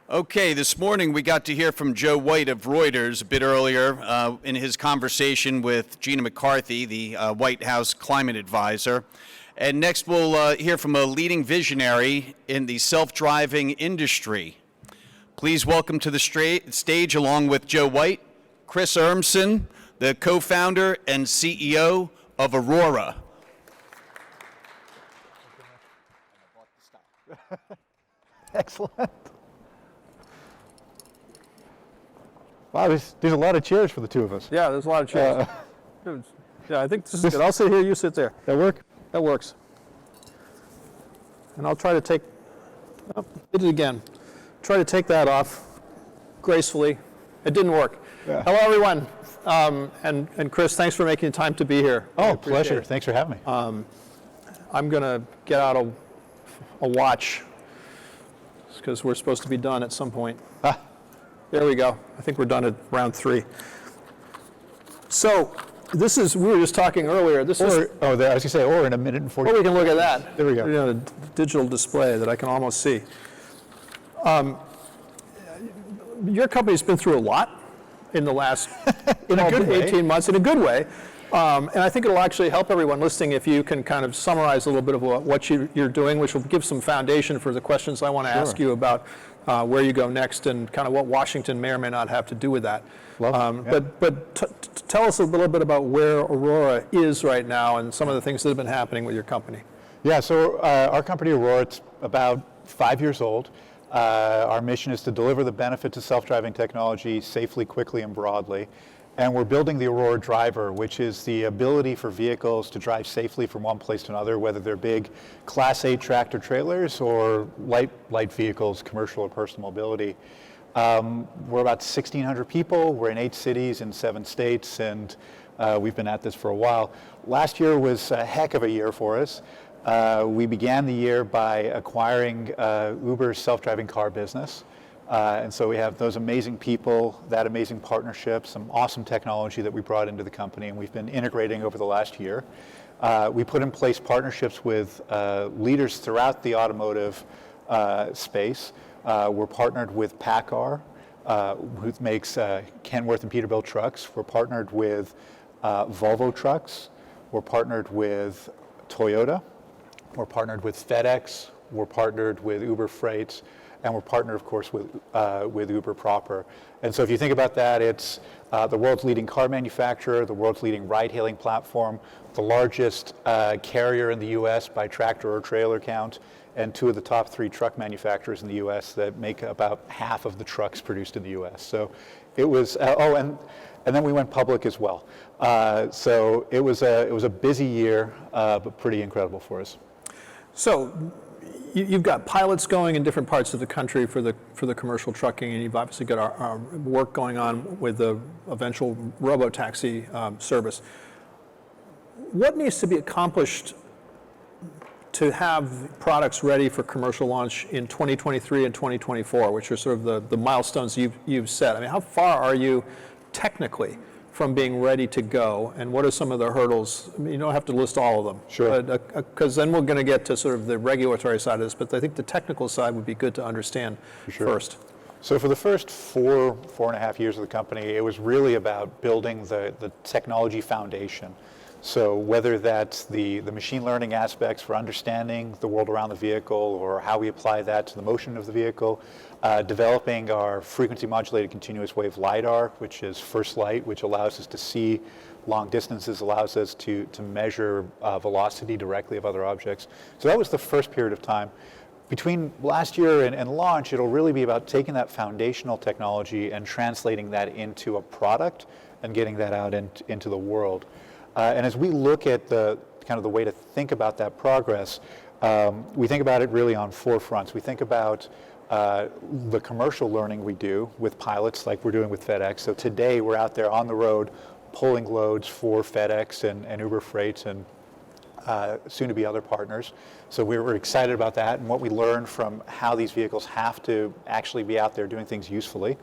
Okay, this morning we got to hear from Joe White of Reuters a bit earlier in his conversation with Gina McCarthy, the White House climate advisor. And next we'll hear from a leading visionary in the self-driving industry. Please welcome to the stage, along with Joe White, Chris Urmson, the co-founder and CEO of Aurora. Excellent. Wow, there's a lot of chairs for the two of us. Yeah, there's a lot of chairs. Yeah, I think this is good. I'll sit here, you sit there. That work? That works. And I'll try to take, did it again. Try to take that off gracefully. It didn't work. Yeah. Hello, everyone. And Chris, thanks for making the time to be here. Oh, pleasure. Thanks for having me. I'm going to get out a watch because we're supposed to be done at some point. There we go. I think we're done at round 3. So this is, we were just talking earlier. This is, I was going to say, or in a minute and 40. well, we can look at that. There we go. You know, the digital display that I can almost see. Your company's been through a lot in the last In a good way. 18 months, in a good way. And I think it'll actually help everyone listening if you can kind of summarize a little bit of what you're doing, which will give some foundation for the questions I want to ask you about where you go next and kind of what Washington may or may not have to do with that. But tell us a little bit about where Aurora is right now and some of the things that have been happening with your company. Yeah, so our company, Aurora, it's about 5 years old. Our mission is to deliver the benefits of self-driving technology safely, quickly, and broadly. And we're building the Aurora Driver, which is the ability for vehicles to drive safely from one place to another, whether they're big Class 8 tractor trailers or light vehicles, commercial or personal mobility. We're about 1,600 people. We're in 8 cities in 7 states, and we've been at this for a while. Last year was a heck of a year for us. We began the year by acquiring Uber's self-driving car business. And so we have those amazing people, that amazing partnership, some awesome technology that we brought into the company, and we've been integrating over the last year. We put in place partnerships with leaders throughout the automotive space. We're partnered with PACCAR, who makes Kenworth and Peterbilt trucks. We're partnered with Volvo Trucks. We're partnered with Toyota. We're partnered with FedEx. We're partnered with Uber Freight. And we're partnered, of course, with Uber proper. And so if you think about that, it's the world's leading car manufacturer, the world's leading ride-hailing platform, the largest carrier in the U.S. by tractor or trailer count, and 2 of the top 3 truck manufacturers in the U.S. that make about half of the trucks produced in the U.S. So it was, and then we went public as well. So it was a busy year, but pretty incredible for us. So you've got pilots going in different parts of the country for the commercial trucking, and you've obviously got our work going on with the eventual robo-taxi service. What needs to be accomplished to have products ready for commercial launch in 2023 and 2024, which are sort of the milestones you've set? I mean, how far are you technically from being ready to go, and what are some of the hurdles? I mean, you don't have to list all of them. Sure. Because then we're going to get to sort of the regulatory side of this, but I think the technical side would be good to understand first. So for the first 4.5 years of the company, it was really about building the technology foundation. So whether that's the machine learning aspects for understanding the world around the vehicle or how we apply that to the motion of the vehicle, developing our frequency modulated continuous wave LiDAR, which is FirstLight, which allows us to see long distances, allows us to measure velocity directly of other objects. So that was the first period of time. Between last year and launch, it'll really be about taking that foundational technology and translating that into a product and getting that out into the world. And as we look at the kind of the way to think about that progress, we think about it really on 4 fronts. We think about the commercial learning we do with pilots like we're doing with FedEx. So today we're out there on the road pulling loads for FedEx and Uber Freight and soon to be other partners. So we're excited about that and what we learned from how these vehicles have to actually be out there doing things usefully.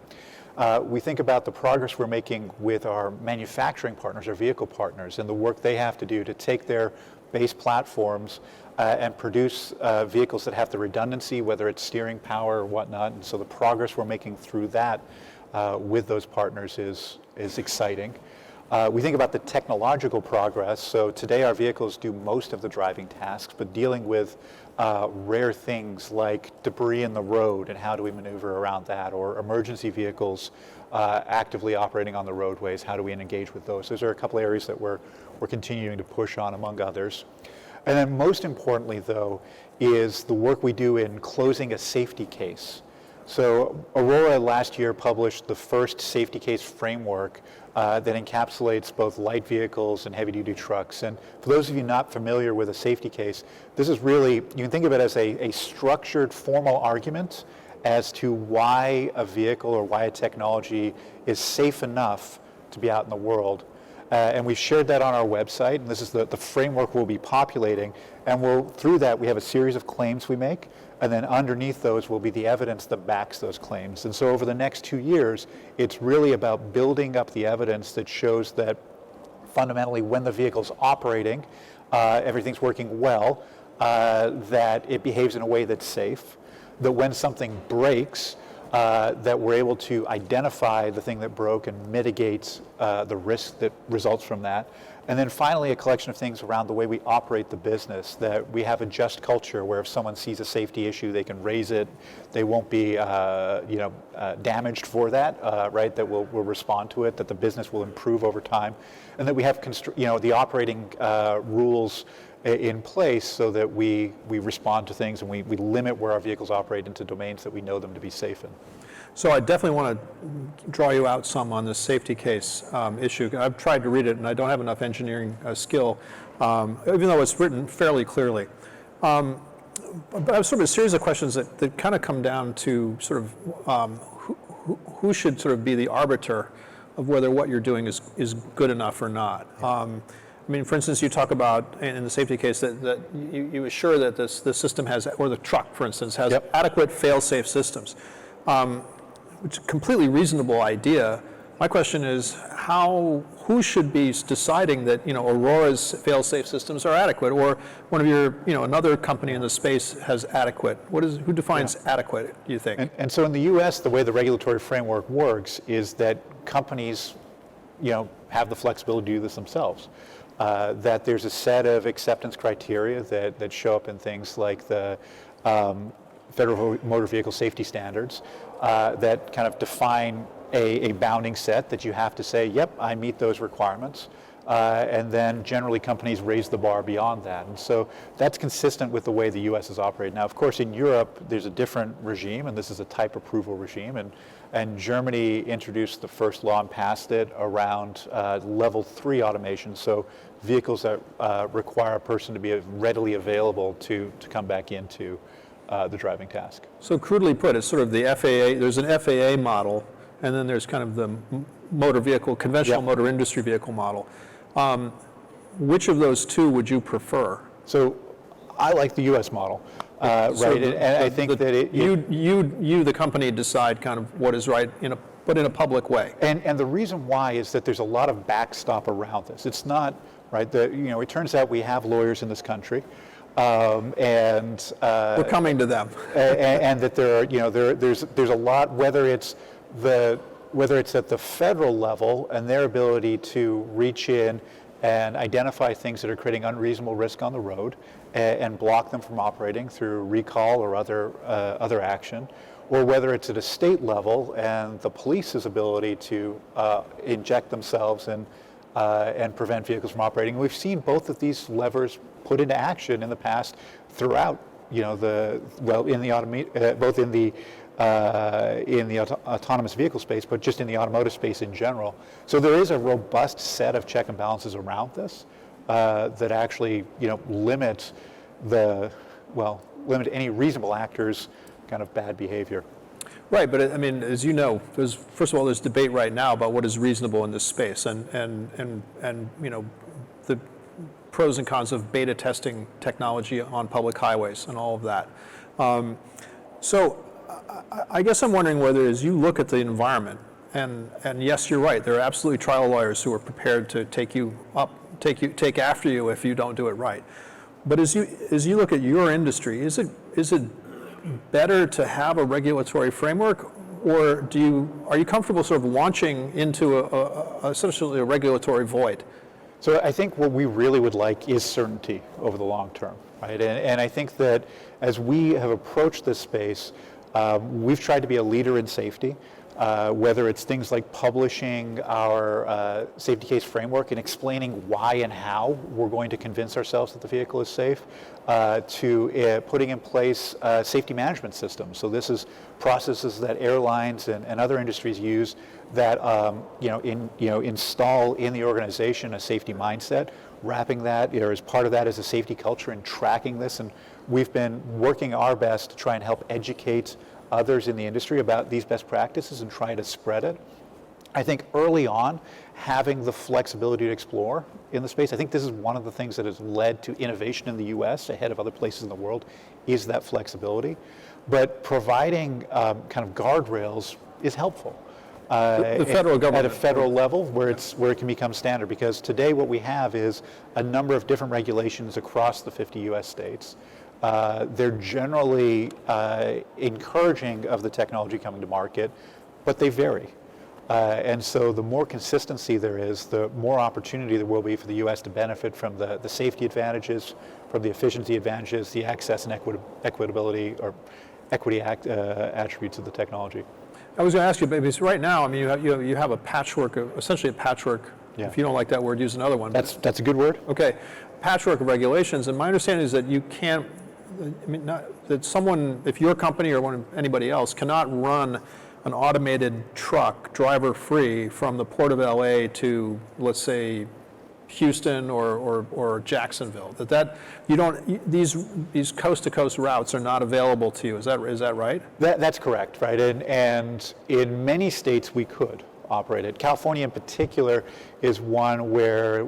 We think about the progress we're making with our manufacturing partners, our vehicle partners, and the work they have to do to take their base platforms and produce vehicles that have the redundancy, whether it's steering power or whatnot. And so the progress we're making through that with those partners is exciting. We think about the technological progress. So today our vehicles do most of the driving tasks, but dealing with rare things like debris in the road and how do we maneuver around that, or emergency vehicles actively operating on the roadways, how do we engage with those? Those are a couple areas that we're continuing to push on, among others. And then most importantly, though, is the work we do in closing a safety case. So Aurora last year published the first safety case framework that encapsulates both light vehicles and heavy-duty trucks. And for those of you not familiar with a safety case, this is really, you can think of it as a structured, formal argument as to why a vehicle or why a technology is safe enough to be out in the world. And we've shared that on our website, and this is the framework we'll be populating. And through that, we have a series of claims we make, and then underneath those will be the evidence that backs those claims. And so over the next 2 years, it's really about building up the evidence that shows that fundamentally when the vehicle's operating, everything's working well, that it behaves in a way that's safe, that when something breaks, that we're able to identify the thing that broke and mitigate the risk that results from that. And then finally, a collection of things around the way we operate the business, that we have a just culture where if someone sees a safety issue, they can raise it. They won't be damaged for that, right? That we'll respond to it, that the business will improve over time. And that we have the operating rules in place so that we respond to things and we limit where our vehicles operate into domains that we know them to be safe in. So I definitely want to draw you out some on this safety case issue. I've tried to read it and I don't have enough engineering skill, even though it's written fairly clearly. But I have sort of a series of questions that kind of come down to sort of who should sort of be the arbiter of whether what you're doing is good enough or not. I mean, for instance, you talk about in the safety case that you assure that the system has, or the truck, for instance, has adequate fail-safe systems, which is a completely reasonable idea. My question is, who should be deciding that Aurora's fail-safe systems are adequate, or one of your another company in the space has adequate? Who defines adequate? Do you think? And so in the U.S., the way the regulatory framework works is that companies, have the flexibility to do this themselves. That there's a set of acceptance criteria that show up in things like the Federal Motor Vehicle Safety Standards that kind of define a bounding set that you have to say, yep, I meet those requirements. And then generally companies raise the bar beyond that. And so that's consistent with the way the U.S. is operated. Now, of course, in Europe, there's a different regime, and this is a type approval regime. And Germany introduced the first law and passed it around level 3 automation. So vehicles that require a person to be readily available to come back into the driving task. So crudely put, it's sort of the FAA, there's an FAA model, and then there's kind of the motor vehicle, conventional motor industry vehicle model. Which of those two would you prefer? So I like the U.S. model, right? And I think that you, the company, decide kind of what is right, but in a public way. And the reason why is that there's a lot of backstop around this. It's not, right, it turns out we have lawyers in this country. We're coming to them. and that there are, there's a lot, whether it's at the federal level and their ability to reach in and identify things that are creating unreasonable risk on the road and block them from operating through recall or other action, or whether it's at a state level and the police's ability to inject themselves and prevent vehicles from operating. We've seen both of these levers put into action in the past throughout, both in the autonomous vehicle space, but just in the automotive space in general. So there is a robust set of check and balances around this that actually, limit any reasonable actors' kind of bad behavior. Right, but I mean, as you know, first of all, there's debate right now about what is reasonable in this space, and the pros and cons of beta testing technology on public highways and all of that. So I guess I'm wondering whether, as you look at the environment, and yes, you're right, there are absolutely trial lawyers who are prepared to take after you if you don't do it right. But as you look at your industry, is it better to have a regulatory framework, or are you comfortable sort of launching into essentially a regulatory void? So I think what we really would like is certainty over the long term, right? And I think that as we have approached this space, we've tried to be a leader in safety, whether it's things like publishing our safety case framework and explaining why and how we're going to convince ourselves that the vehicle is safe, to putting in place safety management systems. So this is processes that airlines and other industries use that install in the organization a safety mindset, wrapping that, as part of that is a safety culture and tracking this. And we've been working our best to try and help educate others in the industry about these best practices and try to spread it. I think early on, having the flexibility to explore in the space, I think this is one of the things that has led to innovation in the US ahead of other places in the world, is that flexibility. But providing kind of guardrails is helpful. The federal government. At a federal level where it can become standard, because today what we have is a number of different regulations across the 50 US states. They're generally encouraging of the technology coming to market, but they vary. And so the more consistency there is, the more opportunity there will be for the U.S. to benefit from the safety advantages, from the efficiency advantages, the access and equitability or equity attributes of the technology. I was going to ask you, because right now, I mean, you have a patchwork, essentially a patchwork. Yeah. If you don't like that word, use another one. That's a good word. Okay, patchwork of regulations, and my understanding is that you can't. I mean, that someone, if your company or anybody else, cannot run an automated truck driver-free from the Port of LA to, let's say, Houston or Jacksonville. These coast-to-coast routes are not available to you. Is that right? That's correct, right? And in many states we could operate it. California in particular is one where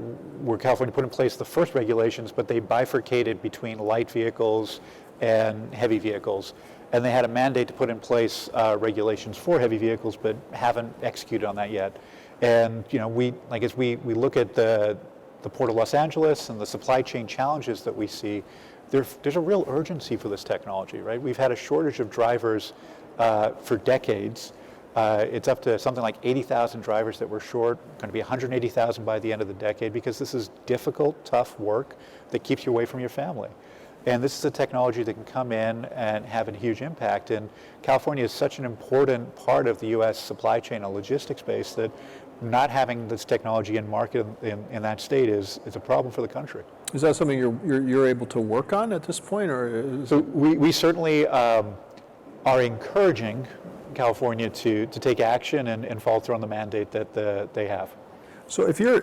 California put in place the first regulations, but they bifurcated between light vehicles and heavy vehicles. And they had a mandate to put in place regulations for heavy vehicles, but haven't executed on that yet. And as we look at the Port of Los Angeles and the supply chain challenges that we see, there's a real urgency for this technology, right? We've had a shortage of drivers for decades. It's up to something like 80,000 drivers that we're short, going to be 180,000 by the end of the decade, because this is difficult, tough work that keeps you away from your family. And this is a technology that can come in and have a huge impact. And California is such an important part of the U.S. supply chain and logistics base that not having this technology in market in that state is a problem for the country. Is that something you're able to work on at this point, or? So we certainly are encouraging California to take action and follow through on the mandate that they have. So if you're,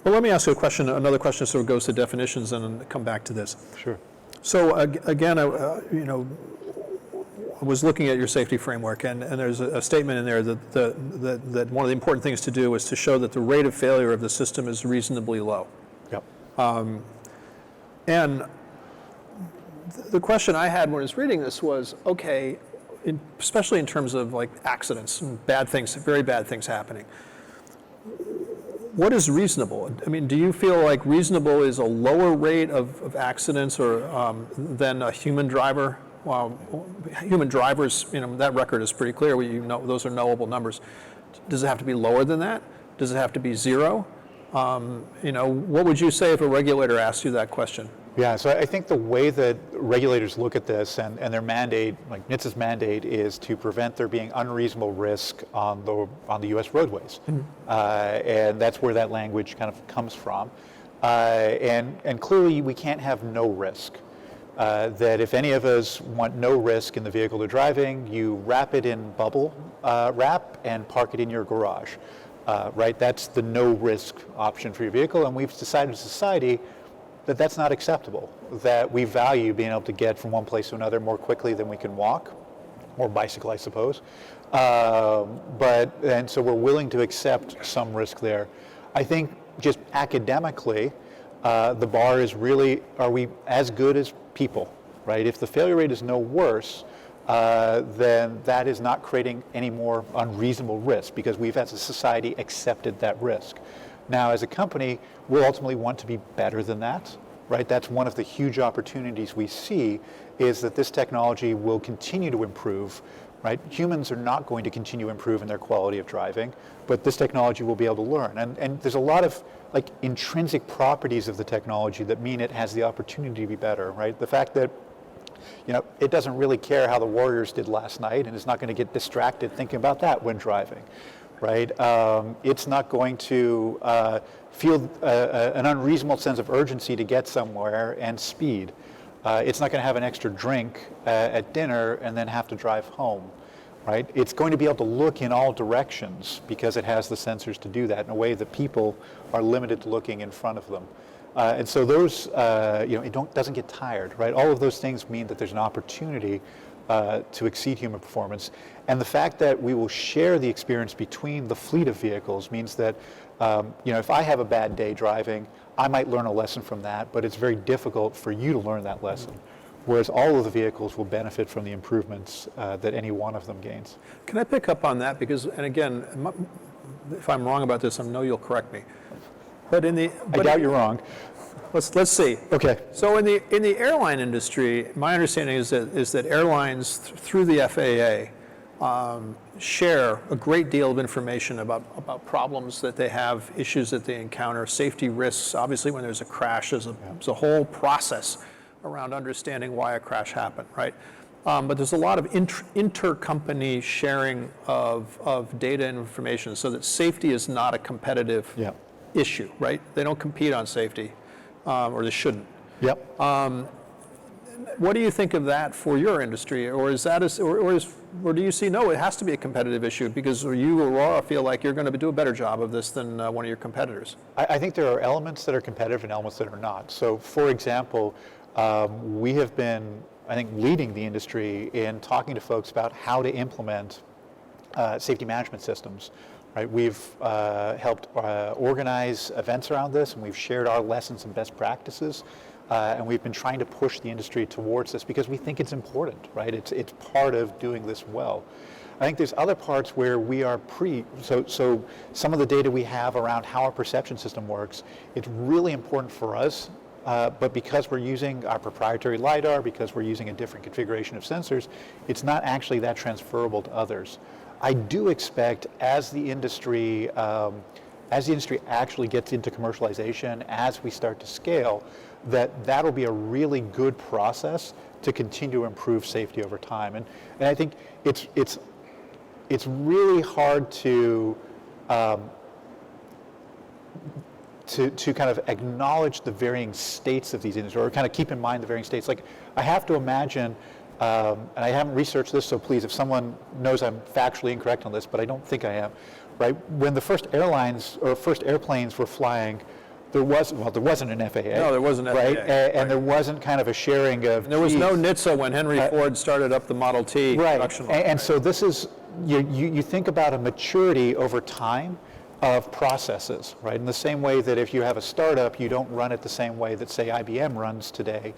well, let me ask you another question sort of goes to definitions and then come back to this. Sure. So again, I was looking at your safety framework, and there's a statement in there that one of the important things to do is to show that the rate of failure of the system is reasonably low. Yep. And the question I had when I was reading this was, okay, especially in terms of like accidents and bad things, very bad things happening, what is reasonable? I mean, do you feel like reasonable is a lower rate of accidents or than a human driver? Well, human drivers, that record is pretty clear. Those are knowable numbers. Does it have to be lower than that? Does it have to be zero? What would you say if a regulator asked you that question? Yeah, so I think the way that regulators look at this and their mandate, like NHTSA's mandate, is to prevent there being unreasonable risk on the U.S. roadways. Mm-hmm. And that's where that language kind of comes from. And clearly we can't have no risk. That if any of us want no risk in the vehicle they're driving, you wrap it in bubble wrap and park it in your garage. Right? That's the no risk option for your vehicle, and we've decided as a society that that's not acceptable, that we value being able to get from one place to another more quickly than we can walk, or bicycle, I suppose. And so we're willing to accept some risk there. I think just academically, the bar is really, are we as good as people, right? If the failure rate is no worse, then that is not creating any more unreasonable risk, because we've as a society accepted that risk. Now, as a company, we'll ultimately want to be better than that, right? That's one of the huge opportunities we see, is that this technology will continue to improve, right? Humans are not going to continue to improve in their quality of driving, but this technology will be able to learn. And there's a lot of like intrinsic properties of the technology that mean it has the opportunity to be better, right? The fact that it doesn't really care how the Warriors did last night, and it's not going to get distracted thinking about that when driving, right? It's not going to feel an unreasonable sense of urgency to get somewhere and speed. It's not going to have an extra drink at dinner and then have to drive home, right? It's going to be able to look in all directions because it has the sensors to do that in a way that people are limited to looking in front of them. And so those, it doesn't get tired, right? All of those things mean that there's an opportunity to exceed human performance. And the fact that we will share the experience between the fleet of vehicles means that, if I have a bad day driving, I might learn a lesson from that, but it's very difficult for you to learn that lesson. Whereas all of the vehicles will benefit from the improvements that any one of them gains. Can I pick up on that? Because, and again, if I'm wrong about this, I know you'll correct me. But I doubt you're wrong. Let's see. Okay. So in the airline industry, my understanding is that airlines through the FAA share a great deal of information about problems that they have, issues that they encounter, safety risks. Obviously, when there's a crash, there's a whole process around understanding why a crash happened, right? But there's a lot of intercompany sharing of data and information, so that safety is not a competitive issue, right? They don't compete on safety, or they shouldn't. Yep. What do you think of that for your industry, or is that or do you see no? It has to be a competitive issue because you, Aurora, feel like you're going to do a better job of this than one of your competitors. I think there are elements that are competitive and elements that are not. So, for example, we have been, I think, leading the industry in talking to folks about how to implement safety management systems. Right, we've helped organize events around this, and we've shared our lessons and best practices, and we've been trying to push the industry towards this because we think it's important, right? It's part of doing this well. I think there's other parts where we are so some of the data we have around how our perception system works, it's really important for us, but because we're using our proprietary LiDAR, because we're using a different configuration of sensors, it's not actually that transferable to others. I do expect as the industry actually gets into commercialization, as we start to scale, that'll be a really good process to continue to improve safety over time. And I think it's really hard to kind of acknowledge the varying states of these industries, or kind of keep in mind the varying states. Like, I have to imagine. And I haven't researched this, so please, if someone knows I'm factually incorrect on this, but I don't think I am, right? When the first airplanes were flying, there wasn't an FAA. No, there wasn't an right? FAA. And there wasn't kind of a sharing of. And there was no NHTSA when Henry Ford started up the Model T production line. And so this is, you think about a maturity over time of processes, right? In the same way that if you have a startup, you don't run it the same way that, say, IBM runs today.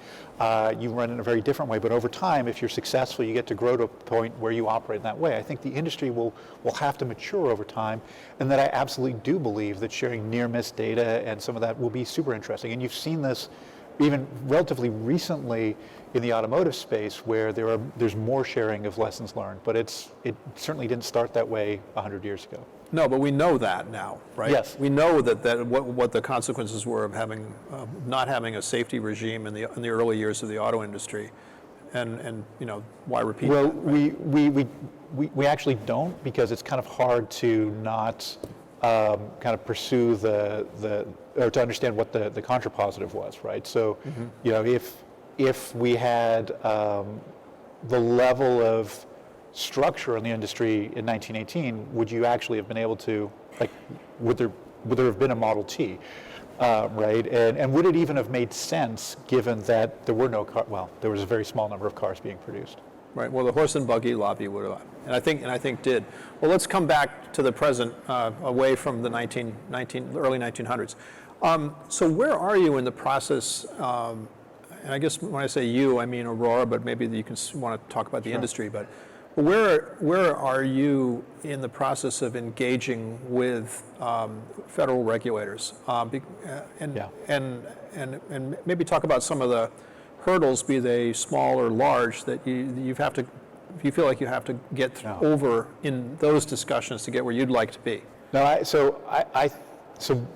You run it in a very different way, but over time, if you're successful, you get to grow to a point where you operate in that way. I think the industry will have to mature over time, and that I absolutely do believe that sharing near-miss data and some of that will be super interesting. And you've seen this even relatively recently in the automotive space, where there's more sharing of lessons learned, but it certainly didn't start that way 100 years ago. No, but we know that now, right? Yes. We know that what the consequences were of having not having a safety regime in the early years of the auto industry, and why repeat? Well, that, right? we actually don't, because it's kind of hard to not kind of pursue or to understand what the contrapositive was, right? So, if we had the level of structure in the industry in 1918, would you actually have been able to, would there have been a Model T, right? And would it even have made sense given that there were no there was a very small number of cars being produced? Right. Well, the horse and buggy lobby would have, and I think did. Well, let's come back to the present, away from the early 1900s. So where are you in the process? And I guess when I say you, I mean Aurora, but maybe you want to talk about the industry. But Where are you in the process of engaging with federal regulators? Yeah. And maybe talk about some of the hurdles, be they small or large, that you feel like you have to get over in those discussions to get where you'd like to be. No, so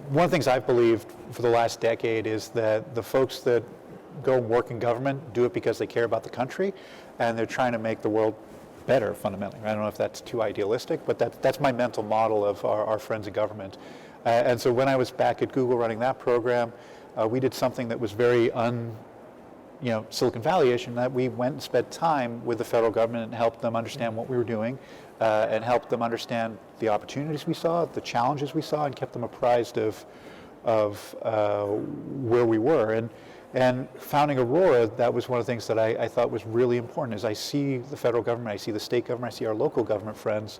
one of the things I've believed for the last decade is that the folks that go and work in government do it because they care about the country, and they're trying to make the world better fundamentally. I don't know if that's too idealistic, but that's my mental model of our friends in government. And so when I was back at Google running that program, we did something that was very Silicon Valley-ish, in that we went and spent time with the federal government and helped them understand what we were doing, and helped them understand the opportunities we saw, the challenges we saw, and kept them apprised of where we were. And founding Aurora, that was one of the things that I thought was really important, is I see the federal government, I see the state government, I see our local government friends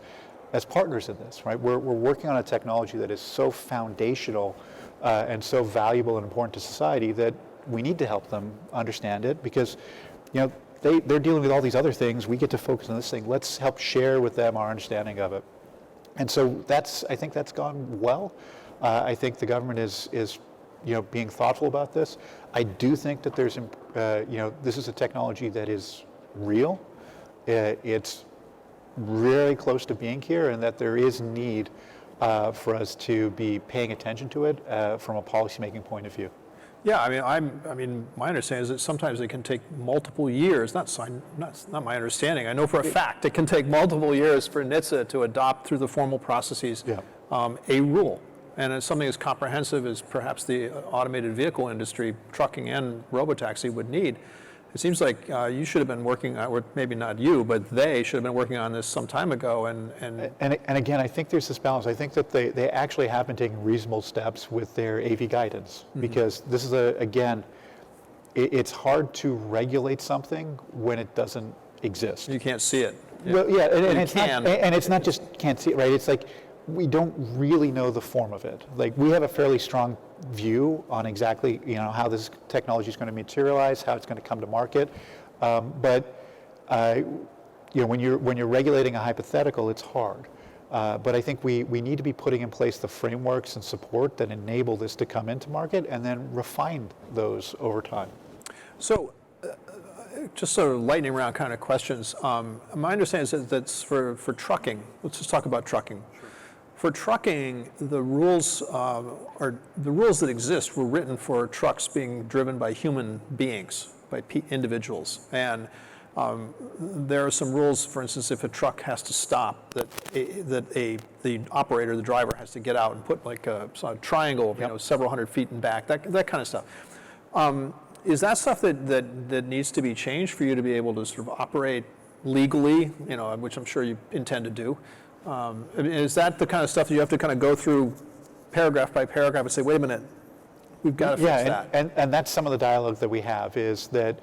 as partners in this, right? We're working on a technology that is so foundational and so valuable and important to society that we need to help them understand it, because they're dealing with all these other things. We get to focus on this thing. Let's help share with them our understanding of it. And so I think that's gone well. I think the government is being thoughtful about this. I do think that there's this is a technology that is real. It's really close to being here, and that there is need for us to be paying attention to it from a policymaking point of view. Yeah, I mean, my understanding is that sometimes it can take multiple years. Not my understanding. I know for a fact it can take multiple years for NHTSA to adopt through the formal processes a rule. And it's something as comprehensive as perhaps the automated vehicle industry, trucking and robotaxi would need. It seems like you should have been working, or maybe not you, but they should have been working on this some time ago. And again, I think there's this balance. I think that they actually have been taking reasonable steps with their AV guidance, because this is it's hard to regulate something when it doesn't exist. You can't see it. Well, yeah, and it's not just can't see it, right? It's like we don't really know the form of it. Like, we have a fairly strong view on exactly how this technology is going to materialize, how it's going to come to market, but when you're regulating a hypothetical, it's hard. But I think we need to be putting in place the frameworks and support that enable this to come into market, and then refine those over time. So, just sort of lightning round kind of questions. My understanding is that that's for trucking. Let's just talk about trucking. For trucking, the rules that exist were written for trucks being driven by human beings, by individuals. And there are some rules, for instance, if a truck has to stop, the operator, the driver, has to get out and put like a triangle, several hundred feet in back, that kind of stuff. Is that stuff that needs to be changed for you to be able to sort of operate legally, which I'm sure you intend to do? Is that the kind of stuff that you have to kind of go through paragraph by paragraph and say, wait a minute, we've got to fix that? And that's some of the dialogue that we have, is that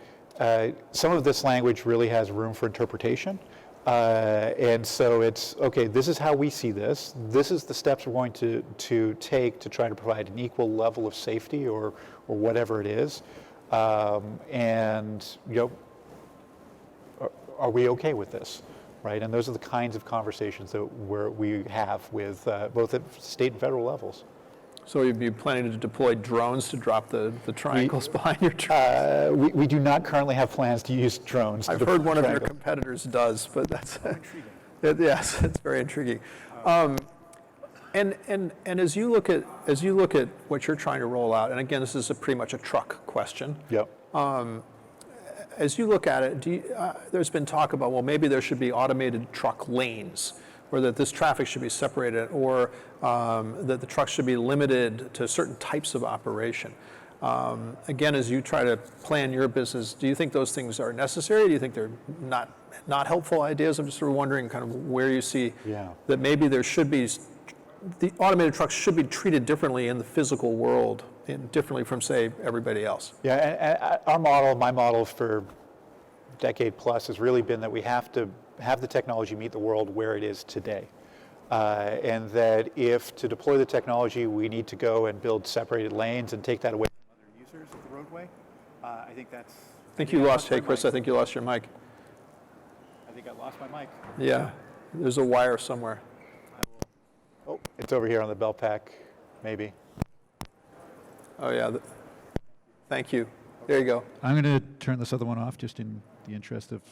some of this language really has room for interpretation. And so it's, okay, this is how we see this. This is the steps we're going to take to try to provide an equal level of safety or whatever it is. And, are we okay with this? Right, and those are the kinds of conversations that we have with both at state and federal levels. So you'd be planning to deploy drones to drop the triangles behind your truck? We do not currently have plans to use drones. I've heard one of your competitors does, but that's yes, it's very intriguing. And as you look at what you're trying to roll out, and again, this is pretty much a truck question. Yep. As you look at it, there's been talk about, well, maybe there should be automated truck lanes, or that this traffic should be separated, or that the trucks should be limited to certain types of operation. Again, as you try to plan your business, do you think those things are necessary? Do you think they're not helpful ideas? I'm just sort of wondering kind of where you see that maybe there should be, the automated trucks should be treated differently in the physical world, differently from, say, everybody else. Yeah, and my model for a decade plus has really been that we have to have the technology meet the world where it is today. And that if to deploy the technology, we need to go and build separated lanes and take that away from other users of the roadway, I think that's... I think you lost, hey Chris, I think you lost your mic. I think I lost my mic. Yeah, there's a wire somewhere. Oh, it's over here on the belt pack, maybe. Oh, yeah. Thank you. There you go. I'm going to turn this other one off just in the interest of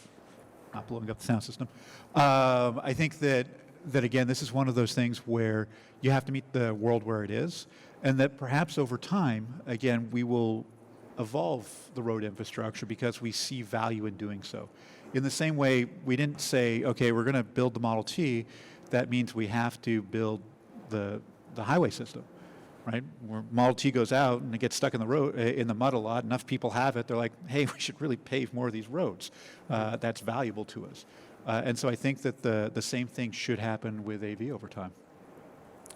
not blowing up the sound system. I think that again, this is one of those things where you have to meet the world where it is, and that perhaps over time, again, we will evolve the road infrastructure because we see value in doing so. In the same way, we didn't say, okay, we're going to build the Model T. That means we have to build the highway system. Right, where Model T goes out and it gets stuck in the road in the mud a lot. Enough people have it. They're like, "Hey, we should really pave more of these roads. That's valuable to us." And so I think that the same thing should happen with AV over time.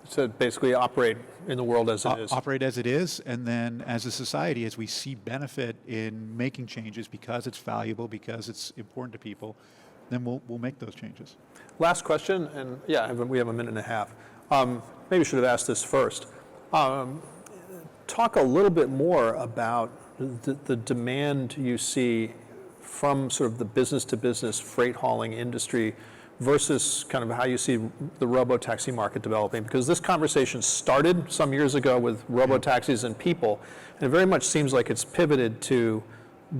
So basically, operate in the world as it is. Operate as it is, and then as a society, as we see benefit in making changes because it's valuable, because it's important to people, then we'll make those changes. Last question, and yeah, we have a minute and a half. Maybe I should have asked this first. Talk a little bit more about the demand you see from sort of the business-to-business freight hauling industry versus kind of how you see the robo-taxi market developing. Because this conversation started some years ago with robo-taxis and people, and it very much seems like it's pivoted to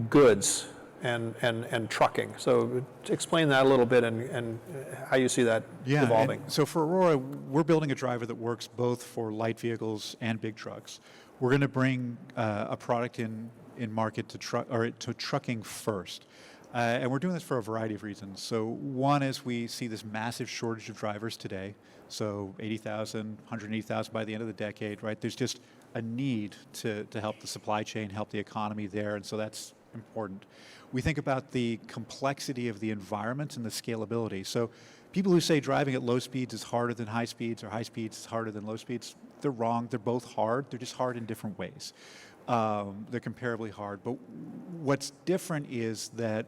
goods and trucking. So explain that a little bit and how you see that evolving. So for Aurora, we're building a driver that works both for light vehicles and big trucks. We're going to bring a product in market to trucking first. And we're doing this for a variety of reasons. So one is we see this massive shortage of drivers today. So 80,000, 180,000 by the end of the decade, right? There's just a need to help the supply chain, help the economy there. And so that's important. We think about the complexity of the environment and the scalability. So people who say driving at low speeds is harder than high speeds or high speeds is harder than low speeds, they're wrong. They're both hard. They're just hard in different ways. They're comparably hard. But what's different is that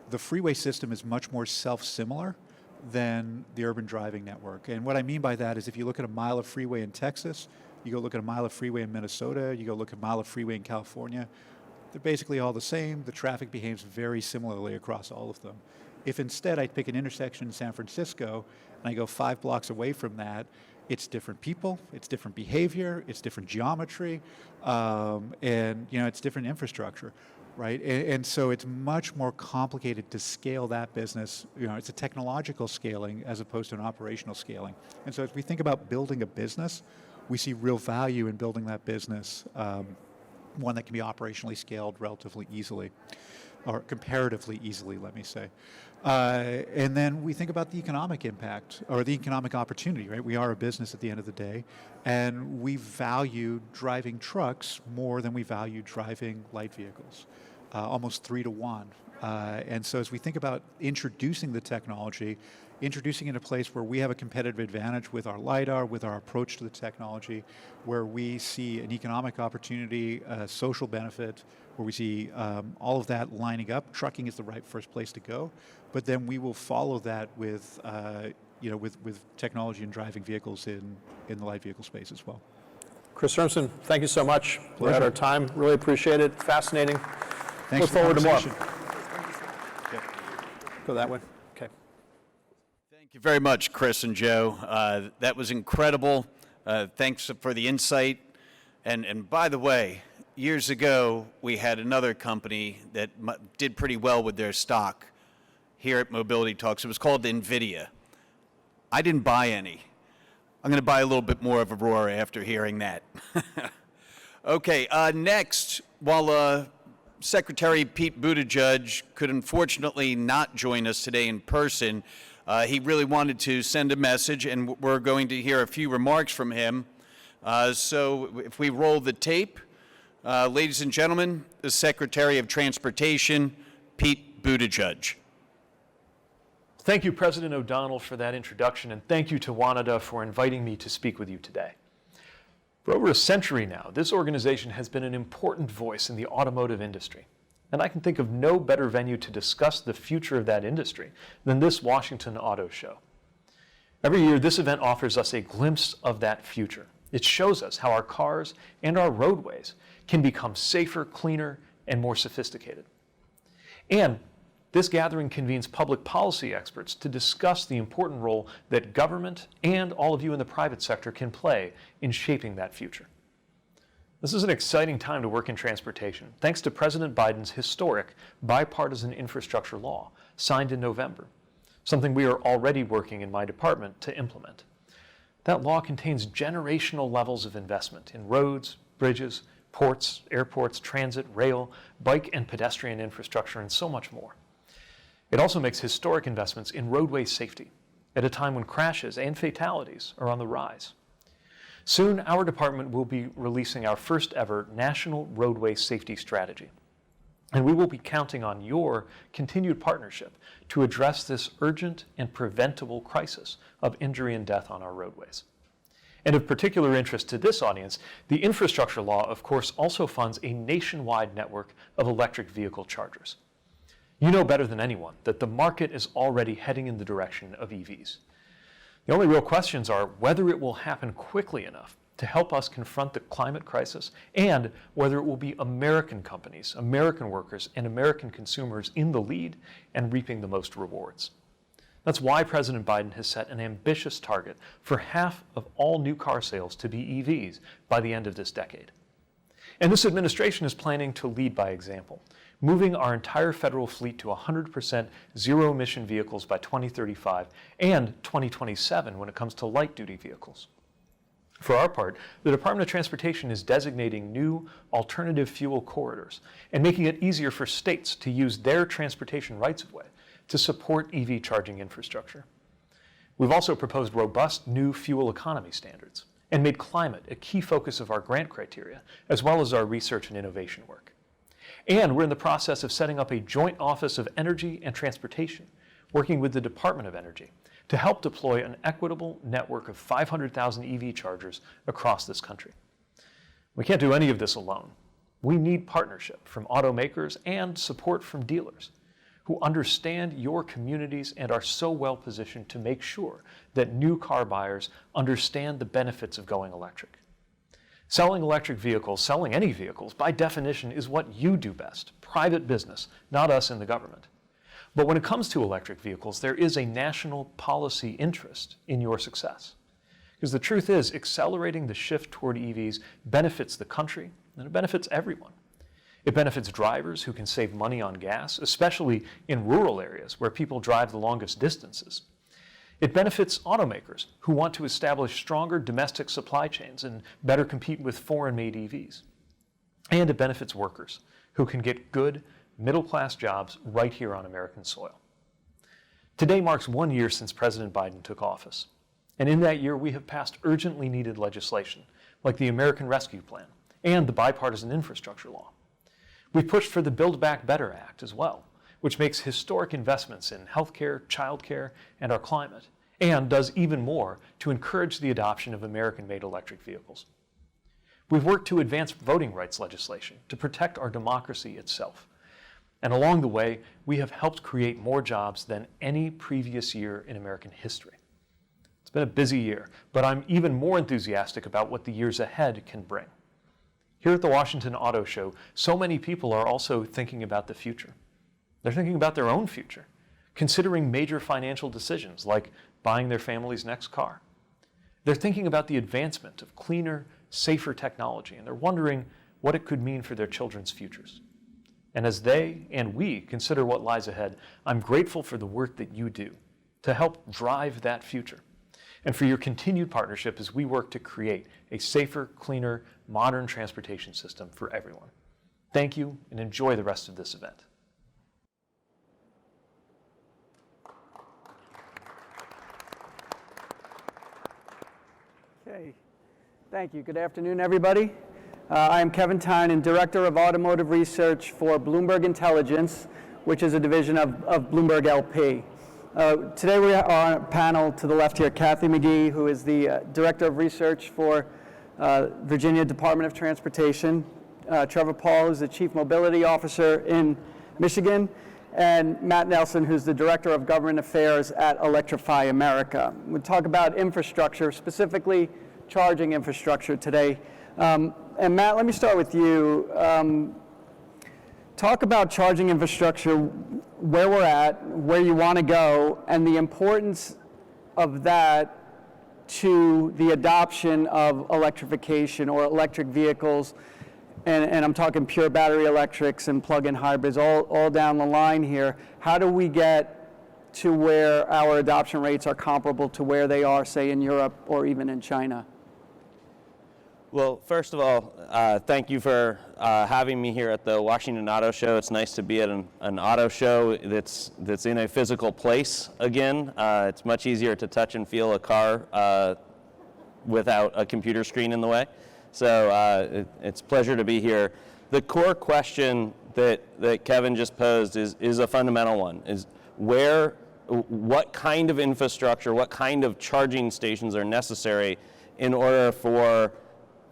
the freeway system is much more self-similar than the urban driving network. And what I mean by that is if you look at a mile of freeway in Texas, you go look at a mile of freeway in Minnesota, you go look at a mile of freeway in California, they're basically all the same. The traffic behaves very similarly across all of them. If instead I pick an intersection in San Francisco and I go 5 blocks away from that, it's different people, it's different behavior, it's different geometry, and it's different infrastructure, right? And so it's much more complicated to scale that business. It's a technological scaling as opposed to an operational scaling. And so as we think about building a business, we see real value in building that business. One that can be operationally scaled relatively easily, or comparatively easily, let me say. And then we think about the economic impact, or the economic opportunity, right? We are a business at the end of the day, and we value driving trucks more than we value driving light vehicles, almost 3 to 1. And so as we think about introducing the technology, introducing it in a place where we have a competitive advantage with our LiDAR, with our approach to the technology, where we see an economic opportunity, a social benefit, where we see all of that lining up. Trucking is the right first place to go, but then we will follow that with, with technology and driving vehicles in the light vehicle space as well. Chris Urmson, thank you so much. We're at our time. Really appreciate it. Fascinating. Thanks. Look forward to more. Yep. Go that way. Okay. Thank you very much, Chris and Joe. That was incredible. Thanks for the insight. And by the way, years ago, we had another company that did pretty well with their stock here at Mobility Talks. It was called NVIDIA. I didn't buy any. I'm going to buy a little bit more of Aurora after hearing that. Okay, next, while Secretary Pete Buttigieg could unfortunately not join us today in person, he really wanted to send a message, and we're going to hear a few remarks from him. So if we roll the tape, ladies and gentlemen, the Secretary of Transportation, Pete Buttigieg. Thank you, President O'Donnell, for that introduction, and thank you to WANADA for inviting me to speak with you today. For over a century now, this organization has been an important voice in the automotive industry, and I can think of no better venue to discuss the future of that industry than this Washington Auto Show. Every year, this event offers us a glimpse of that future. It shows us how our cars and our roadways can become safer, cleaner, and more sophisticated. And This gathering convenes public policy experts to discuss the important role that government and all of you in the private sector can play in shaping that future. This is an exciting time to work in transportation, thanks to President Biden's historic bipartisan infrastructure law signed in November, something we are already working in my department to implement. That law contains generational levels of investment in roads, bridges, ports, airports, transit, rail, bike and pedestrian infrastructure, and so much more. It also makes historic investments in roadway safety at a time when crashes and fatalities are on the rise. Soon, our department will be releasing our first ever National Roadway Safety Strategy, and we will be counting on your continued partnership to address this urgent and preventable crisis of injury and death on our roadways. And of particular interest to this audience, the infrastructure law, of course, also funds a nationwide network of electric vehicle chargers. You know better than anyone that the market is already heading in the direction of EVs. The only real questions are whether it will happen quickly enough to help us confront the climate crisis, and whether it will be American companies, American workers, and American consumers in the lead and reaping the most rewards. That's why President Biden has set an ambitious target for half of all new car sales to be EVs by the end of this decade. And this administration is planning to lead by example, moving our entire federal fleet to 100% zero-emission vehicles by 2035 and 2027 when it comes to light-duty vehicles. For our part, the Department of Transportation is designating new alternative fuel corridors and making it easier for states to use their transportation rights-of-way to support EV charging infrastructure. We've also proposed robust new fuel economy standards and made climate a key focus of our grant criteria, as well as our research and innovation work. And we're in the process of setting up a joint Office of Energy and Transportation, working with the Department of Energy to help deploy an equitable network of 500,000 EV chargers across this country. We can't do any of this alone. We need partnership from automakers and support from dealers who understand your communities and are so well positioned to make sure that new car buyers understand the benefits of going electric. Selling electric vehicles, selling any vehicles, by definition, is what you do best, private business, not us in the government. But when it comes to electric vehicles, there is a national policy interest in your success. Because the truth is, accelerating the shift toward EVs benefits the country, and it benefits everyone. It benefits drivers who can save money on gas, especially in rural areas where people drive the longest distances. It benefits automakers who want to establish stronger domestic supply chains and better compete with foreign-made EVs. And it benefits workers who can get good, middle-class jobs right here on American soil. Today marks 1 year since President Biden took office. And in that year, we have passed urgently needed legislation, like the American Rescue Plan and the bipartisan infrastructure law. We've pushed for the Build Back Better Act as well, which makes historic investments in healthcare, childcare, and our climate, and does even more to encourage the adoption of American-made electric vehicles. We've worked to advance voting rights legislation to protect our democracy itself. And along the way, we have helped create more jobs than any previous year in American history. It's been a busy year, but I'm even more enthusiastic about what the years ahead can bring. Here at the Washington Auto Show, so many people are also thinking about the future. They're thinking about their own future, considering major financial decisions like buying their family's next car. They're thinking about the advancement of cleaner, safer technology, and they're wondering what it could mean for their children's futures. And as they and we consider what lies ahead, I'm grateful for the work that you do to help drive that future, and for your continued partnership as we work to create a safer, cleaner, modern transportation system for everyone. Thank you, and enjoy the rest of this event. Okay, thank you. Good afternoon, everybody. I am Kevin Tynan, Director of Automotive Research for Bloomberg Intelligence, which is a division of Bloomberg LP. Today we are on a panel to the left here, Kathy McGee, who is the Director of Research for Virginia Department of Transportation, Trevor Paul, who's the Chief Mobility Officer in Michigan, and Matt Nelson, who's the Director of Government Affairs at Electrify America. We'll talk about infrastructure, specifically charging infrastructure today. And Matt, let me start with you. Talk about charging infrastructure. where we're at, where you want to go, and the importance of that to the adoption of electrification or electric vehicles, and I'm talking pure battery electrics and plug-in hybrids, all down the line here. How do we get to where our adoption rates are comparable to where they are, say, in Europe or even in China? Well, first of all, thank you for having me here at the Washington Auto Show. It's nice to be at an auto show that's in a physical place again. It's much easier to touch and feel a car without a computer screen in the way. So it's a pleasure to be here. The core question that Kevin just posed is a fundamental one, is what kind of infrastructure, what kind of charging stations are necessary in order for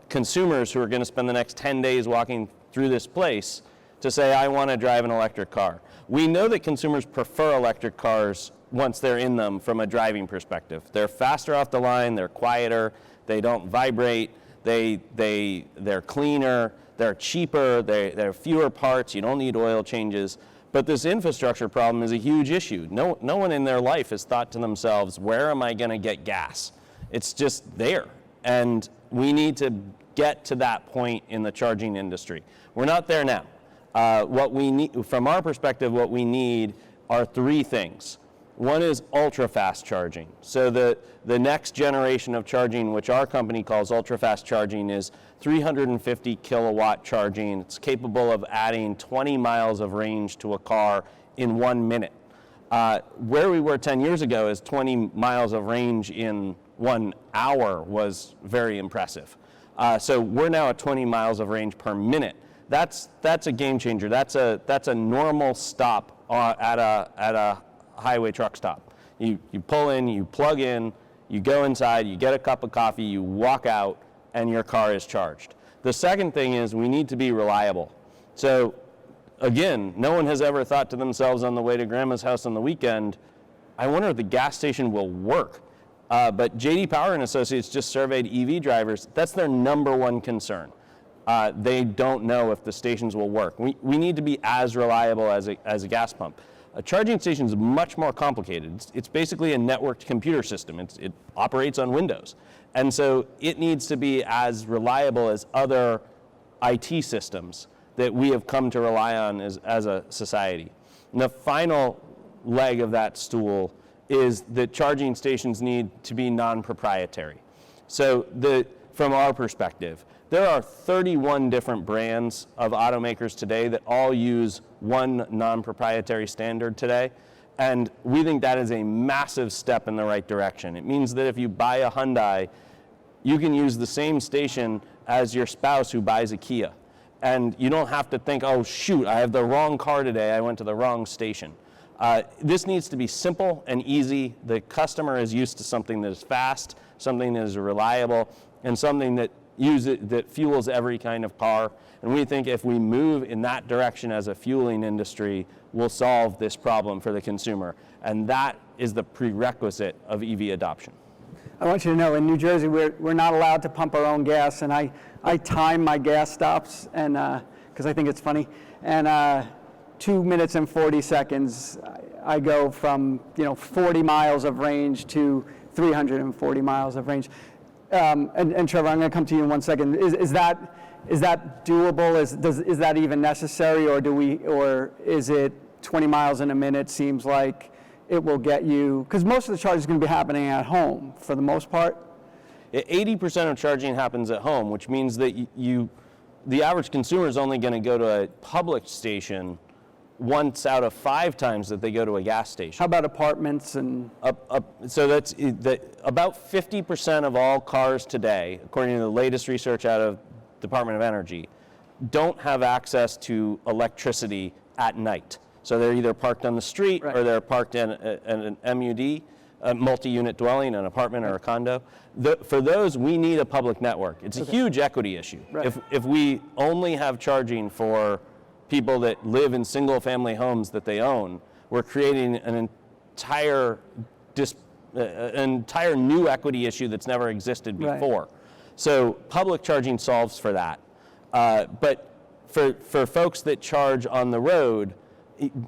consumers who are going to spend the next 10 days walking through this place to say, I want to drive an electric car. We know that consumers prefer electric cars once they're in them from a driving perspective. They're faster off the line, they're quieter, they don't vibrate, they're cleaner, they're cheaper, they're fewer parts, you don't need oil changes. But this infrastructure problem is a huge issue. No one in their life has thought to themselves, where am I going to get gas? It's just there. And we need to get to that point in the charging industry. We're not there now. What we need, from our perspective, what we need are three things. One is ultra-fast charging. So the next generation of charging, which our company calls ultra-fast charging, is 350 kilowatt charging. It's capable of adding 20 miles of range to a car in 1 minute. Where we were 10 years ago is 20 miles of range in 1 hour was very impressive. So we're now at 20 miles of range per minute. That's a game changer. That's a normal stop at a highway truck stop. You pull in, you plug in, you go inside, you get a cup of coffee, you walk out, and your car is charged. The second thing is we need to be reliable. So again, no one has ever thought to themselves on the way to grandma's house on the weekend, I wonder if the gas station will work. But J.D. Power and Associates just surveyed EV drivers. That's their number one concern. They don't know if the stations will work. We need to be as reliable as a gas pump. A charging station is much more complicated. It's basically a networked computer system. It operates on Windows. And so it needs to be as reliable as other IT systems that we have come to rely on as a society. And the final leg of that stool is that charging stations need to be non-proprietary. So from our perspective, there are 31 different brands of automakers today that all use one non-proprietary standard today. And we think that is a massive step in the right direction. It means that if you buy a Hyundai, you can use the same station as your spouse who buys a Kia. And you don't have to think, oh shoot, I have the wrong car today, I went to the wrong station. This needs to be simple and easy. The customer is used to something that is fast, something that is reliable, and something that fuels every kind of car. And we think if we move in that direction as a fueling industry, we'll solve this problem for the consumer. And that is the prerequisite of EV adoption. I want you to know, in New Jersey, we're not allowed to pump our own gas, and I time my gas stops, and because I think it's funny, and 2 minutes and 40 seconds, I go from 40 miles of range to 340 miles of range. And Trevor, I'm going to come to you in 1 second. Is that doable? Is that even necessary, or is it 20 miles in a minute? Seems like it will get you, because most of the charge is going to be happening at home for the most part. 80% of charging happens at home, which means that the average consumer is only going to go to a public station once out of 5 times that they go to a gas station. How about apartments and? So that's about 50% of all cars today, according to the latest research out of Department of Energy, don't have access to electricity at night. So they're either parked on the street, right, or they're parked in an MUD, a multi-unit dwelling, an apartment, right, or a condo. For those, we need a public network. It's a huge equity issue. Right. If we only have charging for people that live in single-family homes that they own, we're creating an entire new equity issue that's never existed before. Right. So public charging solves for that. But for folks that charge on the road,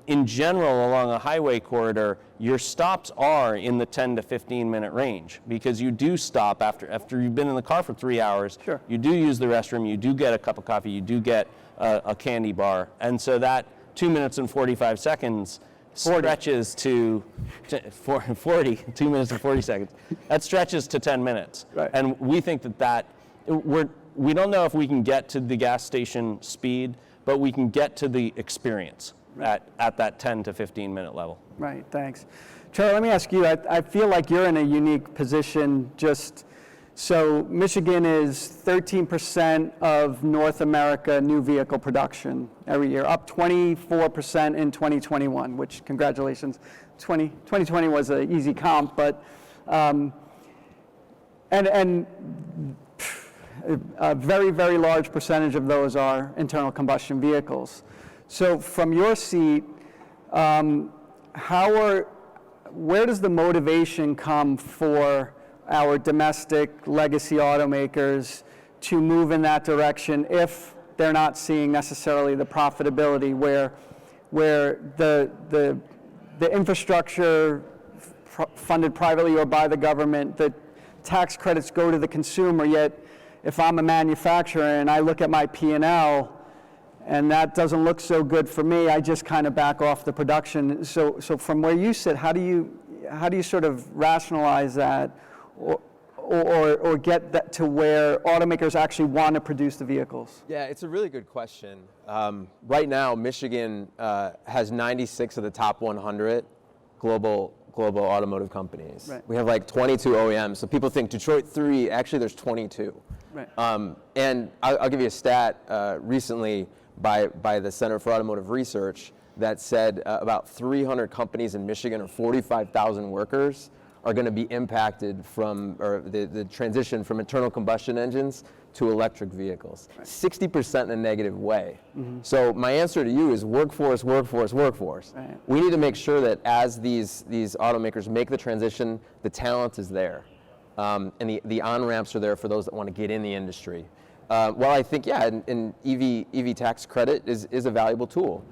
in general, along a highway corridor, your stops are in the 10 to 15 minute range, because you do stop after you've been in the car for 3 hours. Sure. You do use the restroom, you do get a cup of coffee, you do get a candy bar. And so that 2 minutes and 45 seconds stretches to 40, 2 minutes and 40 seconds. That stretches to 10 minutes. Right. And we think we don't know if we can get to the gas station speed, but we can get to the experience at that 10 to 15 minute level. Right, thanks. Charlie, let me ask you, I feel like you're in a unique position. So Michigan is 13% of North America new vehicle production every year, up 24% in 2021, which, congratulations. 2020 was an easy comp, but, and a very, very large percentage of those are internal combustion vehicles. So from your seat, where does the motivation come for our domestic legacy automakers to move in that direction if they're not seeing necessarily the profitability where the infrastructure funded privately or by the government, the tax credits go to the consumer, yet if I'm a manufacturer and I look at my P&L and that doesn't look so good for me, I just kind of back off the production. So from where you sit, how do you sort of rationalize that or get that to where automakers actually want to produce the vehicles? Yeah, it's a really good question. Right now, Michigan has 96 of the top 100 global automotive companies. Right. We have like 22 OEMs. So people think Detroit 3, actually there's 22. Right. And I'll give you a stat recently by the Center for Automotive Research that said about 300 companies in Michigan or 45,000 workers are going to be impacted from the transition from internal combustion engines to electric vehicles. Right. 60% in a negative way. Mm-hmm. So my answer to you is workforce. Right. We need to make sure that as these automakers make the transition, the talent is there. And the on-ramps are there for those that want to get in the industry. Well, I think, yeah, an EV tax credit is a valuable tool.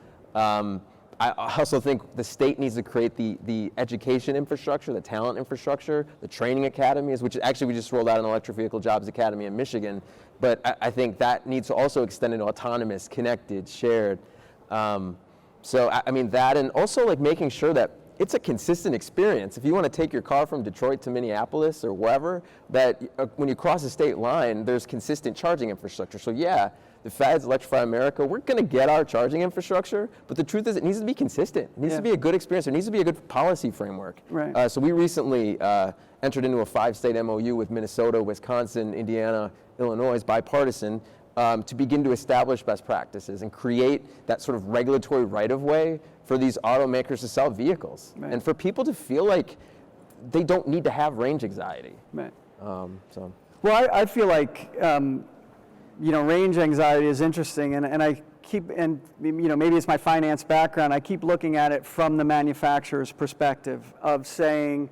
I also think the state needs to create the education infrastructure, the talent infrastructure, the training academies, which actually we just rolled out an electric vehicle jobs academy in Michigan. But I think that needs to also extend into autonomous, connected, shared. So I mean that, and also like making sure that it's a consistent experience. If you want to take your car from Detroit to Minneapolis or wherever, that when you cross the state line, there's consistent charging infrastructure. So yeah, the feds, Electrify America, we're going to get our charging infrastructure, but the truth is it needs to be consistent. It needs to be a good experience. There needs to be a good policy framework. Right. So we recently entered into a 5-state MOU with Minnesota, Wisconsin, Indiana, Illinois, bipartisan, to begin to establish best practices and create that sort of regulatory right-of-way for these automakers to sell vehicles. Right. And for people to feel like they don't need to have range anxiety. Right. So. Well, I feel like, range anxiety is interesting, and I keep, and maybe it's my finance background, I keep looking at it from the manufacturer's perspective of saying,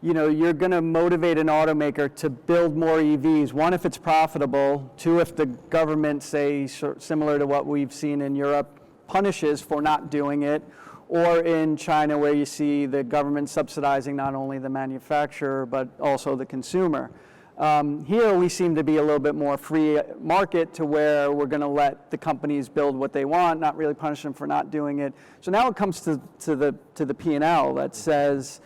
you're going to motivate an automaker to build more EVs. One, if it's profitable. Two, if the government, say, similar to what we've seen in Europe, punishes for not doing it. Or in China, where you see the government subsidizing not only the manufacturer, but also the consumer. Here, we seem to be a little bit more free market to where we're going to let the companies build what they want, not really punish them for not doing it. So now it comes to the P&L that says,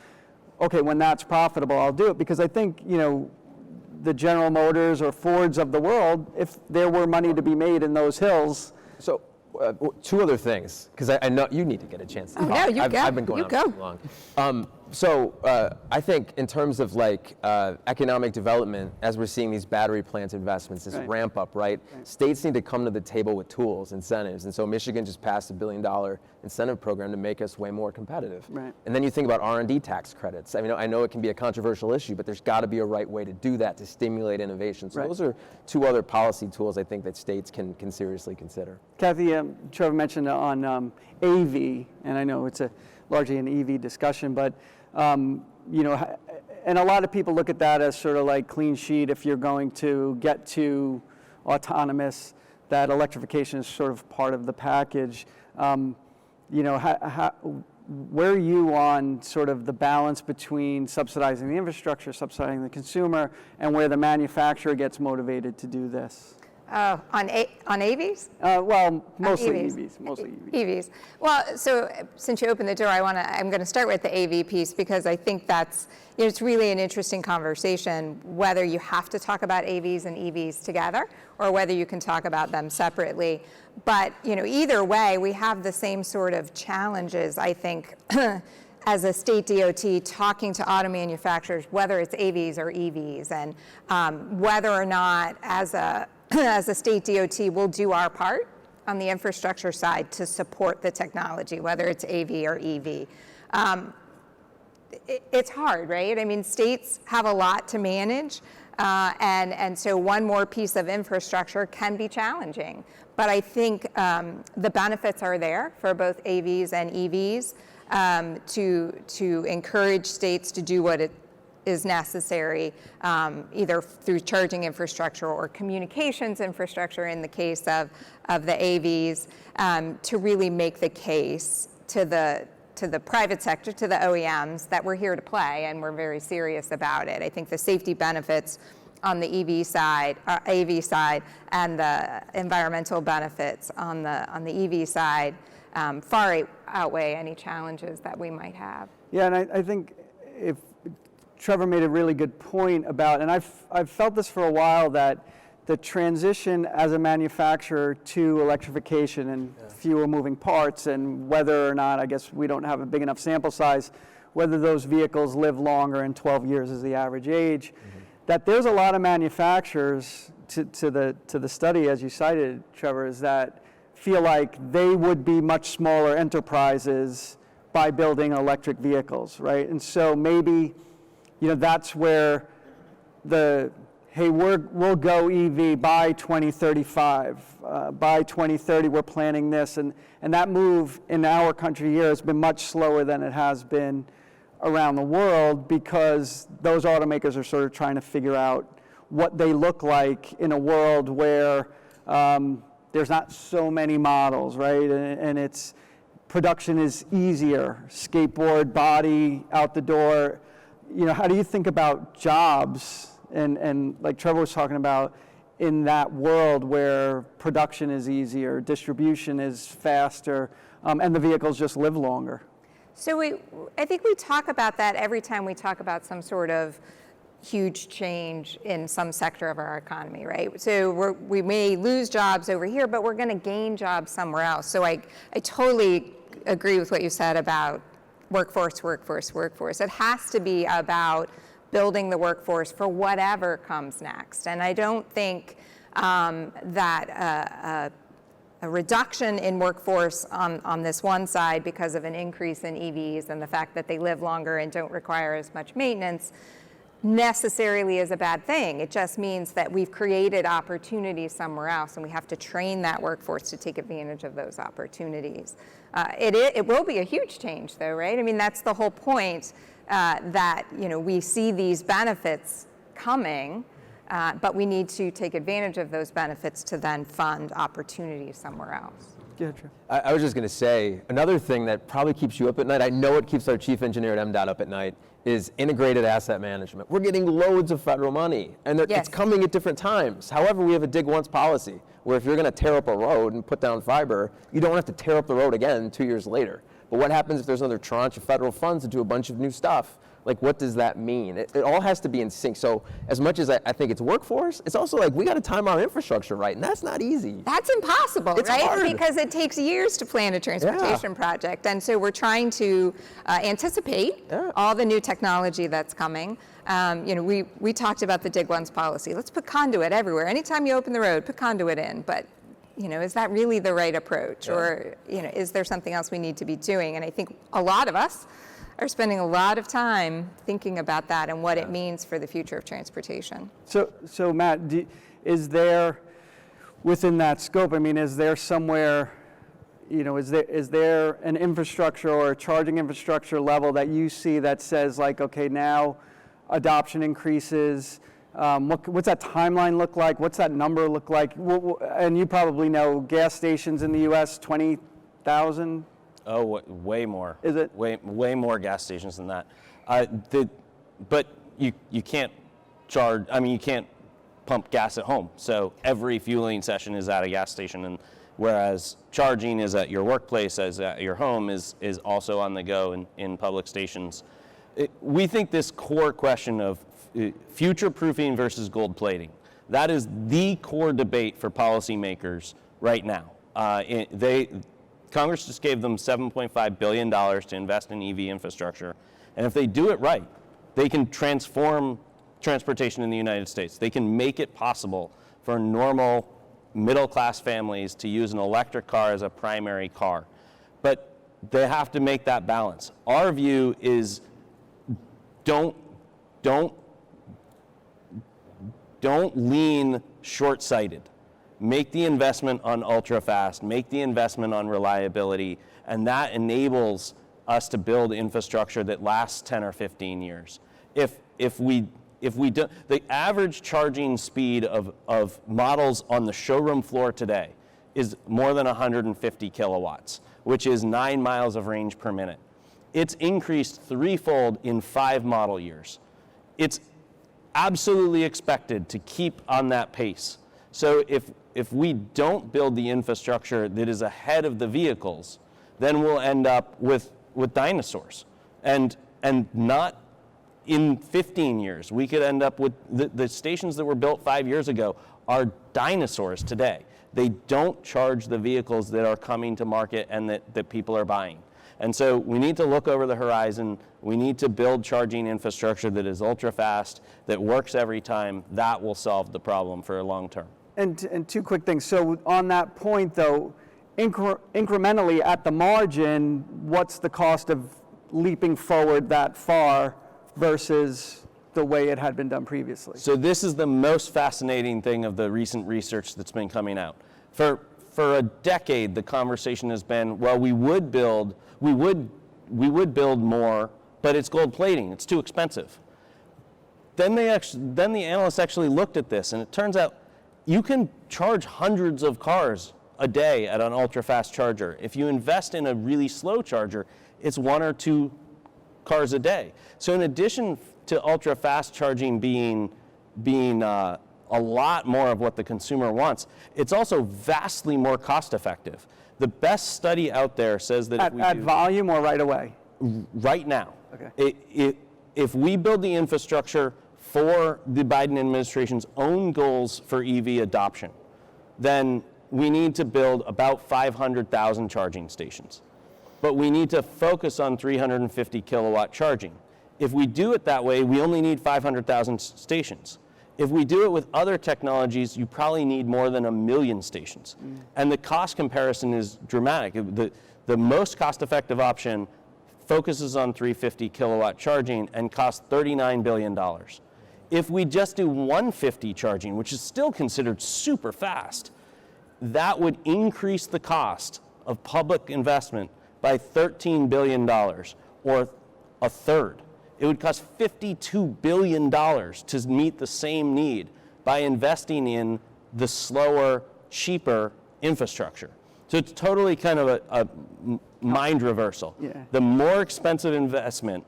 okay, when that's profitable, I'll do it. Because I think, the General Motors or Fords of the world, if there were money to be made in those hills. So two other things, because I know you need to get a chance to talk. No, you go. I've been going on for too long. So I think in terms of like economic development, as we're seeing these battery plant investments, this ramp up, right? States need to come to the table with tools, incentives. And so Michigan just passed $1 billion incentive program to make us way more competitive. Right. And then you think about R&D tax credits. I mean, I know it can be a controversial issue, but there's got to be a right way to do that to stimulate innovation. So those are two other policy tools I think that states can seriously consider. Kathy, Trevor mentioned on AV, and I know it's largely an EV discussion, but and a lot of people look at that as sort of like clean sheet. If you're going to get to autonomous, that electrification is sort of part of the package. where are you on sort of the balance between subsidizing the infrastructure, subsidizing the consumer, and where the manufacturer gets motivated to do this? On AVs? Well, mostly EVs. EVs. Mostly EVs. EVs. Well, so since you opened the door, I'm going to start with the AV piece because I think that's, it's really an interesting conversation whether you have to talk about AVs and EVs together or whether you can talk about them separately. But either way, we have the same sort of challenges, I think, as a state DOT talking to auto manufacturers, whether it's AVs or EVs, and whether or not as a state DOT we'll do our part on the infrastructure side to support the technology, whether it's AV or EV. It's hard, right? I mean, states have a lot to manage, and so one more piece of infrastructure can be challenging. But I think the benefits are there for both AVs and EVs to encourage states to do what it is necessary, either through charging infrastructure or communications infrastructure in the case of the AVs, to really make the case to the private sector, to the OEMs, that we're here to play and we're very serious about it. I think the safety benefits on the AV side, and the environmental benefits on the EV side far outweigh any challenges that we might have. Yeah, and I think if Trevor made a really good point about, and I've felt this for a while, that the transition as a manufacturer to electrification and fewer moving parts, and whether or not, I guess we don't have a big enough sample size, whether those vehicles live longer, and 12 years is the average age, that there's a lot of manufacturers, to the study as you cited, Trevor, is that feel like they would be much smaller enterprises by building electric vehicles, right? And so maybe, that's where hey, we'll go EV by 2035. By 2030, we're planning this. And that move in our country here has been much slower than it has been around the world, because those automakers are sort of trying to figure out what they look like in a world where there's not so many models, right? And it's production is easier. Skateboard, body, out the door. How do you think about jobs and like Trevor was talking about, in that world where production is easier, distribution is faster, and the vehicles just live longer? So I think we talk about that every time we talk about some sort of huge change in some sector of our economy, right? So we may lose jobs over here, but we're going to gain jobs somewhere else. So I totally agree with what you said about workforce. It has to be about building the workforce for whatever comes next. And I don't think that a reduction in workforce on this one side because of an increase in EVs and the fact that they live longer and don't require as much maintenance necessarily is a bad thing. It just means that we've created opportunities somewhere else, and we have to train that workforce to take advantage of those opportunities. It will be a huge change, though, right? I mean, that's the whole point, that we see these benefits coming, but we need to take advantage of those benefits to then fund opportunities somewhere else. Yeah, true. I was just going to say, another thing that probably keeps you up at night, I know it keeps our chief engineer at MDOT up at night, is integrated asset management. We're getting loads of federal money, and Yes. it's coming at different times. However, we have a dig once policy, where if you're going to tear up a road and put down fiber, you don't have to tear up the road again 2 years later. But what happens if there's another tranche of federal funds to do a bunch of new stuff? Like, what does that mean? It all has to be in sync. So as much as I think it's workforce, it's also like we got to time our infrastructure right, and that's not easy. That's impossible, It's right? hard. Because it takes years to plan a transportation project. And so we're trying to anticipate all the new technology that's coming. We talked about the dig once policy. Let's put conduit everywhere. Anytime you open the road, put conduit in. But is that really the right approach? Or, is there something else we need to be doing? And I think a lot of us are spending a lot of time thinking about that and what it means for the future of transportation. So Matt, is there, within that scope, I mean, is there somewhere, is there an infrastructure or a charging infrastructure level that you see that says, like, okay, now adoption increases, what's that timeline look like? What's that number look like? And you probably know gas stations in the U.S., 20,000 Oh, way more. Is it? Way more gas stations than that. But you can't charge. I mean, you can't pump gas at home. So every fueling session is at a gas station, and whereas charging is at your workplace, as at your home, is also on the go in public stations. We think this core question of future-proofing versus gold plating, that is the core debate for policymakers right now. Congress just gave them $7.5 billion to invest in EV infrastructure, and if they do it right, they can transform transportation in the United States. They can make it possible for normal middle-class families to use an electric car as a primary car. But they have to make that balance. Our view is don't lean short-sighted. Make the investment on ultra-fast, make the investment on reliability, and that enables us to build infrastructure that lasts 10 or 15 years. If we do, the average charging speed of models on the showroom floor today is more than 150 kilowatts, which is 9 miles of range per minute. It's increased threefold in 5 model years. It's absolutely expected to keep on that pace. So if we don't build the infrastructure that is ahead of the vehicles, then we'll end up with dinosaurs. And not in 15 years, we could end up with the stations that were built 5 years ago are dinosaurs today. They don't charge the vehicles that are coming to market and that people are buying. And so we need to look over the horizon. We need to build charging infrastructure that is ultra fast, that works every time. That will solve the problem for a long term. And two quick things. So on that point, though, incrementally at the margin, what's the cost of leaping forward that far versus the way it had been done previously? So this is the most fascinating thing of the recent research that's been coming out. For a decade, the conversation has been, well, we would build more, but it's gold plating. It's too expensive. Then the analysts actually looked at this, and it turns out you can charge hundreds of cars a day at an ultra-fast charger. If you invest in a really slow charger, it's 1 or 2 cars a day. So in addition to ultra-fast charging being a lot more of what the consumer wants, it's also vastly more cost-effective. The best study out there says that At volume or right away? Right now. Okay. If we build the infrastructure for the Biden administration's own goals for EV adoption, then we need to build about 500,000 charging stations. But we need to focus on 350 kilowatt charging. If we do it that way, we only need 500,000 stations. If we do it with other technologies, you probably need more than 1 million stations. And the cost comparison is dramatic. The most cost-effective option focuses on 350 kilowatt charging and costs $39 billion. If we just do 150 charging, which is still considered super fast, that would increase the cost of public investment by $13 billion, or a third. It would cost $52 billion to meet the same need by investing in the slower, cheaper infrastructure. So it's totally kind of a mind reversal. Yeah. The more expensive investment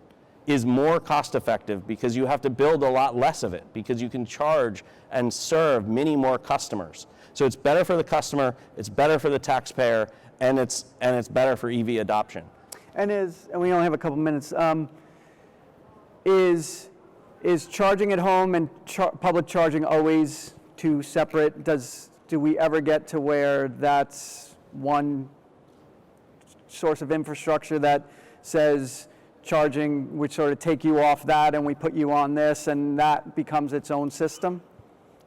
is more cost effective because you have to build a lot less of it, because you can charge and serve many more customers. So it's better for the customer, it's better for the taxpayer, and it's better for EV adoption. And we only have a couple minutes. Is charging at home and public charging always two separate? Do we ever get to where that's one source of infrastructure that says charging would sort of take you off that and we put you on this and that becomes its own system?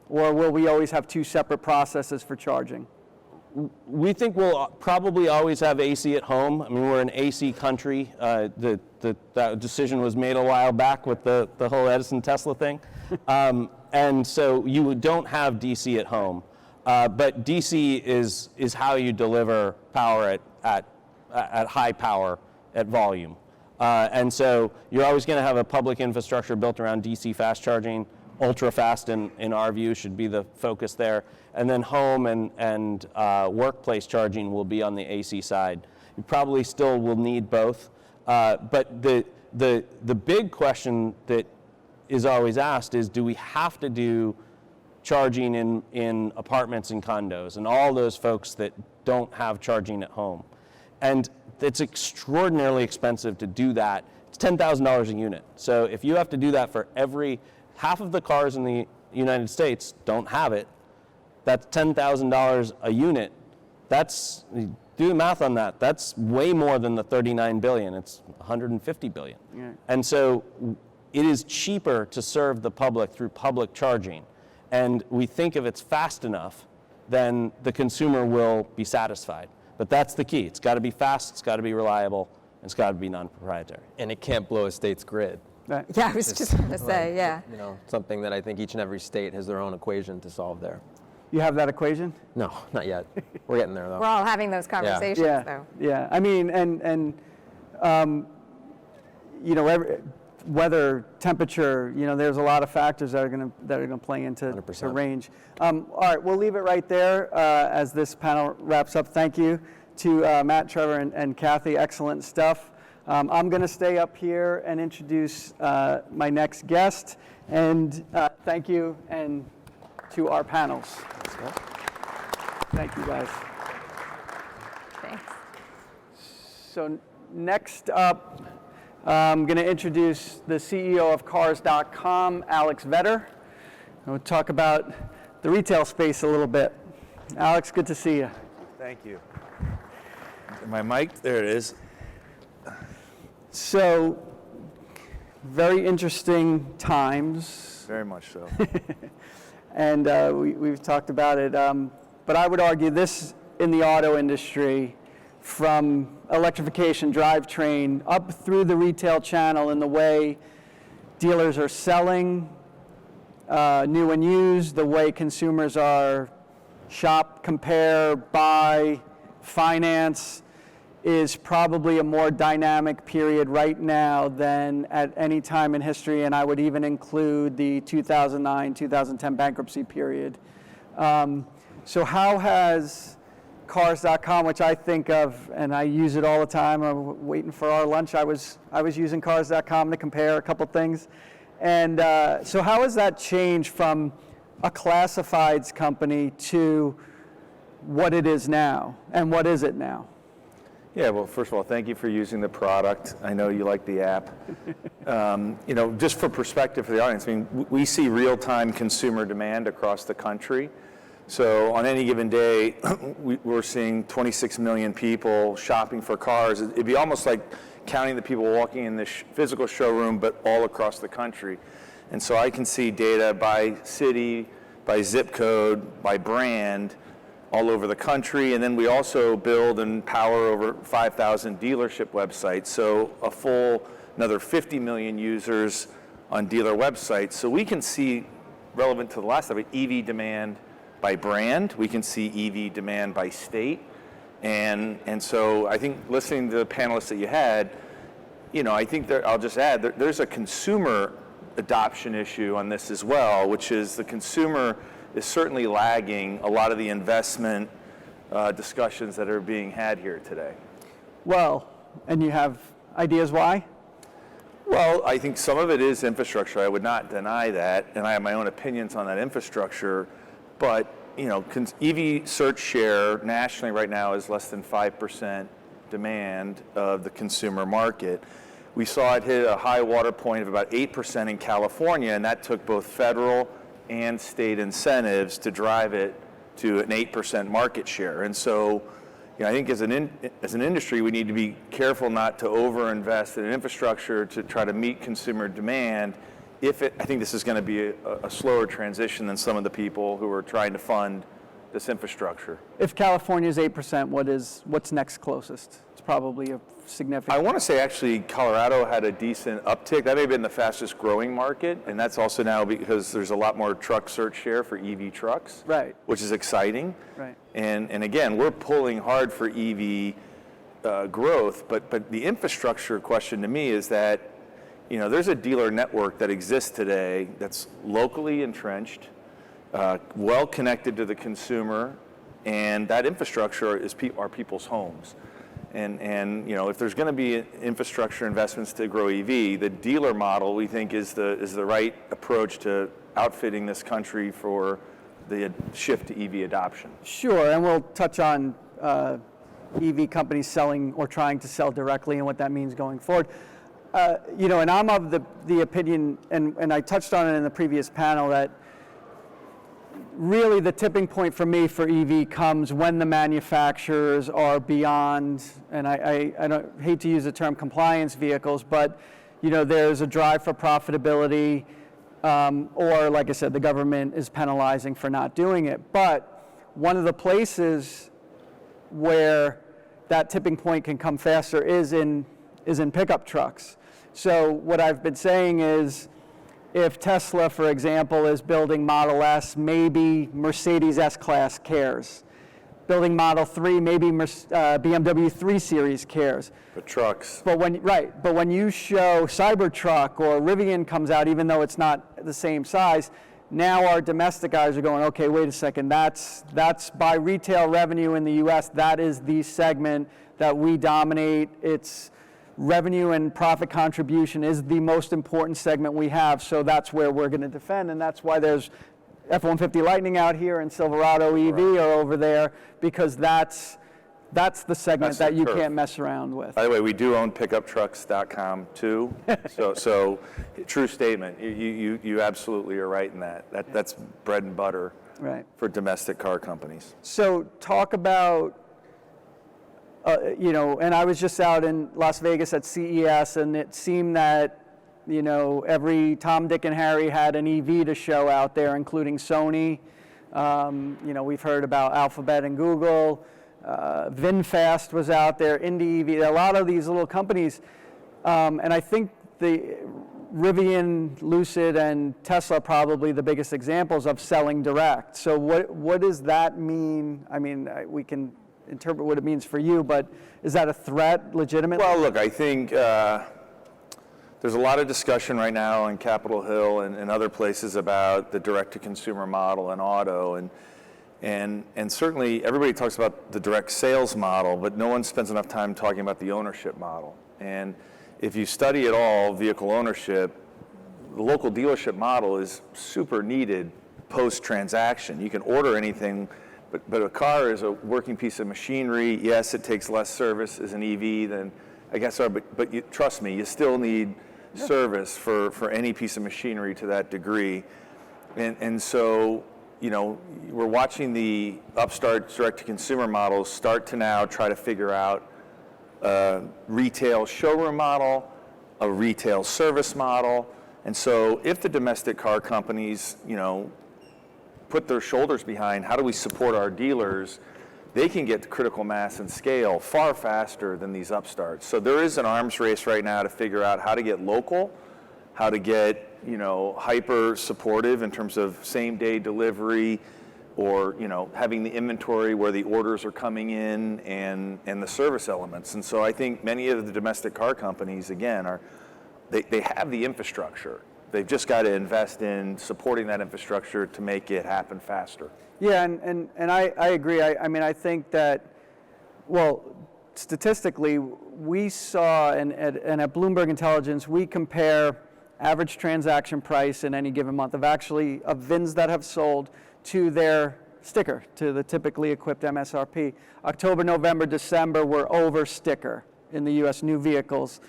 Or will we always have two separate processes for charging? We think we'll probably always have AC at home. I mean, we're an AC country. That decision was made a while back with the whole Edison Tesla thing. And so you don't have DC at home. But DC is how you deliver power at high power at volume. And so you're always going to have a public infrastructure built around DC fast charging. Ultra fast, in our view, should be the focus there. And then home and workplace charging will be on the AC side. You probably still will need both. But the big question that is always asked is, do we have to do charging in apartments and condos and all those folks that don't have charging at home? And it's extraordinarily expensive to do that. It's $10,000 a unit. So if you have to do that for half of the cars in the United States don't have it, that's $10,000 a unit. Do the math on that. That's way more than the $39 billion. It's $150 billion. Yeah. And so it is cheaper to serve the public through public charging. And we think if it's fast enough, then the consumer will be satisfied. But that's the key. It's got to be fast, it's got to be reliable, and it's got to be non-proprietary. And it can't blow a state's grid. Right. Yeah, I was just going to say, yeah. You know, something that I think each and every state has their own equation to solve there. You have that equation? No, not yet. We're getting there though. We're all having those conversations, Yeah, though. yeah. I mean, you know, weather, temperature. You know, there's a lot of factors that are going to play into 100%. range. All right, we'll leave it right there as this panel wraps up. Thank you to Matt, Trevor, and Kathy. Excellent stuff. I'm going to stay up here and introduce my next guest. And thank you and to our panels. Thank you, guys. Thanks. So next up, I'm going to introduce the CEO of Cars.com, Alex Vetter. And we'll talk about the retail space a little bit. Alex, good to see you. Thank you. My mic, there it is. So, very interesting times. Very much so. And we've talked about it. But I would argue this in the auto industry, from electrification, drivetrain, up through the retail channel in the way dealers are selling new and used, the way consumers are shop, compare, buy, finance, is probably a more dynamic period right now than at any time in history, and I would even include the 2009-2010 bankruptcy period. So how has Cars.com, which I think of, and I use it all the time, I'm waiting for our lunch, I was using Cars.com to compare a couple things. And so how has that changed from a classifieds company to what it is now, and what is it now? Yeah, well, first of all, thank you for using the product. I know you like the app. You know, just for perspective for the audience, I mean, we see real-time consumer demand across the country. So on any given day, we're seeing 26 million people shopping for cars. It'd be almost like counting the people walking in the physical showroom, but all across the country. And so I can see data by city, by zip code, by brand, all over the country. And then we also build and power over 5,000 dealership websites. So a full another 50 million users on dealer websites. So we can see, relevant to the last topic, EV demand by brand. We can see EV demand by state. And so I think listening to the panelists that you had, you know, I think I'll just add, there's a consumer adoption issue on this as well, which is the consumer is certainly lagging a lot of the investment discussions that are being had here today. Well, and you have ideas why? Well, I think some of it is infrastructure. I would not deny that, and I have my own opinions on that infrastructure. But you know, EV search share nationally right now is less than 5% demand of the consumer market. We saw it hit a high water point of about 8% in California, and that took both federal and state incentives to drive it to an 8% market share. And so, you know, I think as an industry, we need to be careful not to overinvest in infrastructure to try to meet consumer demand. I think this is going to be a slower transition than some of the people who are trying to fund this infrastructure. If California is 8%, what's next closest? It's probably a significant. I want to say actually Colorado had a decent uptick. That may have been the fastest growing market, and that's also now because there's a lot more truck search share for EV trucks, Right. which is exciting. Right. And again, we're pulling hard for EV growth, but the infrastructure question to me is that, you know, there's a dealer network that exists today that's locally entrenched, well connected to the consumer, and that infrastructure are people's homes. And if there's going to be infrastructure investments to grow EV, the dealer model we think is the right approach to outfitting this country for the shift to EV adoption. Sure, and we'll touch on EV companies selling or trying to sell directly and what that means going forward. And I'm of the opinion, and I touched on it in the previous panel, that really the tipping point for me for EV comes when the manufacturers are beyond, and I don't hate to use the term compliance vehicles, but there's a drive for profitability, or like I said, the government is penalizing for not doing it. But one of the places where that tipping point can come faster is in pickup trucks. So what I've been saying is, if Tesla, for example, is building Model S, maybe Mercedes S-Class cares. Building Model 3, maybe BMW 3 Series cares. But trucks. But when you show Cybertruck or Rivian comes out, even though it's not the same size, now our domestic guys are going, okay, wait a second, that's by retail revenue in the US, that is the segment that we dominate. It's revenue and profit contribution is the most important segment we have, so that's where we're going to defend, and that's why there's F-150 Lightning out here and Silverado EV are over there, because that's the segment that you can't mess around with. By the way, we do own pickuptrucks.com too, so true statement. You absolutely are right in that. That's bread and butter for domestic car companies. So talk about and I was just out in Las Vegas at CES, and it seemed that, every Tom, Dick, and Harry had an EV to show out there, including Sony. We've heard about Alphabet and Google. VinFast was out there, Indie EV, a lot of these little companies. And I think the Rivian, Lucid, and Tesla are probably the biggest examples of selling direct. So what does that mean? I mean, we can interpret what it means for you, but is that a threat legitimately? Well, look, I think there's a lot of discussion right now on Capitol Hill and other places about the direct-to-consumer model in auto, and certainly everybody talks about the direct sales model, but no one spends enough time talking about the ownership model. And if you study at all vehicle ownership, the local dealership model is super needed post-transaction. You can order anything, but a car is a working piece of machinery. Yes, it takes less service as an EV than, I guess, but trust me, you still need service for any piece of machinery to that degree. And so, we're watching the upstart direct-to-consumer models start to now try to figure out a retail showroom model, a retail service model. And so if the domestic car companies, put their shoulders behind how do we support our dealers, they can get to critical mass and scale far faster than these upstarts. So there is an arms race right now to figure out how to get local, how to get hyper supportive in terms of same day delivery, or having the inventory where the orders are coming in and the service elements. And so I think many of the domestic car companies, again, they have the infrastructure. They've just got to invest in supporting that infrastructure to make it happen faster. Yeah, and I agree. I mean, I think that, well, statistically, we saw, and at Bloomberg Intelligence, we compare average transaction price in any given month of VINs that have sold to their sticker, to the typically equipped MSRP. October, November, December were over sticker in the U.S. new vehicles.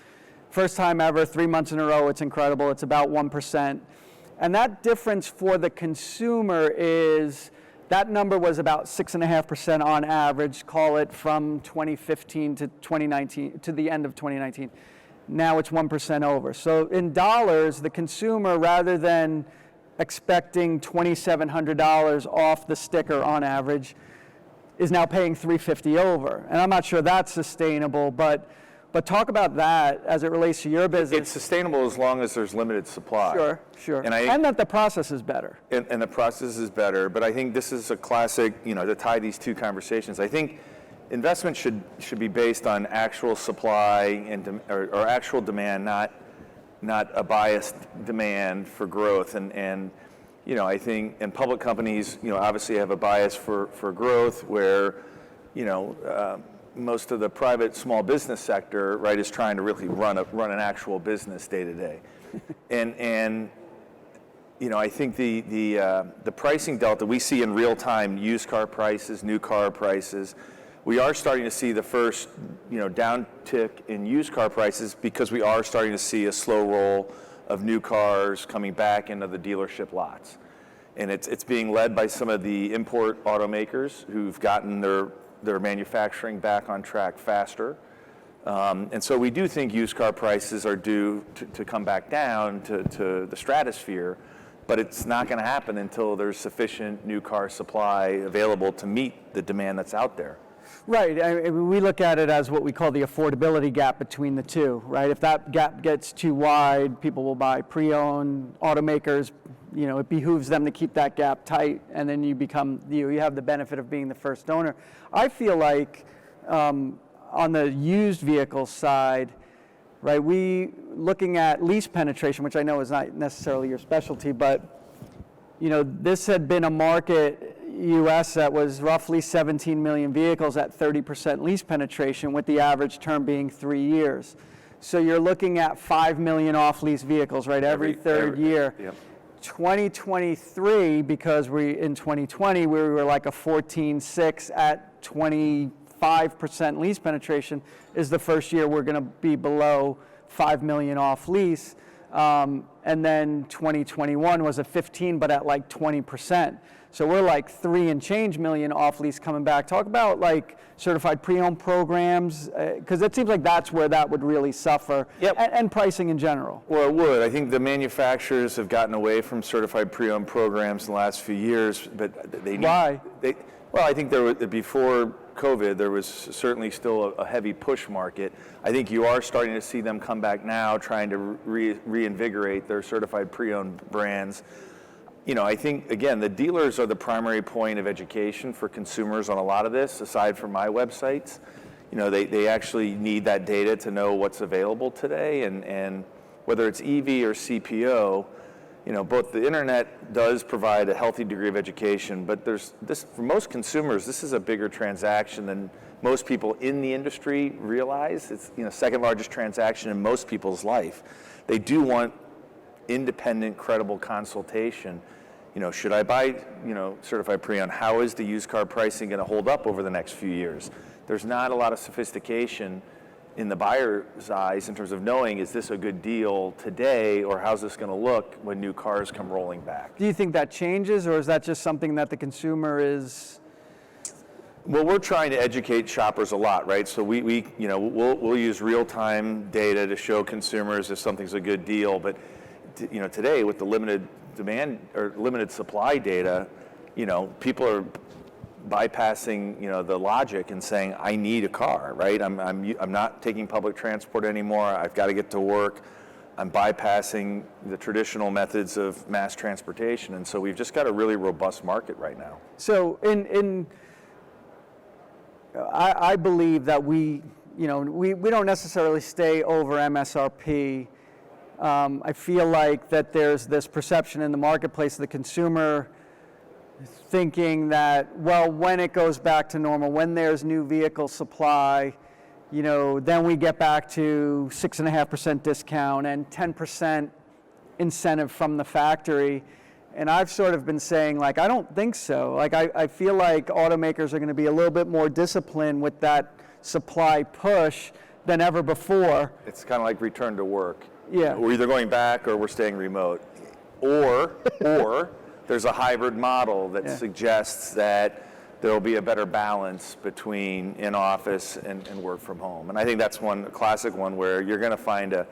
First time ever, 3 months in a row, it's incredible. It's about 1%. And that difference for the consumer is, that number was about 6.5% on average, call it from 2015 to 2019, to the end of 2019. Now it's 1% over. So in dollars, the consumer, rather than expecting $2,700 off the sticker on average, is now paying $350 over. And I'm not sure that's sustainable, but talk about that as it relates to your business. It's sustainable as long as there's limited supply. Sure. And that the process is better. And the process is better, but I think this is a classic, to tie these two conversations. I think investment should be based on actual supply or actual demand, not a biased demand for growth. And I think, and public companies, obviously have a bias for growth where, most of the private small business sector, right, is trying to really run an actual business day to day. And you know, I think the pricing delta we see in real time, used car prices, new car prices, we are starting to see the first, you know, downtick in used car prices because we are starting to see a slow roll of new cars coming back into the dealership lots. And it's being led by some of the import automakers who've gotten their manufacturing back on track faster. And so we do think used car prices are due to come back down to the stratosphere, but it's not going to happen until there's sufficient new car supply available to meet the demand that's out there. Right. We look at it as what we call the affordability gap between the two, right? If that gap gets too wide, people will buy pre-owned. Automakers, you know, it behooves them to keep that gap tight, and then you have the benefit of being the first owner. I feel like on the used vehicle side, right, we looking at lease penetration, which I know is not necessarily your specialty, but you know, this had been a market, U.S., that was roughly 17 million vehicles at 30% lease penetration, with the average term being 3 years. So you're looking at 5 million off-lease vehicles, right, every third year. Yep. 2023, because in 2020 we were like a 14.6 at 25% lease penetration, is the first year we're going to be below 5 million off lease. And then 2021 was a 15, but at like 20%. So we're like 3 and change million off lease coming back. Talk about like certified pre-owned programs, because it seems like that's where that would really suffer. Yep. And pricing in general. Well, it would. I think the manufacturers have gotten away from certified pre-owned programs in the last few years, but they need. Why? Well, I think before COVID, there was certainly still a heavy push market. I think you are starting to see them come back now, trying to reinvigorate their certified pre-owned brands. You know, I think, again, the dealers are the primary point of education for consumers on a lot of this, aside from my websites. You know, they actually need that data to know what's available today, and whether it's EV or CPO, you know, both the internet does provide a healthy degree of education, but for most consumers, this is a bigger transaction than most people in the industry realize. It's, you know, second largest transaction in most people's life. They do want independent, credible consultation. You know, should I buy, you know, certified pre-owned? How is the used car pricing going to hold up over the next few years? There's not a lot of sophistication in the buyer's eyes in terms of knowing, is this a good deal today, or how's this going to look when new cars come rolling back? Do you think that changes, or is that just something that the consumer is? Well, we're trying to educate shoppers a lot, right? So we you know, we'll use real-time data to show consumers if something's a good deal, but you know, today with the limited demand or limited supply data, you know, people are bypassing, you know, the logic and saying, I need a car, right? I'm not taking public transport anymore. I've got to get to work. I'm bypassing the traditional methods of mass transportation, and so we've just got a really robust market right now. So I believe that we don't necessarily stay over MSRP. I feel like that there's this perception in the marketplace of the consumer thinking that, well, when it goes back to normal, when there's new vehicle supply, you know, then we get back to 6.5% discount and 10% incentive from the factory. And I've sort of been saying, like, I don't think so. Like, I feel like automakers are going to be a little bit more disciplined with that supply push than ever before. It's kind of like return to work. Yeah. We're either going back or we're staying remote. Or there's a hybrid model that suggests that there'll be a better balance between in-office and work from home. And I think that's a classic one where you're going to find a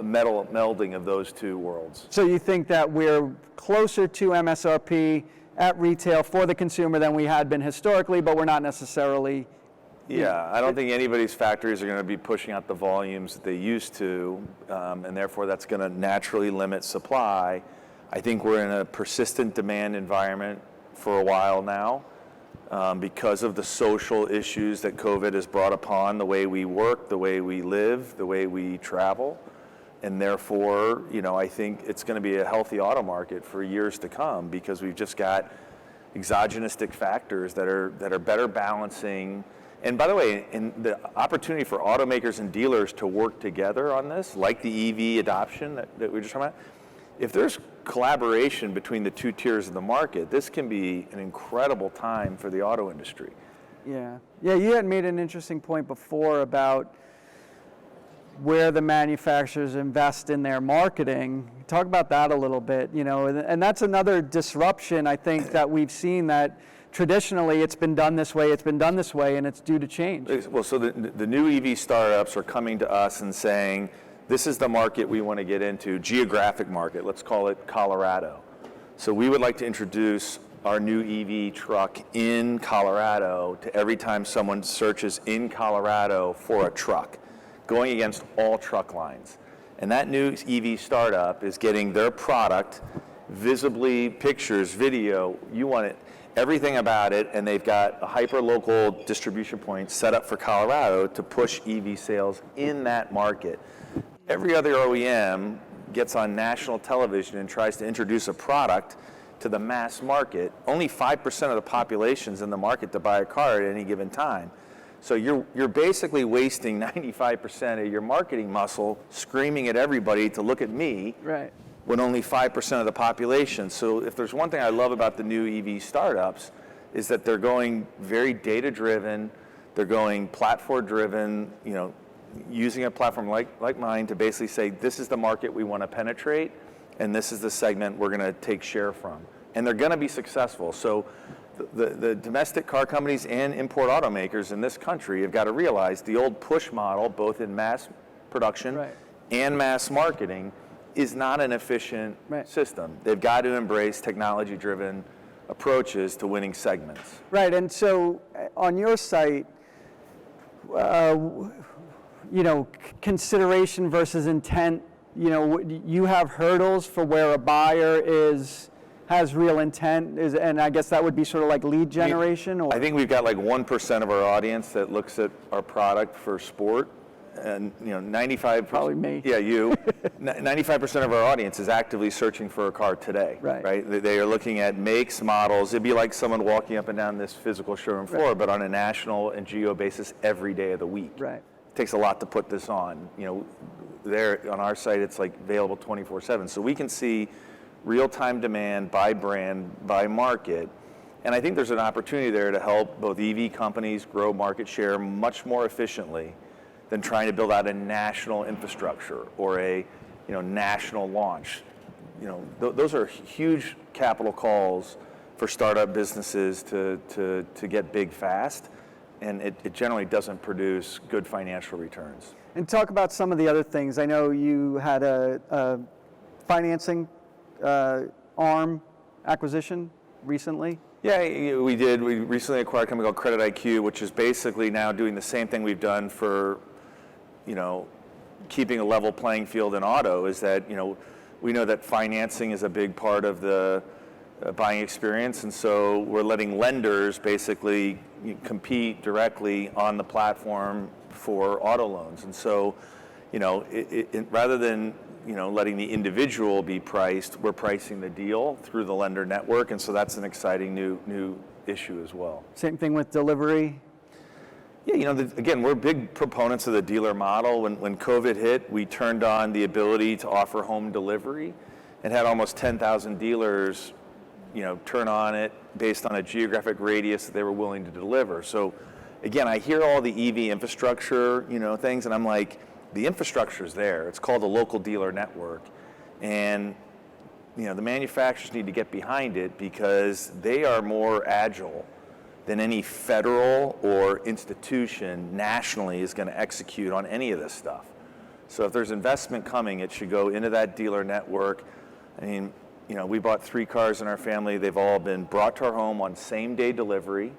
melding of those two worlds. So you think that we're closer to MSRP at retail for the consumer than we had been historically, but we're not necessarily. Yeah, I don't think anybody's factories are going to be pushing out the volumes that they used to, and therefore that's going to naturally limit supply. I think we're in a persistent demand environment for a while now because of the social issues that COVID has brought upon the way we work, the way we live, the way we travel. And therefore, you know, I think it's going to be a healthy auto market for years to come because we've just got exogenistic factors that are better balancing And by the way, in the opportunity for automakers and dealers to work together on this, like the EV adoption that we were just talking about, if there's collaboration between the two tiers of the market, this can be an incredible time for the auto industry. Yeah, you had made an interesting point before about where the manufacturers invest in their marketing. Talk about that a little bit, and that's another disruption I think that we've seen, that traditionally it's been done this way, and it's due to change. Well, so the new EV startups are coming to us and saying, this is the market we want to get into, geographic market, let's call it Colorado. So we would like to introduce our new EV truck in Colorado to every time someone searches in Colorado for a truck, going against all truck lines. And that new EV startup is getting their product visibly, pictures, video, you want it, everything about it, and they've got a hyper-local distribution point set up for Colorado to push EV sales in that market. Every other OEM gets on national television and tries to introduce a product to the mass market. Only 5% of the population's in the market to buy a car at any given time. So you're basically wasting 95% of your marketing muscle screaming at everybody to look at me, Right. when only 5% of the population. So if there's one thing I love about the new EV startups, is that they're going very data-driven, they're going platform-driven, using a platform like mine to basically say, this is the market we want to penetrate, and this is the segment we're going to take share from. And they're going to be successful. So the domestic car companies and import automakers in this country have got to realize the old push model, both in mass production Right. and mass marketing, is not an efficient system. They've got to embrace technology-driven approaches to winning segments. Right, and so on your site, consideration versus intent, you have hurdles for where a buyer has real intent, and I guess that would be sort of like lead generation? Or I think we've got like 1% of our audience that looks at our product for sport, and 95%. Probably me. Yeah, you. 95% of our audience is actively searching for a car today. Right. They are looking at makes, models. It'd be like someone walking up and down this physical showroom floor, but on a national and geo basis every day of the week. Right. It takes a lot to put this on. There on our site, it's like available 24/7. So we can see real-time demand by brand, by market. And I think there's an opportunity there to help both EV companies grow market share much more efficiently than trying to build out a national infrastructure or a national launch. Those are huge capital calls for startup businesses to get big fast, and it generally doesn't produce good financial returns. And talk about some of the other things. I know you had a financing arm acquisition recently. Yeah, we did. We recently acquired a company called Credit IQ, which is basically now doing the same thing we've done for, keeping a level playing field in auto, is that, we know that financing is a big part of the buying experience, and so we're letting lenders basically compete directly on the platform for auto loans. And so, rather than letting the individual be priced, we're pricing the deal through the lender network, and so that's an exciting new issue as well. Same thing with delivery. Yeah, again, we're big proponents of the dealer model. When COVID hit, we turned on the ability to offer home delivery and had almost 10,000 dealers, turn on it based on a geographic radius that they were willing to deliver. So again, I hear all the EV infrastructure, things, and I'm like, the infrastructure's there. It's called a local dealer network. And, the manufacturers need to get behind it because they are more agile than any federal or institution nationally is going to execute on any of this stuff. So if there's investment coming, it should go into that dealer network. I mean, we bought 3 cars in our family. They've all been brought to our home on same-day delivery.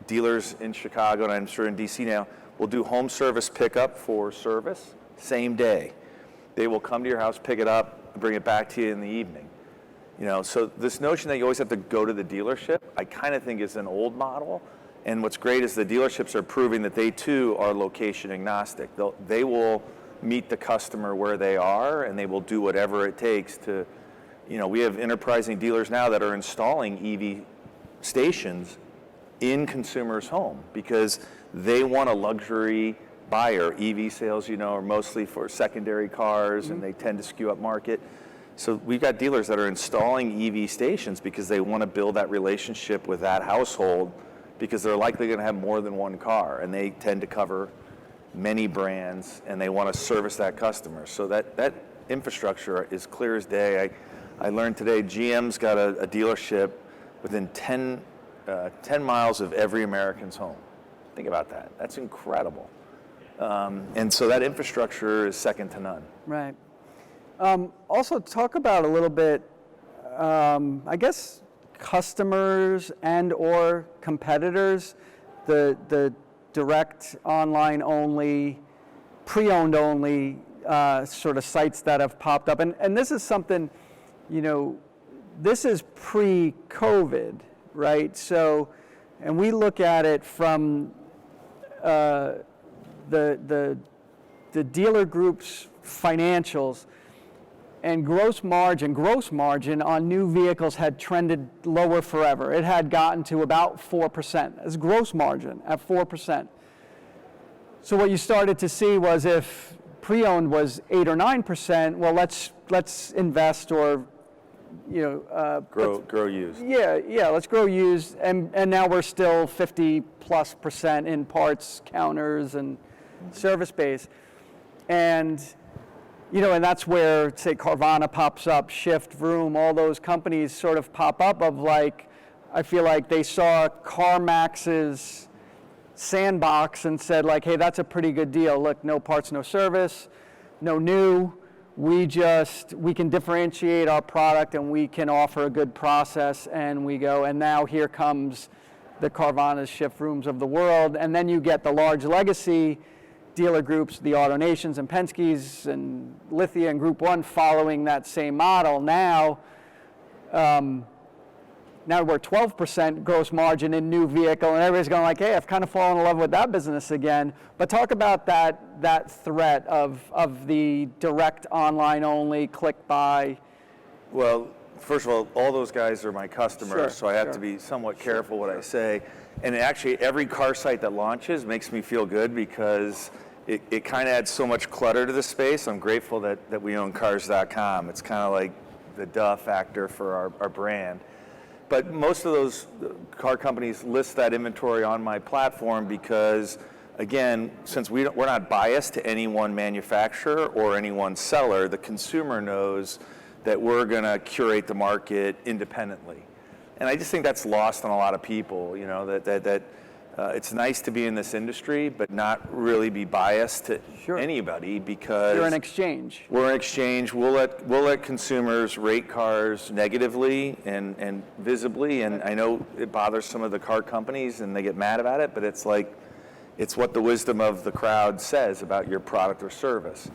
Dealers in Chicago, and I'm sure in DC now, will do home service pickup for service, same day. They will come to your house, pick it up, bring it back to you in the evening. So this notion that you always have to go to the dealership, I kind of think is an old model. And what's great is the dealerships are proving that they too are location agnostic. They will meet the customer where they are, and they will do whatever it takes to, we have enterprising dealers now that are installing EV stations in consumers' home because they want a luxury buyer. EV sales, are mostly for secondary cars, and they tend to skew up market. So we've got dealers that are installing EV stations because they want to build that relationship with that household because they're likely going to have more than one car, and they tend to cover many brands, and they want to service that customer. So that infrastructure is clear as day. I learned today GM's got a dealership within 10 miles of every American's home. Think about that. That's incredible. And so that infrastructure is second to none. Right. Also, talk about a little bit, I guess, customers and or competitors, the direct online only, pre-owned only sort of sites that have popped up. And this is something, this is pre-COVID, right? So, and we look at it from the dealer group's financials, and gross margin on new vehicles had trended lower forever. It had gotten to about 4%. That's gross margin at 4%. So what you started to see was if pre-owned was 8 or 9%, well, let's invest or grow used. Yeah, let's grow used, and now we're still 50+% in parts, counters, and service base, and and that's where, say, Carvana pops up, Shift, Vroom, all those companies sort of pop up of like, I feel like they saw CarMax's sandbox and said like, hey, that's a pretty good deal. Look, no parts, no service, no new. We can differentiate our product and we can offer a good process, and we go, and now here comes the Carvanas, Shift, Vrooms of the world, and then you get the large legacy dealer groups, the AutoNations and Penske's and Lithia and Group 1 following that same model. Now we're 12% gross margin in new vehicle, and everybody's going like, hey, I've kind of fallen in love with that business again. But talk about that threat of the direct online only, click buy. Well, first of all those guys are my customers, Sure, so I have sure. to be somewhat careful what I say. And actually, every car site that launches makes me feel good because it kind of adds so much clutter to the space. I'm grateful that we own Cars.com. It's kind of like the duh factor for our brand. But most of those car companies list that inventory on my platform because, again, since we're not biased to any one manufacturer or any one seller, the consumer knows that we're going to curate the market independently. And I just think that's lost on a lot of people, that it's nice to be in this industry, but not really be biased to Sure. anybody because You're an exchange. we're an exchange. We'll let consumers rate cars negatively and visibly, and I know it bothers some of the car companies and they get mad about it, but it's like, it's what the wisdom of the crowd says about your product or service.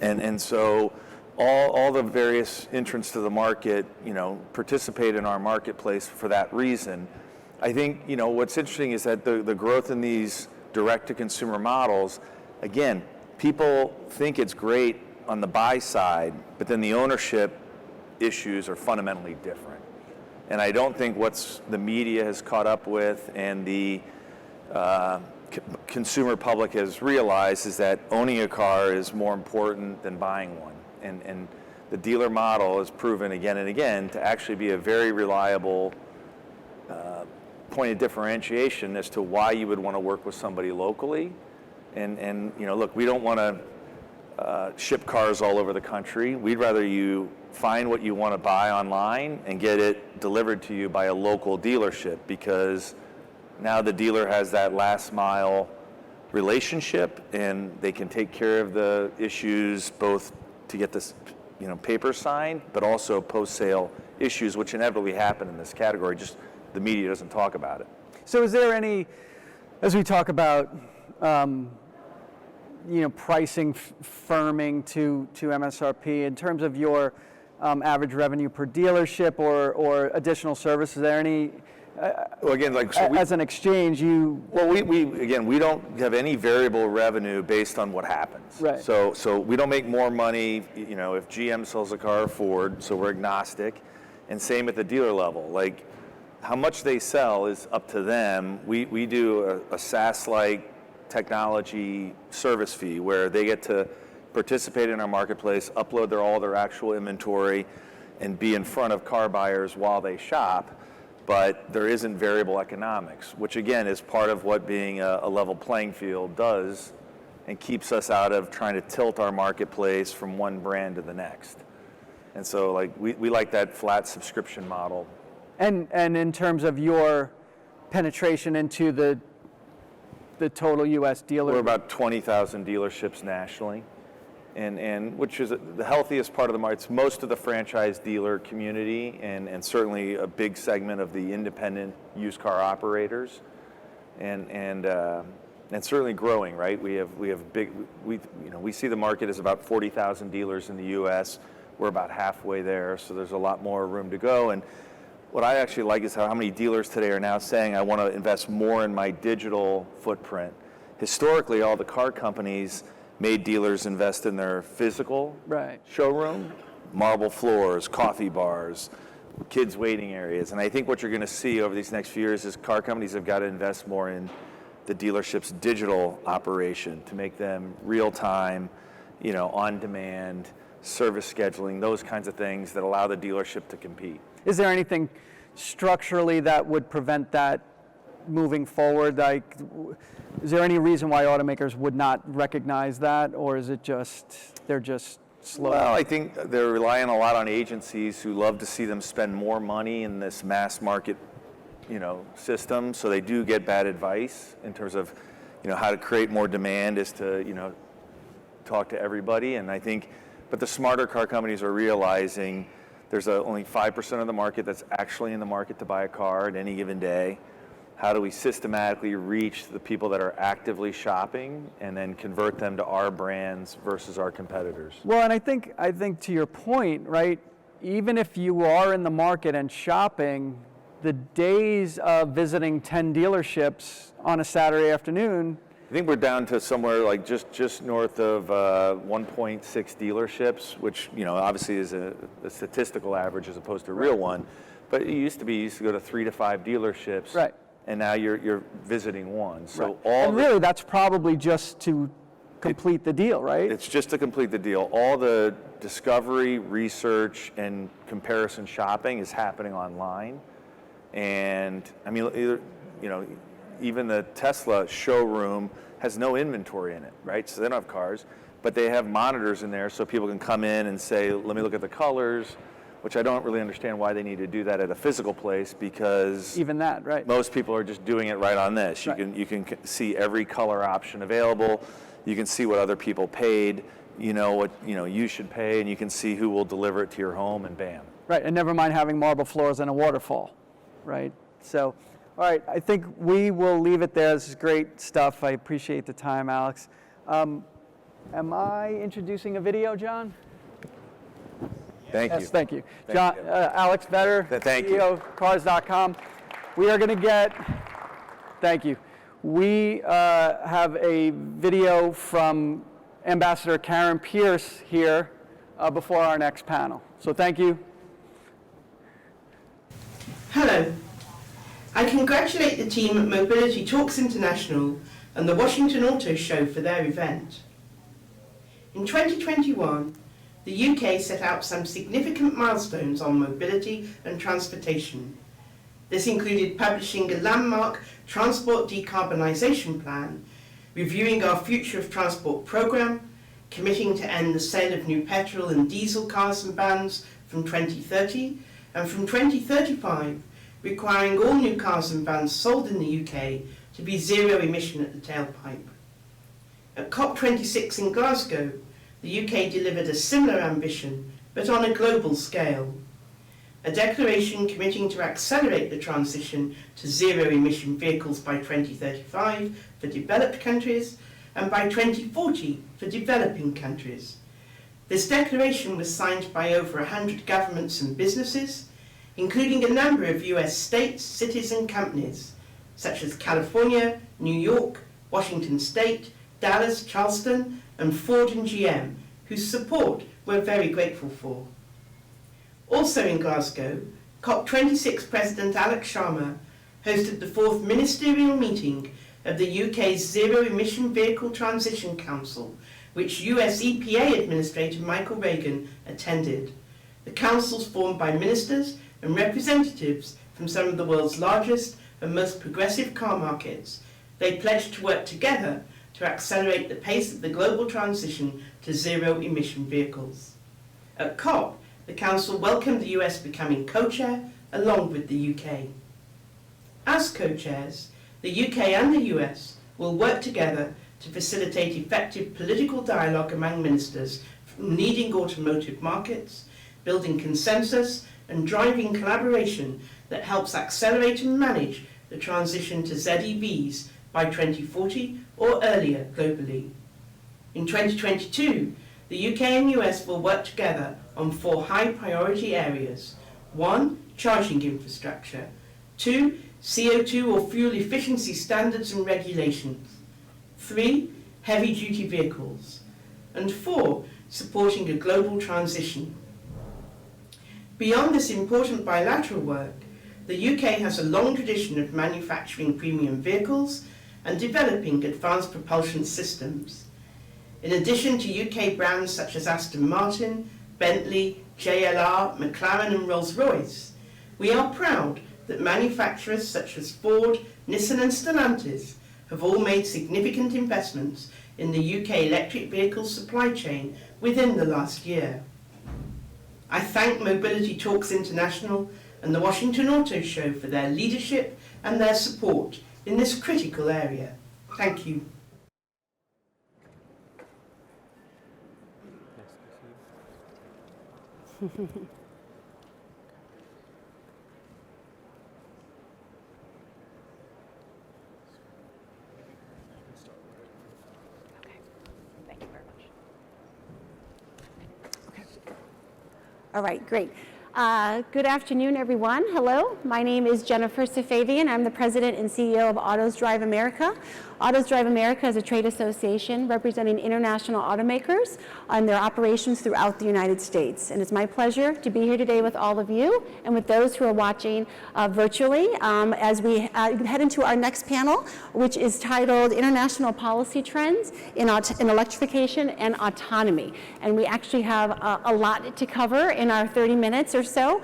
And so all the various entrants to the market, participate in our marketplace for that reason. I think, what's interesting is that the growth in these direct-to-consumer models, again, people think it's great on the buy side, but then the ownership issues are fundamentally different. And I don't think what's the media has caught up with and the consumer public has realized is that owning a car is more important than buying one. And the dealer model has proven again and again to actually be a very reliable point of differentiation as to why you would want to work with somebody locally. And look, we don't want to ship cars all over the country. We'd rather you find what you want to buy online and get it delivered to you by a local dealership, because now the dealer has that last mile relationship and they can take care of the issues both to get this paper signed, but also post-sale issues, which inevitably happen in this category. Just the media doesn't talk about it. So is there any, as we talk about, pricing firming to MSRP, in terms of your average revenue per dealership or additional services, is there any, Well, again, as an exchange, we don't have any variable revenue based on what happens. Right. So we don't make more money, if GM sells a car or Ford, so we're agnostic. And same at the dealer level. Like, how much they sell is up to them. We do a SaaS-like technology service fee where they get to participate in our marketplace, upload all their actual inventory, and be in front of car buyers while they shop. But there isn't variable economics, which again is part of what being a level playing field does and keeps us out of trying to tilt our marketplace from one brand to the next. And so like we like that flat subscription model. And in terms of your penetration into the total U.S. dealer? We're about 20,000 dealerships nationally, and which is the healthiest part of the market. It's most of the franchise dealer community, and certainly a big segment of the independent used car operators, and certainly growing. Right, we have big. We see the market as about 40,000 dealers in the U.S. We're about halfway there, so there's a lot more room to go. And what I actually like is how many dealers today are now saying, I want to invest more in my digital footprint. Historically, all the car companies made dealers invest in their physical showroom, marble floors, coffee bars, kids waiting areas. And I think what you're going to see over these next few years is car companies have got to invest more in the dealership's digital operation to make them real time, on demand, service scheduling, those kinds of things that allow the dealership to compete. Is there anything structurally that would prevent that moving forward? Like, is there any reason why automakers would not recognize that, or is it just they're just slow? Well, I think they're relying a lot on agencies who love to see them spend more money in this mass market, system. So they do get bad advice in terms of, how to create more demand is to, talk to everybody. And I think, but the smarter car companies are realizing there's only 5% of the market that's actually in the market to buy a car at any given day. How do we systematically reach the people that are actively shopping and then convert them to our brands versus our competitors? Well, and I think to your point, right, even if you are in the market and shopping, the days of visiting 10 dealerships on a Saturday afternoon, I think we're down to somewhere like just north of 1.6 dealerships, which obviously is a statistical average as opposed to a real one. But it used to go to 3 to 5 dealerships, right? And now you're visiting one. So and really, that's probably just to complete the deal, right? It's just to complete the deal. All the discovery, research, and comparison shopping is happening online. And I mean, even the Tesla showroom has no inventory in it, right? So they don't have cars, but they have monitors in there so people can come in and say, let me look at the colors, which I don't really understand why they need to do that at a physical place, because even that, right? Most people are just doing it right on this. You can see every color option available. You can see what other people paid, what you should pay, and you can see who will deliver it to your home, and bam. Right, and never mind having marble floors and a waterfall, right? So, all right, I think we will leave it there. This is great stuff. I appreciate the time, Alex. Am I introducing a video, John? Thank you. Yes, thank you. John, Alex Vetter, Thank you. CEO, Cars.com. We are going to get, thank you. We have a video from Ambassador Karen Pierce here before our next panel. So thank you. Hello. I congratulate the team at Mobility Talks International and the Washington Auto Show for their event. In 2021, the UK set out some significant milestones on mobility and transportation. This included publishing a landmark transport decarbonisation plan, reviewing our Future of Transport programme, committing to end the sale of new petrol and diesel cars and vans from 2030, and from 2035, requiring all new cars and vans sold in the UK to be zero emission at the tailpipe. At COP26 in Glasgow, the UK delivered a similar ambition, but on a global scale. A declaration committing to accelerate the transition to zero-emission vehicles by 2035 for developed countries and by 2040 for developing countries. This declaration was signed by over 100 governments and businesses, including a number of US states, cities and companies, such as California, New York, Washington State, Dallas, Charleston, and Ford and GM, whose support we're very grateful for. Also in Glasgow, COP26 President Alex Sharma hosted the 4th ministerial meeting of the UK's Zero Emission Vehicle Transition Council, which US EPA Administrator Michael Regan attended. The council's formed by ministers and representatives from some of the world's largest and most progressive car markets. They pledged to work together to accelerate the pace of the global transition to zero-emission vehicles. At COP, the Council welcomed the US becoming co-chair along with the UK. As co-chairs, the UK and the US will work together to facilitate effective political dialogue among ministers from leading automotive markets, building consensus and driving collaboration that helps accelerate and manage the transition to ZEVs by 2040 or earlier globally. In 2022, the UK and US will work together on 4 high priority areas. 1. Charging infrastructure. 2. CO2 or fuel efficiency standards and regulations. 3. Heavy duty vehicles. And 4. Supporting a global transition. Beyond this important bilateral work, the UK has a long tradition of manufacturing premium vehicles and developing advanced propulsion systems. In addition to UK brands such as Aston Martin, Bentley, JLR, McLaren and Rolls-Royce, we are proud that manufacturers such as Ford, Nissan and Stellantis have all made significant investments in the UK electric vehicle supply chain within the last year. I thank Mobility Talks International and the Washington Auto Show for their leadership and their support in this critical area. Thank you. Thank you very much. Okay. All right, great. Good afternoon, everyone. Hello, my name is Jennifer Safavian. I'm the president and CEO of Autos Drive America. Autos Drive America is a trade association representing international automakers and their operations throughout the United States. And it's my pleasure to be here today with all of you and with those who are watching virtually as we head into our next panel, which is titled International Policy Trends in Electrification and Autonomy. And we actually have a lot to cover in our 30 minutes or so.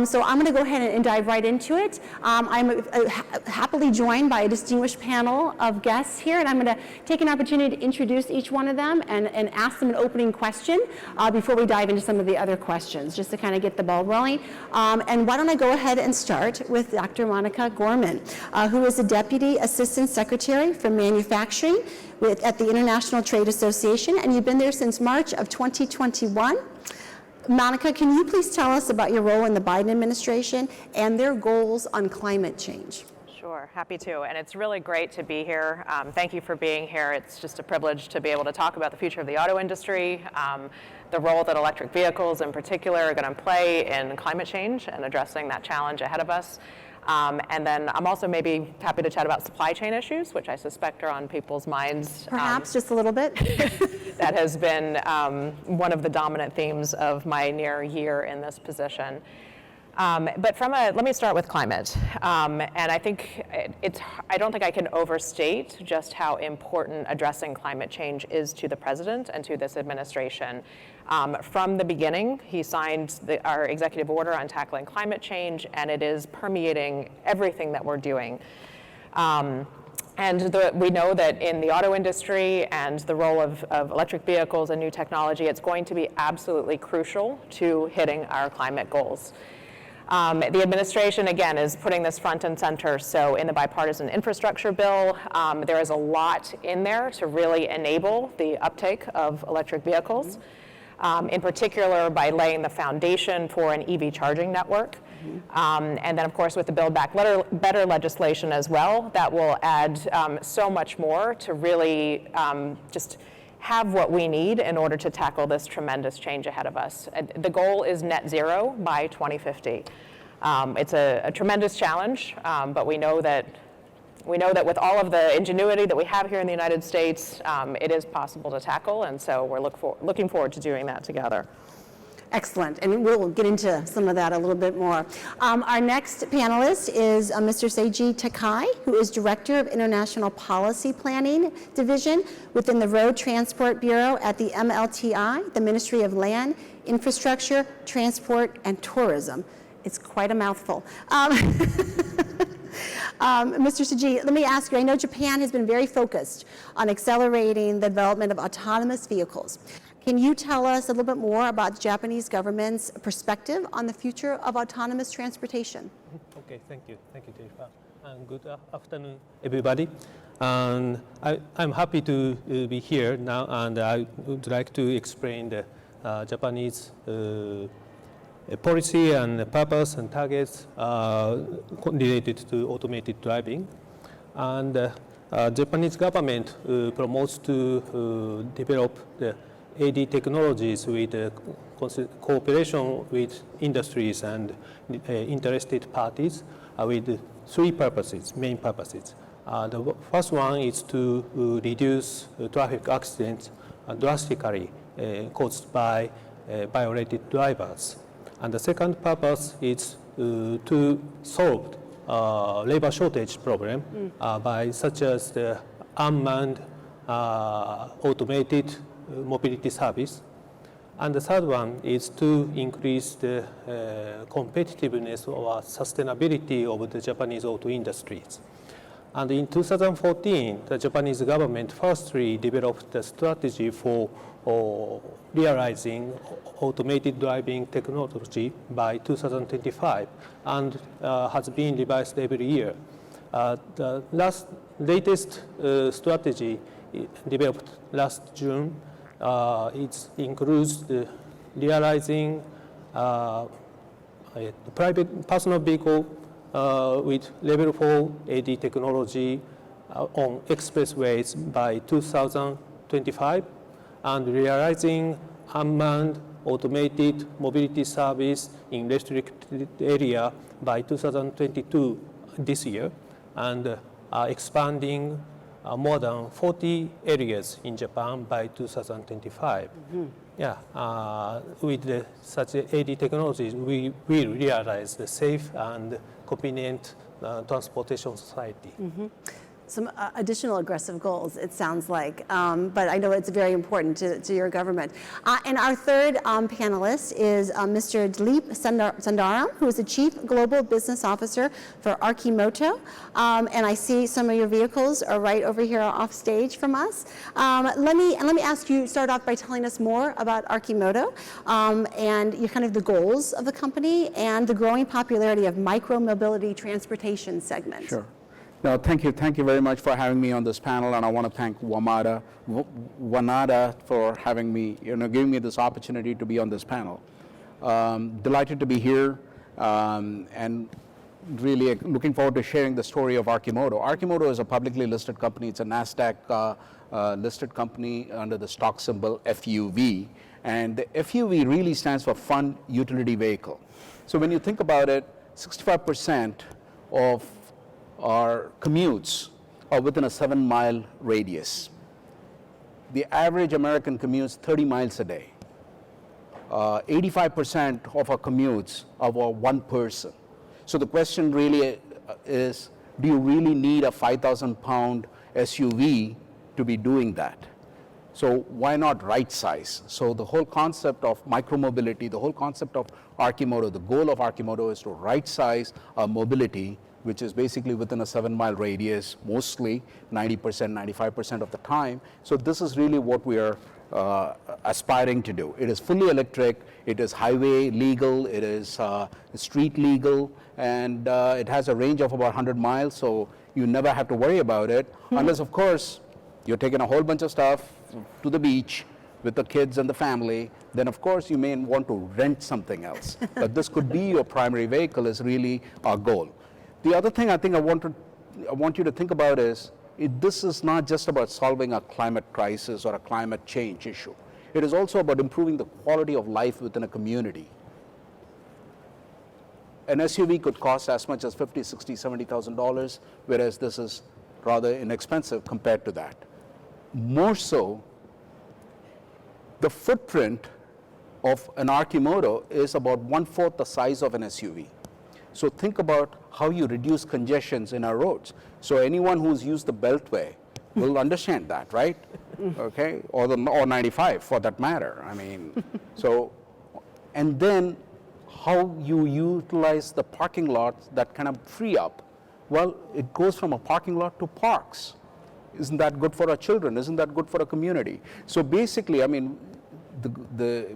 So I'm going to go ahead and dive right into it. I'm happily joined by a distinguished panel of guests here, and I'm going to take an opportunity to introduce each one of them and ask them an opening question before we dive into some of the other questions, just to kind of get the ball rolling. And why don't I go ahead and start with Dr. Monica Gorman, who is the Deputy Assistant Secretary for Manufacturing at the International Trade Association, and you've been there since March of 2021. Monica, can you please tell us about your role in the Biden administration and their goals on climate change? Sure, happy to. And it's really great to be here. Thank you for being here. It's just a privilege to be able to talk about the future of the auto industry, the role that electric vehicles in particular are going to play in climate change and addressing that challenge ahead of us. And then I'm also maybe happy to chat about supply chain issues, which I suspect are on people's minds. Perhaps just a little bit. That has been one of the dominant themes of my near year in this position. But let me start with climate. And I think I don't think I can overstate just how important addressing climate change is to the president and to this administration. From the beginning, he signed our executive order on tackling climate change, and it is permeating everything that we're doing. And we know that in the auto industry and the role of electric vehicles and new technology, it's going to be absolutely crucial to hitting our climate goals. The administration, again, is putting this front and center. So in the bipartisan infrastructure bill, there is a lot in there to really enable the uptake of electric vehicles, in particular by laying the foundation for an EV charging network. And then, of course, with the Build Back Better legislation as well, that will add so much more to really just have what we need in order to tackle this tremendous change ahead of us. The goal is net zero by 2050. It's a tremendous challenge, but we know that with all of the ingenuity that we have here in the United States, it is possible to tackle, and so we're looking forward to doing that together. Excellent, and we'll get into some of that a little bit more. Our next panelist is Mr. Seiji Takai, who is Director of International Policy Planning Division within the Road Transport Bureau at the MLTI, the Ministry of Land, Infrastructure, Transport, and Tourism. It's quite a mouthful. Mr. Seiji, let me ask you, I know Japan has been very focused on accelerating the development of autonomous vehicles. Can you tell us a little bit more about the Japanese government's perspective on the future of autonomous transportation? Okay, thank you, Jennifer. And good afternoon, everybody. And I'm happy to be here now, and I would like to explain the Japanese policy and purpose and targets related to automated driving. And Japanese government promotes to develop the AD technologies with cooperation with industries and interested parties with three purposes, main purposes. The first one is to reduce traffic accidents drastically caused by violated drivers. And the second purpose is to solve labor shortage problem by such as the unmanned automated mobility service. And the third one is to increase the competitiveness or sustainability of the Japanese auto industries. And in 2014, the Japanese government firstly developed a strategy for realizing automated driving technology by 2025 and has been revised every year. The latest strategy developed last June it includes realizing private personal vehicle with level 4 AD technology on expressways by 2025 and realizing unmanned automated mobility service in restricted area by 2022 this year, and expanding more than 40 areas in Japan by 2025. With such AD technologies, we will realize the safe and convenient transportation society. Some additional aggressive goals, it sounds like, but I know it's very important to your government. And our third panelist is Mr. Dilip Sundaram, who is the Chief Global Business Officer for Arcimoto. And I see some of your vehicles are right over here off stage from us. Let me ask you, start off by telling us more about Arcimoto and kind of the goals of the company and the growing popularity of micro-mobility transportation segment. Sure. No, thank you very much for having me on this panel, and I want to thank Wanada for having me, giving me this opportunity to be on this panel. Delighted to be here, and really looking forward to sharing the story of Arcimoto. Arcimoto is a publicly listed company. It's a NASDAQ listed company under the stock symbol FUV, and the FUV really stands for Fun Utility Vehicle. So when you think about it, 65% of our commutes are within a 7-mile radius. The average American commutes 30 miles a day. 85% of our commutes are for one person. So the question really is, do you really need a 5,000-pound SUV to be doing that? So why not right size? So the whole concept of micromobility, the whole concept of Arcimoto, the goal of Arcimoto is to right size our mobility, which is basically within a 7-mile radius, mostly 90%, 95% of the time. So this is really what we are aspiring to do. It is fully electric, it is highway legal, it is street legal, and it has a range of about 100 miles, so you never have to worry about it, unless, of course, you're taking a whole bunch of stuff to the beach with the kids and the family, then of course you may want to rent something else. But this could be your primary vehicle is really our goal. The other thing I think I want you to think about is, this is not just about solving a climate crisis or a climate change issue. It is also about improving the quality of life within a community. An SUV could cost as much as $50,000, $60,000, $70,000, whereas this is rather inexpensive compared to that. More so, the footprint of an Arcimoto is about 1/4 the size of an SUV. So think about how you reduce congestions in our roads. So anyone who's used the Beltway will understand that, right? Okay, or 95 for that matter. I mean, so, and then how you utilize the parking lots that kind of free up. Well, it goes from a parking lot to parks. Isn't that good for our children? Isn't that good for a community? So basically, I mean, the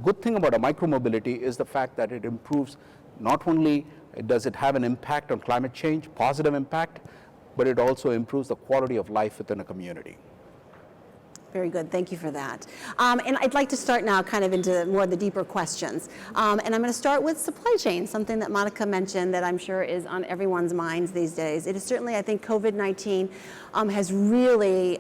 good thing about a micromobility is the fact that it improves, not only does it have an impact on climate change, positive impact, but it also improves the quality of life within a community. Very good, thank you for that. And I'd like to start now kind of into more of the deeper questions. And I'm going to start with supply chain, something that Monica mentioned that I'm sure is on everyone's minds these days. It is certainly, I think, COVID-19 has really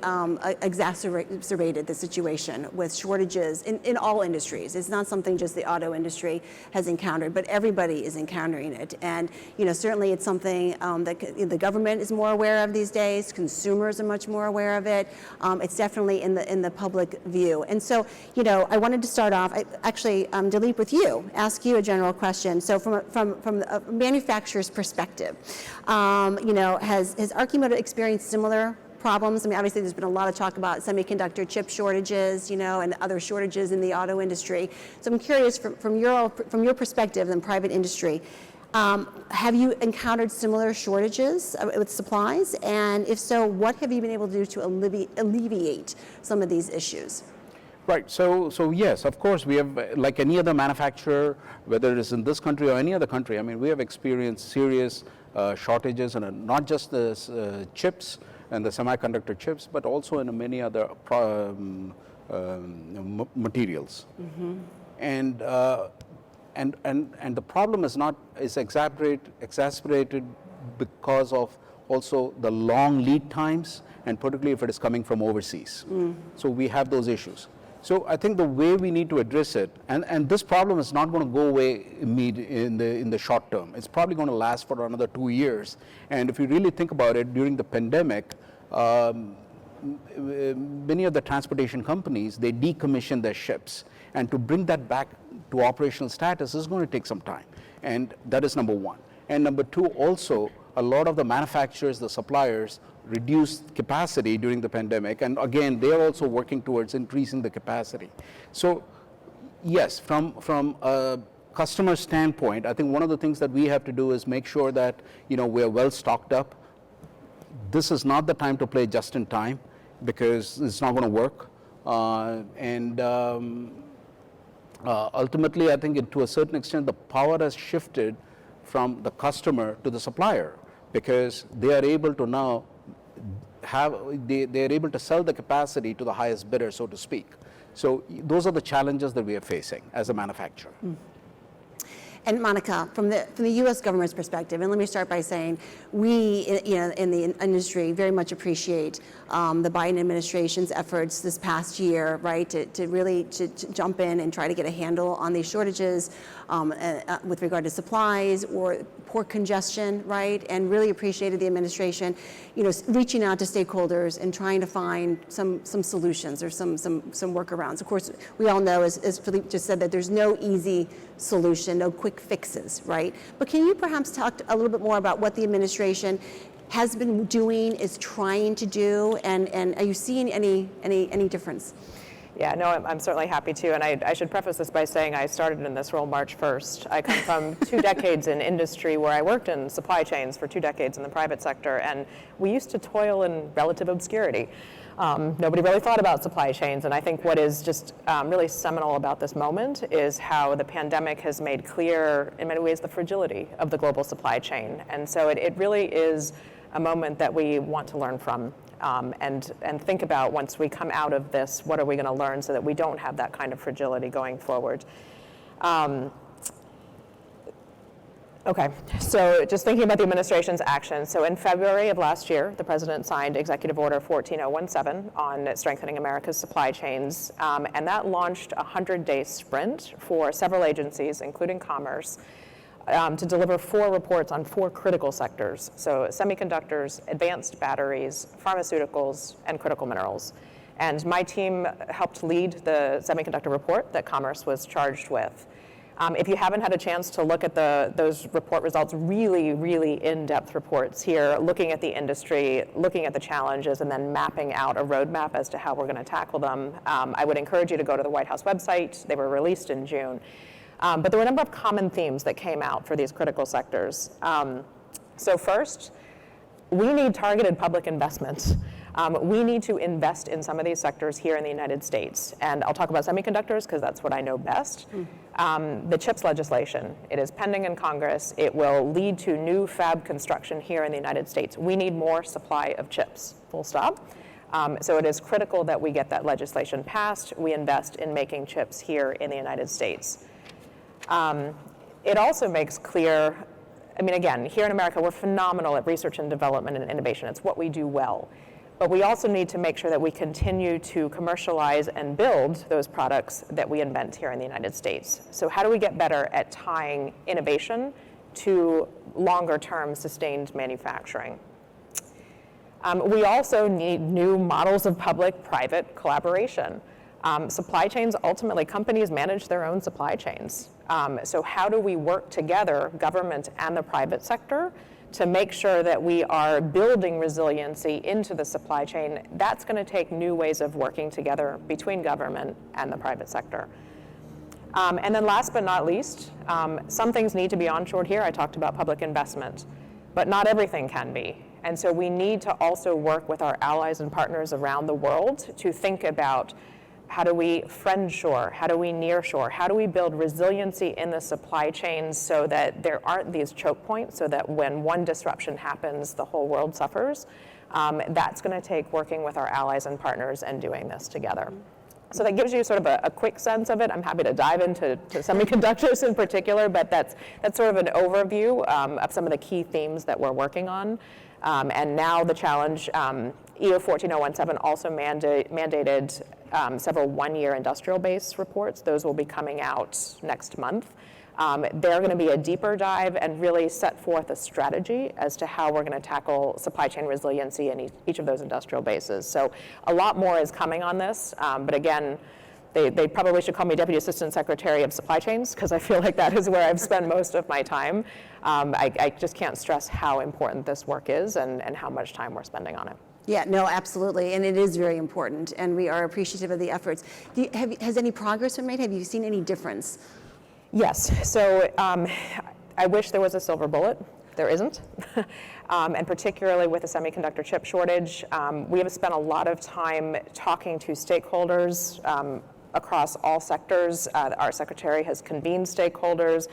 exacerbated the situation with shortages in all industries. It's not something just the auto industry has encountered, but everybody is encountering it. And certainly it's something that the government is more aware of these days. Consumers are much more aware of it. It's definitely in the public view. And so, I wanted to start off, Dileep, with you, ask you a general question. So from a manufacturer's perspective, has Arcimoto experienced similar problems? I mean, obviously there's been a lot of talk about semiconductor chip shortages, and other shortages in the auto industry. So I'm curious, from your perspective in private industry, have you encountered similar shortages with supplies? And if so, what have you been able to do to alleviate some of these issues? Right, so yes, of course, we have, like any other manufacturer, whether it is in this country or any other country, I mean, we have experienced serious shortages, and not just the chips and the semiconductor chips, but also in many other materials. Mm-hmm. And the problem is exacerbated because of also the long lead times, and particularly if it is coming from overseas. So we have those issues. So I think the way we need to address it, and this problem is not going to go away in the short term. It's probably going to last for another 2 years. And if you really think about it, during the pandemic, many of the transportation companies, they decommissioned their ships, and to bring that back to operational status is going to take some time, and that is number one. And number two, also, a lot of the manufacturers, the suppliers, reduced capacity during the pandemic, and again, they're also working towards increasing the capacity. So yes, from a customer standpoint, I think one of the things that we have to do is make sure that we're well stocked up. This is not the time to play just in time, because it's not going to work. Ultimately, I think to a certain extent, the power has shifted from the customer to the supplier, because they are able to now they're able to sell the capacity to the highest bidder, so to speak. So those are the challenges that we are facing as a manufacturer. And Monica, from the U.S. government's perspective, and let me start by saying we, in the industry, very much appreciate the Biden administration's efforts this past year, right, to really jump in and try to get a handle on these shortages with regard to supplies or port congestion, right, and really appreciated the administration, reaching out to stakeholders and trying to find some solutions or some workarounds. Of course, we all know, as Philippe just said, that there's no easy solution, no quick fixes, right? But can you perhaps talk a little bit more about what the administration has been doing, is trying to do, and are you seeing any difference? Yeah, no, I'm certainly happy to. And I should preface this by saying I started in this role March 1st. I come from 2 decades in industry where I worked in supply chains for 2 decades in the private sector. And we used to toil in relative obscurity. Nobody really thought about supply chains. And I think what is just really seminal about this moment is how the pandemic has made clear, in many ways, the fragility of the global supply chain. And so it really is a moment that we want to learn from. And think about, once we come out of this, what are we going to learn so that we don't have that kind of fragility going forward. Okay, so just thinking about the administration's actions. So in February of last year, the president signed Executive Order 14017 on strengthening America's supply chains, and that launched a 100-day sprint for several agencies, including Commerce, to deliver 4 reports on 4 critical sectors, so semiconductors, advanced batteries, pharmaceuticals, and critical minerals. And my team helped lead the semiconductor report that Commerce was charged with. If you haven't had a chance to look at those report results, really, really in-depth reports here, looking at the industry, looking at the challenges, and then mapping out a roadmap as to how we're going to tackle them, I would encourage you to go to the White House website. They were released in June. But there were a number of common themes that came out for these critical sectors. So first, we need targeted public investments. We need to invest in some of these sectors here in the United States. And I'll talk about semiconductors because that's what I know best. The CHIPS legislation, it is pending in Congress. It will lead to new fab construction here in the United States. We need more supply of chips, full stop. So it is critical that we get that legislation passed. We invest in making chips here in the United States. It also makes clear, I mean, again, here in America, we're phenomenal at research and development and innovation. It's what we do well. But we also need to make sure that we continue to commercialize and build those products that we invent here in the United States. So how do we get better at tying innovation to longer-term sustained manufacturing? We also need new models of public-private collaboration. Supply chains, ultimately, companies manage their own supply chains. So how do we work together, government and the private sector, to make sure that we are building resiliency into the supply chain? That's going to take new ways of working together between government and the private sector. And then last but not least, some things need to be onshored here. I talked about public investment, but not everything can be. And so we need to also work with our allies and partners around the world to think about how do we friendshore, how do we nearshore, how do we build resiliency in the supply chains so that there aren't these choke points, so that when one disruption happens, the whole world suffers. That's going to take working with our allies and partners and doing this together. So that gives you sort of a quick sense of it. I'm happy to dive into semiconductors in particular, but that's sort of an overview of some of the key themes that we're working on. And now the challenge, EU 14017 also mandated several one-year industrial base reports. Those will be coming out next month. They're going to be a deeper dive and really set forth a strategy as to how we're going to tackle supply chain resiliency in each of those industrial bases. So a lot more is coming on this, but again, they probably should call me Deputy Assistant Secretary of Supply Chains because I feel like that is where I've spent most of my time. I just can't stress how important this work is and how much time we're spending on it. Yeah, no, absolutely, and it is very important, and we are appreciative of the efforts. Has any progress been made? Have you seen any difference? Yes, so I wish there was a silver bullet. There isn't, and particularly with the semiconductor chip shortage, we have spent a lot of time talking to stakeholders across all sectors. Our secretary has convened stakeholders.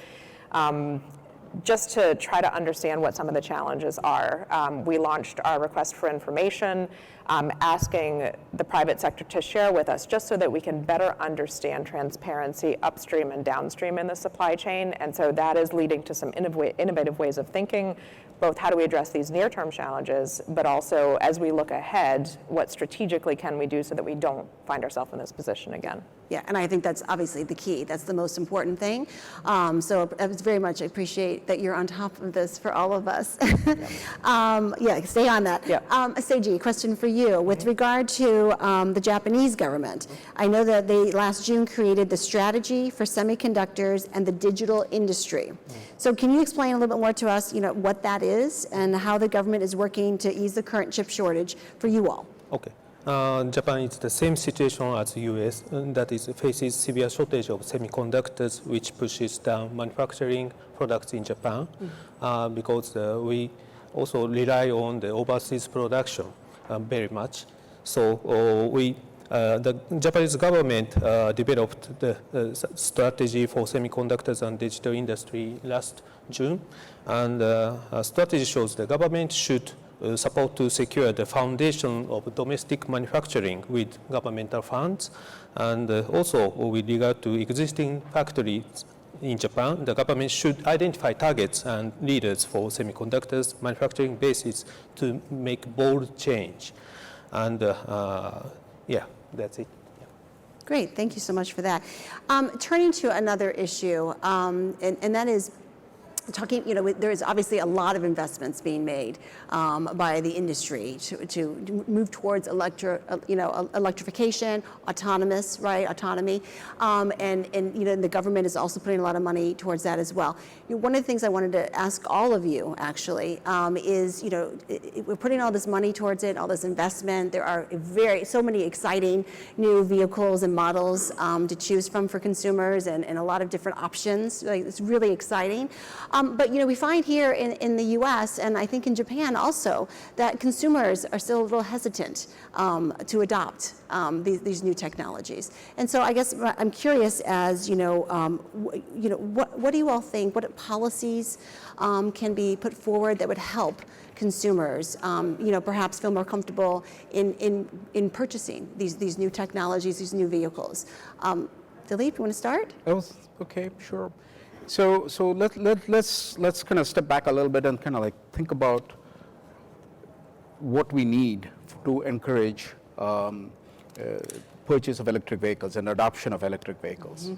Just to try to understand what some of the challenges are. We launched our request for information, asking the private sector to share with us just so that we can better understand transparency upstream and downstream in the supply chain. And so that is leading to some innovative ways of thinking, both how do we address these near-term challenges, but also as we look ahead, what strategically can we do so that we don't find ourselves in this position again. Yeah, and I think that's obviously the key. That's the most important thing. So I very much appreciate that you're on top of this for all of us. Yeah, stay on that. Yeah. Seiji, question for you. With regard to the Japanese government, I know that they last June created the strategy for semiconductors and the digital industry. So can you explain a little bit more to us, what that is and how the government is working to ease the current chip shortage for you all? Okay. Japan is the same situation as the US, that is faces severe shortage of semiconductors, which pushes down manufacturing products in Japan, because we also rely on the overseas production very much. So the Japanese government developed the strategy for semiconductors and digital industry last June, and strategy shows the government should support to secure the foundation of domestic manufacturing with governmental funds, and also with regard to existing factories in Japan, the government should identify targets and leaders for semiconductors manufacturing bases to make bold change. And yeah, that's it. Great, thank you so much for that. Turning to another issue, and that is talking, there is obviously a lot of investments being made by the industry to move towards electrification, autonomy, and the government is also putting a lot of money towards that as well. One of the things I wanted to ask all of you actually is, we're putting all this money towards it, all this investment. There are so many exciting new vehicles and models to choose from for consumers, and a lot of different options. It's really exciting. But we find here in the U.S. and I think in Japan also that consumers are still a little hesitant to adopt these new technologies. And so I guess I'm curious as what do you all think? What policies can be put forward that would help consumers, perhaps feel more comfortable in purchasing these new technologies, these new vehicles? Dilip, you want to start? Okay, sure. So let's kind of step back a little bit and kind of like think about what we need to encourage purchase of electric vehicles and adoption of electric vehicles,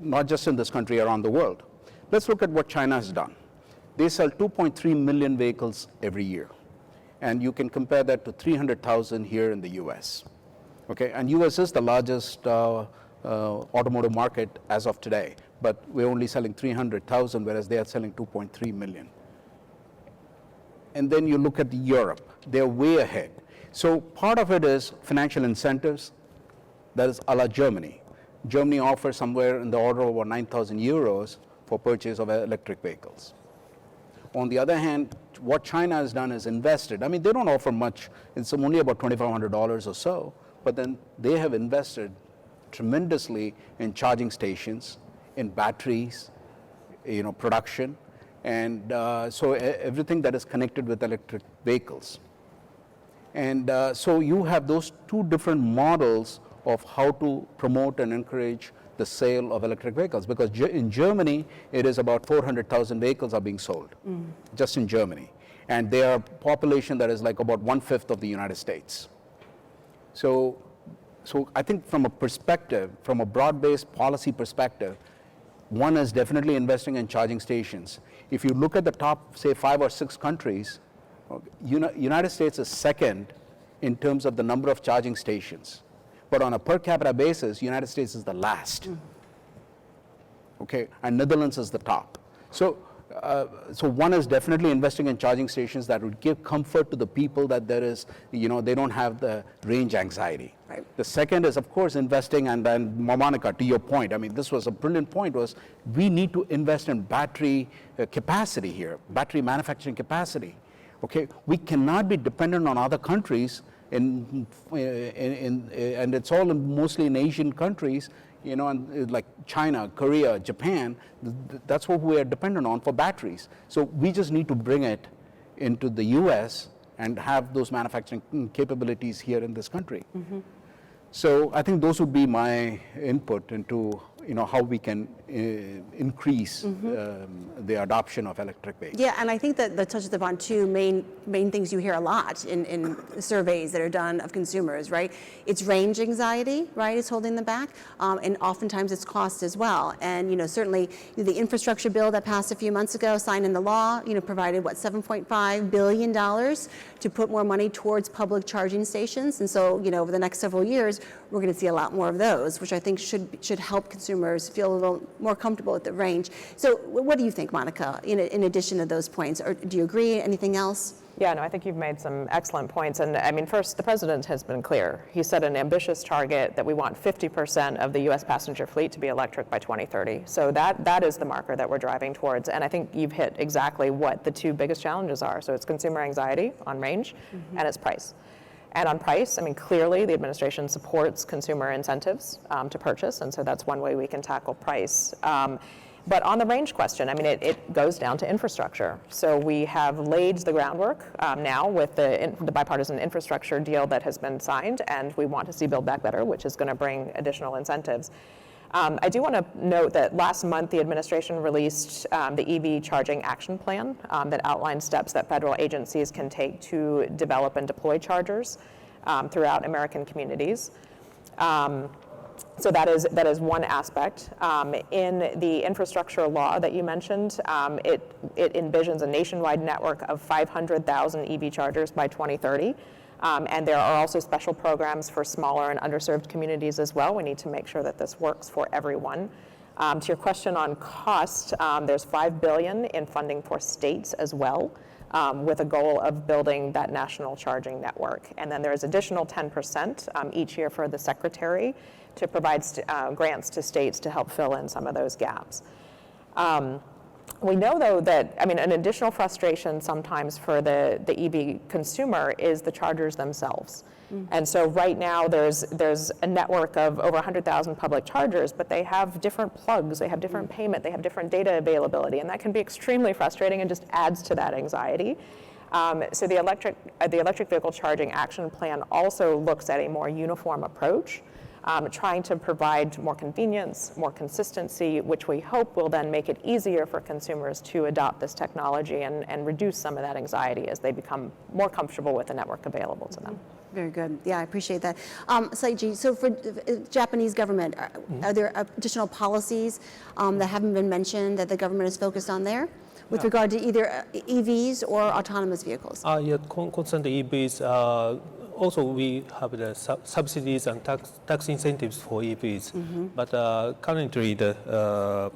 not just in this country, around the world. Let's look at what China has done. They sell 2.3 million vehicles every year, and you can compare that to 300,000 here in the U.S. Okay, and U.S. is the largest automotive market as of today, but we're only selling 300,000, whereas they are selling 2.3 million. And then you look at Europe, they're way ahead. So part of it is financial incentives, that is a la Germany. Germany offers somewhere in the order of about 9,000 euros for purchase of electric vehicles. On the other hand, what China has done is invested. I mean, they don't offer much, it's only about $2,500 or so, but then they have invested tremendously in charging stations, in batteries, production, and so everything that is connected with electric vehicles. And so you have those two different models of how to promote and encourage the sale of electric vehicles, because in Germany, it is about 400,000 vehicles are being sold, just in Germany. And they are a population that is like about 1/5 of the United States. So I think from a perspective, from a broad-based policy perspective, one is definitely investing in charging stations. If you look at the top, say, 5 or 6 countries, United States is second in terms of the number of charging stations. But on a per capita basis, United States is the last. Okay, and Netherlands is the top. So one is definitely investing in charging stations that would give comfort to the people that there is, they don't have the range anxiety. Right. The second is, of course, investing, and then Monica, to your point, I mean, this was a brilliant point, was we need to invest in battery capacity here, battery manufacturing capacity. Okay, we cannot be dependent on other countries, and it's all mostly in Asian countries, and like China, Korea, Japan. That's what we are dependent on for batteries. So we just need to bring it into the U.S. and have those manufacturing capabilities here in this country. So I think those would be my input into how we can increase the adoption of electric vehicles. Yeah, and I think that touches upon two main things you hear a lot in surveys that are done of consumers, right? It's range anxiety, right, is holding them back, and oftentimes it's cost as well. And certainly the infrastructure bill that passed a few months ago, signed into law, provided $7.5 billion to put more money towards public charging stations. And so over the next several years, we're going to see a lot more of those, which I think should help consumers feel a little more comfortable with the range. So what do you think, Monica, in addition to those points? Or do you agree? Anything else? Yeah, no, I think you've made some excellent points. And I mean, first, the president has been clear. He set an ambitious target that we want 50% of the U.S. passenger fleet to be electric by 2030. So that is the marker that we're driving towards. And I think you've hit exactly what the two biggest challenges are. So it's consumer anxiety on range, and it's price. And on price, I mean, clearly the administration supports consumer incentives to purchase, and so that's one way we can tackle price. But on the range question, I mean, it goes down to infrastructure. So we have laid the groundwork now with the bipartisan infrastructure deal that has been signed, and we want to see Build Back Better, which is going to bring additional incentives. I do want to note that last month the administration released the EV Charging Action Plan that outlines steps that federal agencies can take to develop and deploy chargers throughout American communities. So that is one aspect. In the infrastructure law that you mentioned, it envisions a nationwide network of 500,000 EV chargers by 2030. And there are also special programs for smaller and underserved communities as well. We need to make sure that this works for everyone. To your question on cost, there's $5 billion in funding for states as well, with a goal of building that national charging network. And then there's additional 10% each year for the Secretary to provide grants to states to help fill in some of those gaps. We know, though, that, an additional frustration sometimes for the EV consumer is the chargers themselves. And so right now there's a network of over 100,000 public chargers, but they have different plugs, they have different payment, they have different data availability, and that can be extremely frustrating and just adds to that anxiety. So the electric vehicle charging action plan also looks at a more uniform approach, trying to provide more convenience, more consistency, which we hope will then make it easier for consumers to adopt this technology and reduce some of that anxiety as they become more comfortable with the network available to them. Very good. Yeah, I appreciate that. Saiji, so for Japanese government, are there additional policies that haven't been mentioned that the government is focused on there with regard to either EVs or autonomous vehicles? Yeah, concerned EVs, also we have the subsidies and tax incentives for EVs. But currently the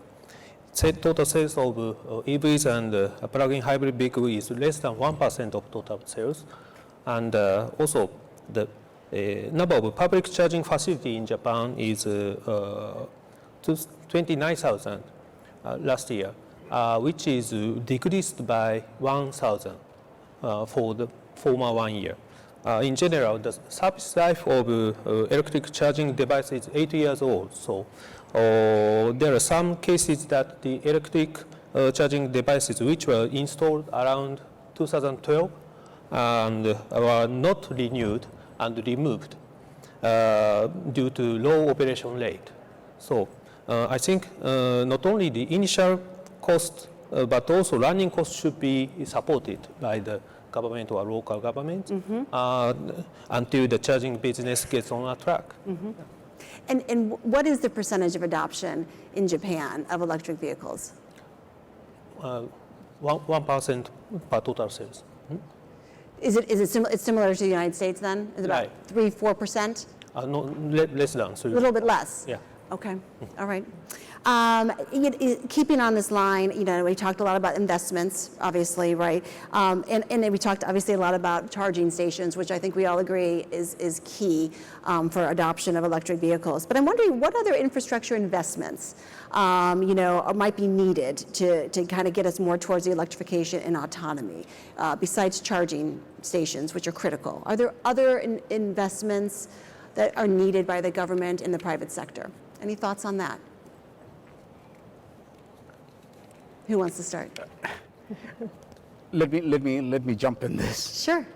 total sales of EVs and plug-in hybrid vehicle is less than 1% of total sales. And also the number of public charging facility in Japan is 29,000 last year, which is decreased by 1,000 for the former 1 year. In general, the service life of electric charging device is 8 years old. So there are some cases that the electric charging devices which were installed around 2012 and were not renewed and removed due to low operation rate. So I think not only the initial cost, but also running costs should be supported by the government or local government until the charging business gets on a track. And what is the percentage of adoption in Japan of electric vehicles? 1% per total sales. Is it similar to the United States then? Is it about 3-4%? No, less than. A little bit less? Yeah. Okay, all right. Keeping on this line, we talked a lot about investments, obviously, right? And we talked obviously a lot about charging stations, which I think we all agree is key for adoption of electric vehicles. But I'm wondering what other infrastructure investments, might be needed to kind of get us more towards the electrification and autonomy, besides charging stations, which are critical. Are there other investments that are needed by the government and the private sector? Any thoughts on that? Who wants to start? Let me jump in this. Sure.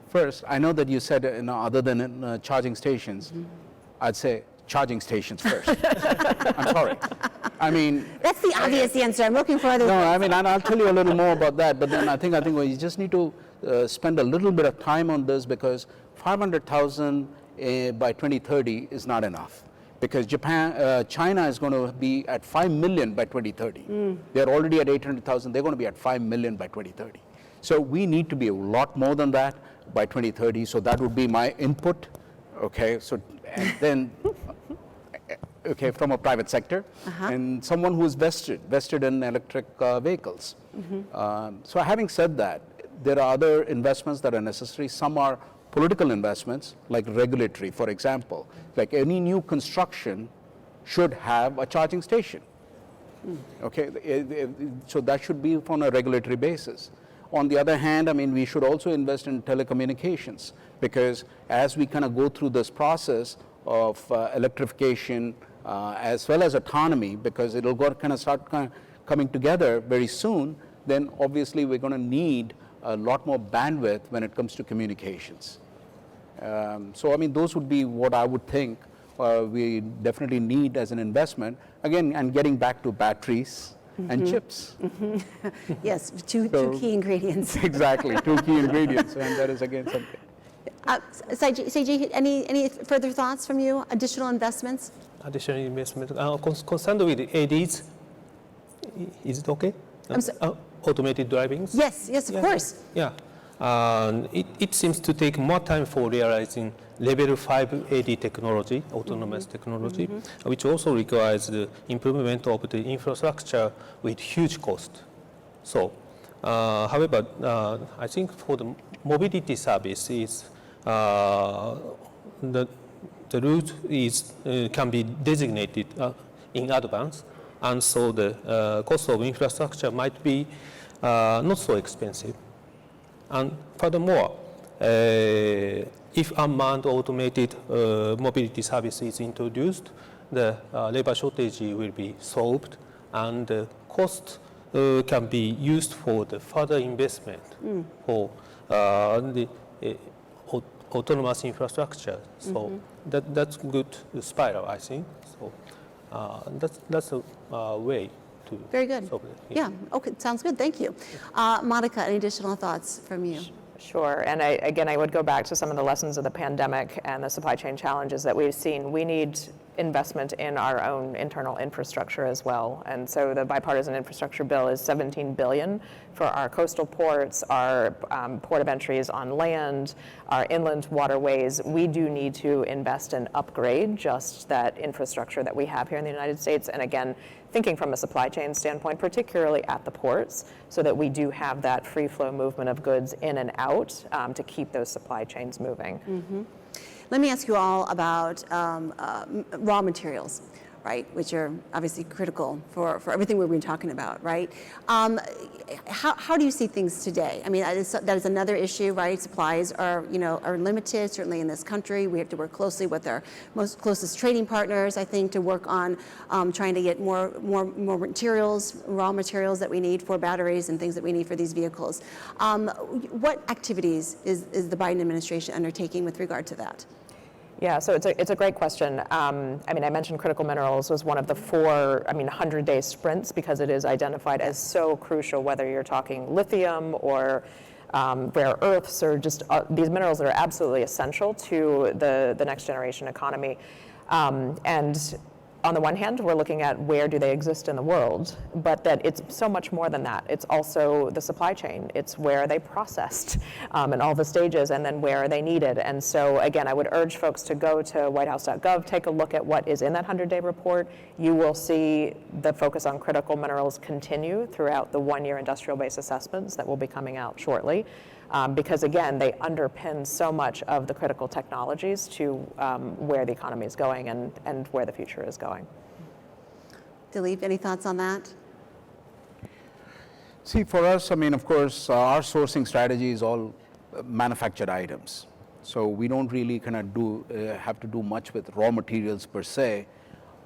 First, I know that you said other than charging stations, I'd say charging stations first. I'm sorry. That's the obvious answer. I'm looking for other. No, and I'll tell you a little more about that. But then I think we just need to spend a little bit of time on this, because 500,000 by 2030 is not enough. Because China is going to be at 5 million by 2030. They're already at 800,000. They're going to be at 5 million by 2030. So we need to be a lot more than that by 2030. So that would be my input. Okay. So and then, from a private sector and someone who is vested in electric vehicles. So having said that, there are other investments that are necessary. Some are political investments, like regulatory, for example. Like any new construction should have a charging station. Okay, so that should be on a regulatory basis. On the other hand, we should also invest in telecommunications, because as we kind of go through this process of electrification as well as autonomy, because it'll start coming together very soon, then obviously we're going to need a lot more bandwidth when it comes to communications. So those would be what I would think we definitely need as an investment. Again, and getting back to batteries and chips. Yes, two key ingredients. Exactly, two key ingredients, and that is again something. Saiji, any further thoughts from you? Additional investments? additional investment. Concerned with ADs, is it okay? Automated driving? Yes, yes, of course. Yeah. It seems to take more time for realizing level 5 AD technology, autonomous technology, which also requires the improvement of the infrastructure with huge cost. So, however, I think for the mobility services, the route is can be designated in advance, and so the cost of infrastructure might be not so expensive. And furthermore, if unmanned automated mobility service is introduced, the labor shortage will be solved, and the cost can be used for the further investment for the autonomous infrastructure. So that's good spiral, I think. So that's a way to Very good. solve it. Yeah, okay, sounds good, thank you. Monica, any additional thoughts from you? Sure, and I would go back to some of the lessons of the pandemic and the supply chain challenges that we've seen. We need investment in our own internal infrastructure as well. And so the bipartisan infrastructure bill is $17 billion for our coastal ports, our port of entries on land, our inland waterways. We do need to invest and upgrade just that infrastructure that we have here in the United States. And again, thinking from a supply chain standpoint, particularly at the ports, so that we do have that free flow movement of goods in and out to keep those supply chains moving. Let me ask you all about raw materials, right, which are obviously critical for everything we've been talking about, right? How do you see things today? I mean, that is another issue, right? Supplies are limited, certainly in this country. We have to work closely with our most closest trading partners, I think, to work on trying to get more materials, raw materials that we need for batteries and things that we need for these vehicles. What activities is the Biden administration undertaking with regard to that? Yeah, so it's a great question. I mean, I mentioned critical minerals was one of the 4, 100-day sprints because it is identified as so crucial, whether you're talking lithium or rare earths or just these minerals that are absolutely essential to the next generation economy. And on the one hand, we're looking at where do they exist in the world, but that it's so much more than that. It's also the supply chain. It's where are they processed and all the stages, and then where are they needed. And so again, I would urge folks to go to whitehouse.gov, take a look at what is in that 100-day report. You will see the focus on critical minerals continue throughout the one-year industrial base assessments that will be coming out shortly. Because again, they underpin so much of the critical technologies to where the economy is going and where the future is going. Dilip, any thoughts on that? See, for us, I mean, of course, our sourcing strategy is all manufactured items. So we don't really kind of have to do much with raw materials per se.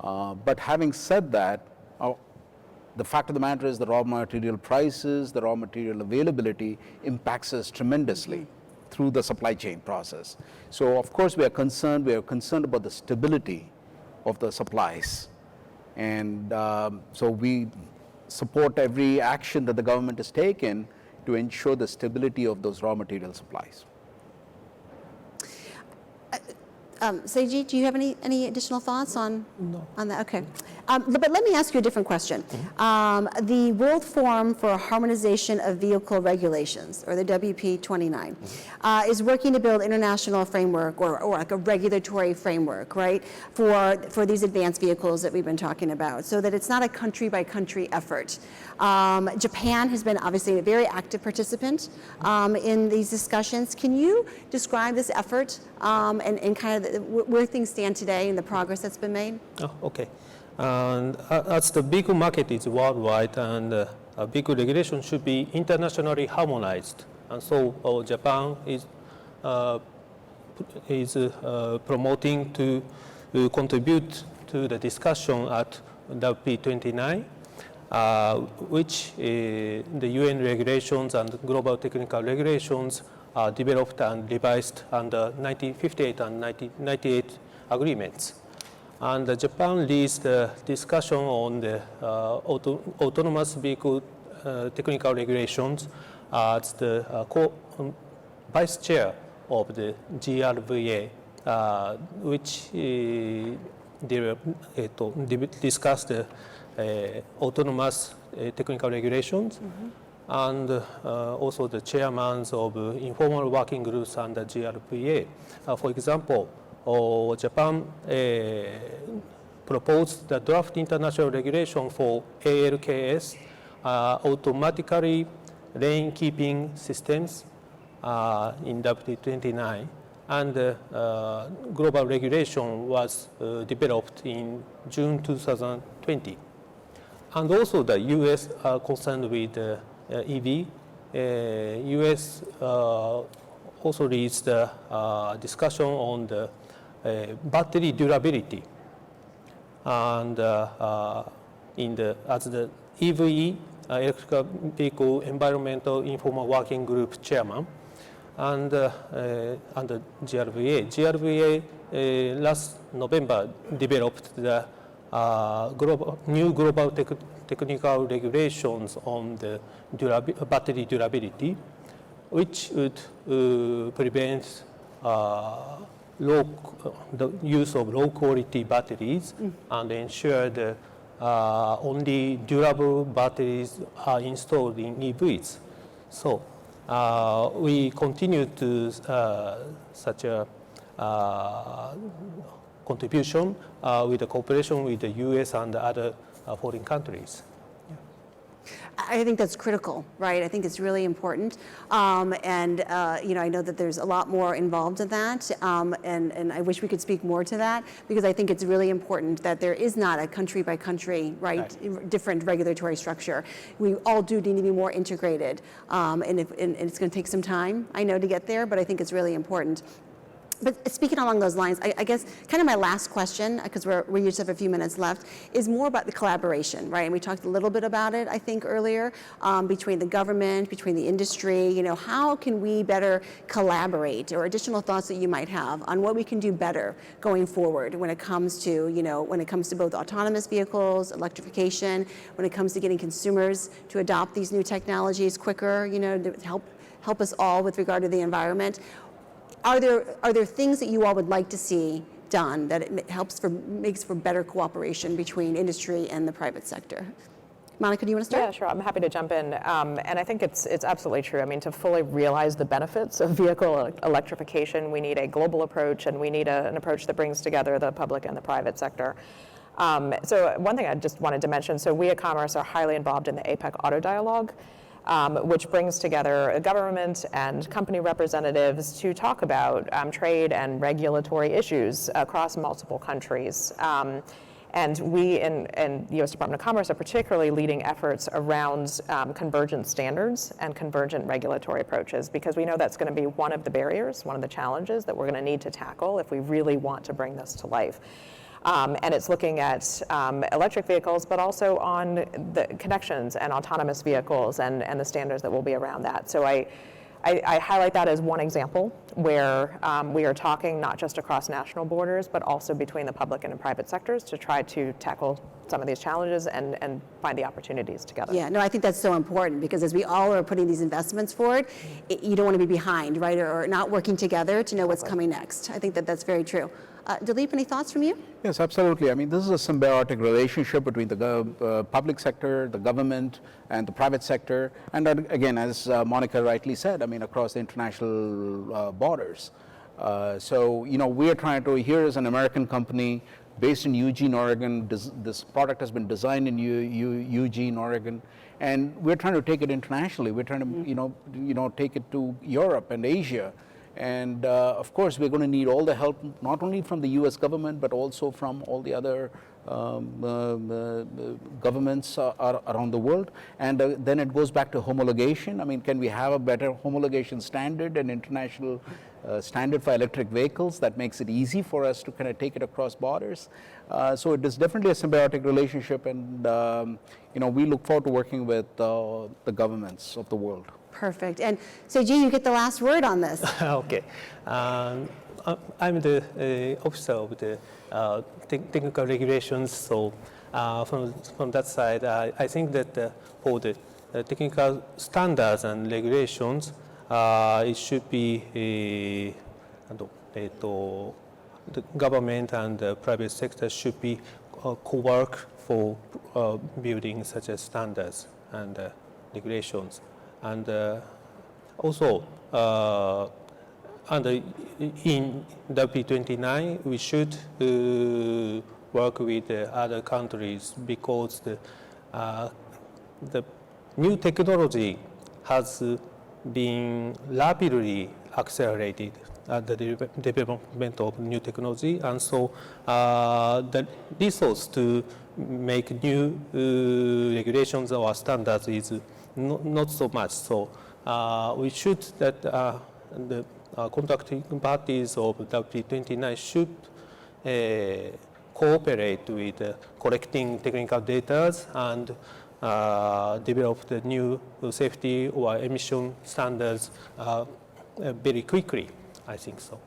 But having said that, the fact of the matter is the raw material prices, the raw material availability impacts us tremendously through the supply chain process. So of course we are concerned about the stability of the supplies. And so we support every action that the government has taken to ensure the stability of those raw material supplies. Seiji, do you have any additional thoughts on that? Okay. But let me ask you a different question. The World Forum for Harmonization of Vehicle Regulations, or the WP29, is working to build international framework or like a regulatory framework, right, for these advanced vehicles that we've been talking about, so that it's not a country-by-country effort. Japan has been obviously a very active participant in these discussions. Can you describe this effort and kind of where things stand today and the progress that's been made? Oh, okay. And as the vehicle market is worldwide, and vehicle regulation should be internationally harmonized, and so Japan is promoting to contribute to the discussion at WP29, which the UN regulations and global technical regulations are developed and revised under 1958 and 1998 agreements. And Japan leads the discussion on the autonomous vehicle technical regulations as the vice chair of the GRVA, which discuss the autonomous technical regulations, and also the chairmen of informal working groups under GRVA. For example, Japan proposed the draft international regulation for ALKS, automatically lane keeping systems in WT29, and global regulation was developed in June 2020. And also the US are concerned with EV. US also leads the discussion on the battery durability. And as the EVE, Electrical Vehicle Environmental Informal Working Group chairman, and under GRVA. GRVA last November developed the new global technical regulations on the battery durability, which would prevent the use of low-quality batteries and ensure the only durable batteries are installed in EVs. So we continue to such a contribution with the cooperation with the US and other foreign countries. I think that's critical, right? I think it's really important. And I know that there's a lot more involved in that. And I wish we could speak more to that, because I think it's really important that there is not a country by country, right, different regulatory structure. We all do need to be more integrated. And it's going to take some time, I know, to get there, but I think it's really important. But speaking along those lines, I guess kind of my last question, because we just have a few minutes left, is more about the collaboration, right? And we talked a little bit about it, I think, earlier, between the government, between the industry. You know, how can we better collaborate, or additional thoughts that you might have on what we can do better going forward when it comes to, both autonomous vehicles, electrification, when it comes to getting consumers to adopt these new technologies quicker, to help us all with regard to the environment. Are there things that you all would like to see done that it makes for better cooperation between industry and the private sector? Monica, do you want to start? Yeah, sure. I'm happy to jump in. And I think it's absolutely true. I mean, to fully realize the benefits of vehicle electrification, we need a global approach, and we need an approach that brings together the public and the private sector. So one thing I just wanted to mention, so we at Commerce are highly involved in the APEC Auto Dialogue, which brings together government and company representatives to talk about trade and regulatory issues across multiple countries. And we in the U.S. Department of Commerce are particularly leading efforts around convergent standards and convergent regulatory approaches, because we know that's going to be one of the barriers, one of the challenges that we're going to need to tackle if we really want to bring this to life. And it's looking at electric vehicles, but also on the connections and autonomous vehicles and the standards that will be around that. So I highlight that as one example where we are talking not just across national borders, but also between the public and the private sectors to try to tackle some of these challenges and find the opportunities together. Yeah, no, I think that's so important, because as we all are putting these investments forward, you don't want to be behind, right, or not working together to know what's coming next. I think that's very true. Dilip, any thoughts from you? Yes, absolutely. I mean, this is a symbiotic relationship between the public sector, the government, and the private sector. And again, as Monica rightly said, I mean, across the international borders. So, we are trying to, here is an American company based in Eugene, Oregon. This product has been designed in Eugene, Oregon. And we're trying to take it internationally. We're trying to, take it to Europe and Asia. And of course, we're going to need all the help, not only from the US government, but also from all the other governments around the world. And then it goes back to homologation. I mean, can we have a better homologation standard and international standard for electric vehicles that makes it easy for us to kind of take it across borders? So it is definitely a symbiotic relationship, and we look forward to working with the governments of the world. Perfect. And Seiji, you get the last word on this. Okay. I'm the officer of the technical regulations. So from that side, I think that for the technical standards and regulations, it should be the government and the private sector should be co-work for building such as standards and regulations. And also, in WP29, we should work with other countries because the new technology has been rapidly accelerated at the development of new technology, and so the resource to make new regulations or standards is not so much. So we should that the contracting parties of WP29 should cooperate with collecting technical data and develop the new safety or emission standards very quickly, I think so.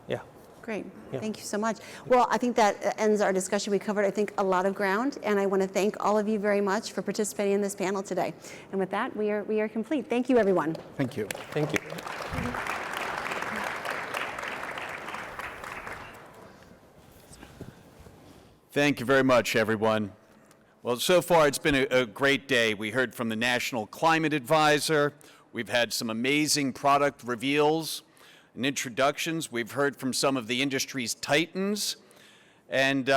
Yeah. Great. Yeah. Thank you so much. Well, I think that ends our discussion. We covered, I think, a lot of ground, and I want to thank all of you very much for participating in this panel today. And with that, we are complete. Thank you, everyone. Thank you. Thank you. Thank you very much, everyone. Well, so far it's been a great day. We heard from the National Climate Advisor. We've had some amazing product reveals and introductions. We've heard from some of the industry's titans. And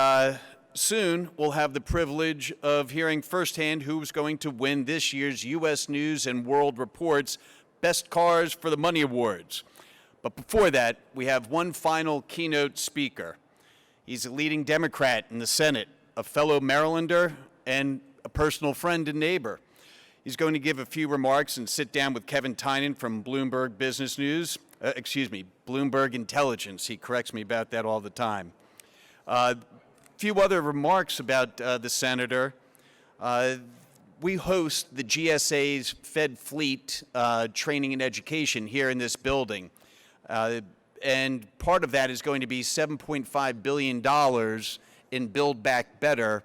soon we'll have the privilege of hearing firsthand who's going to win this year's U.S. News and World Report's Best Cars for the Money Awards. But before that, we have one final keynote speaker. He's a leading Democrat in the Senate, a fellow Marylander, and a personal friend and neighbor. He's going to give a few remarks and sit down with Kevin Tynan from Bloomberg Business News, Bloomberg Intelligence. He corrects me about that all the time. A few other remarks about the senator. We host the GSA's Fed Fleet Training and Education here in this building. And part of that is going to be $7.5 billion in Build Back Better.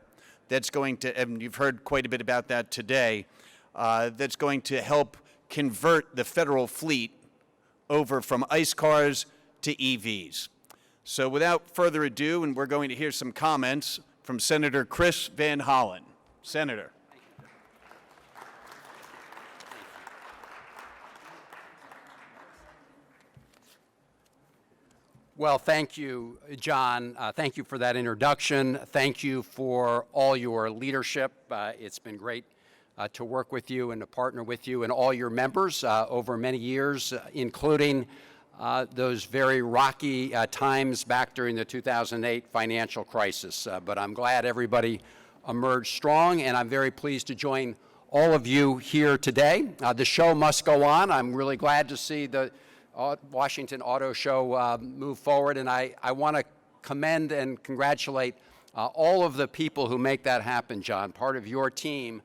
That's going to, and you've heard quite a bit about that today, that's going to help convert the federal fleet over from ICE cars to EVs. So without further ado, and we're going to hear some comments from Senator Chris Van Hollen. Senator. Well, thank you, John. Thank you for that introduction. Thank you for all your leadership. It's been great to work with you and to partner with you and all your members over many years, including those very rocky times back during the 2008 financial crisis. But I'm glad everybody emerged strong, and I'm very pleased to join all of you here today. The show must go on. I'm really glad to see the Washington Auto Show move forward, and I want to commend and congratulate all of the people who make that happen, John, part of your team,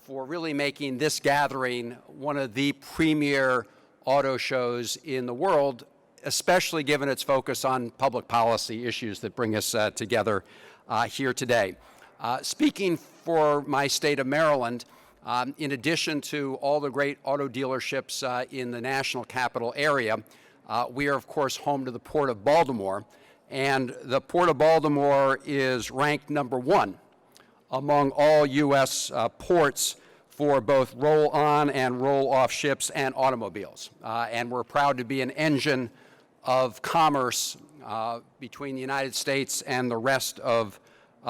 for really making this gathering one of the premier auto shows in the world, especially given its focus on public policy issues that bring us together here today. Speaking for my state of Maryland, in addition to all the great auto dealerships in the national capital area, we are, of course, home to the Port of Baltimore. And the Port of Baltimore is ranked #1 among all U.S. Ports for both roll-on and roll-off ships and automobiles. And we're proud to be an engine of commerce between the United States and the rest of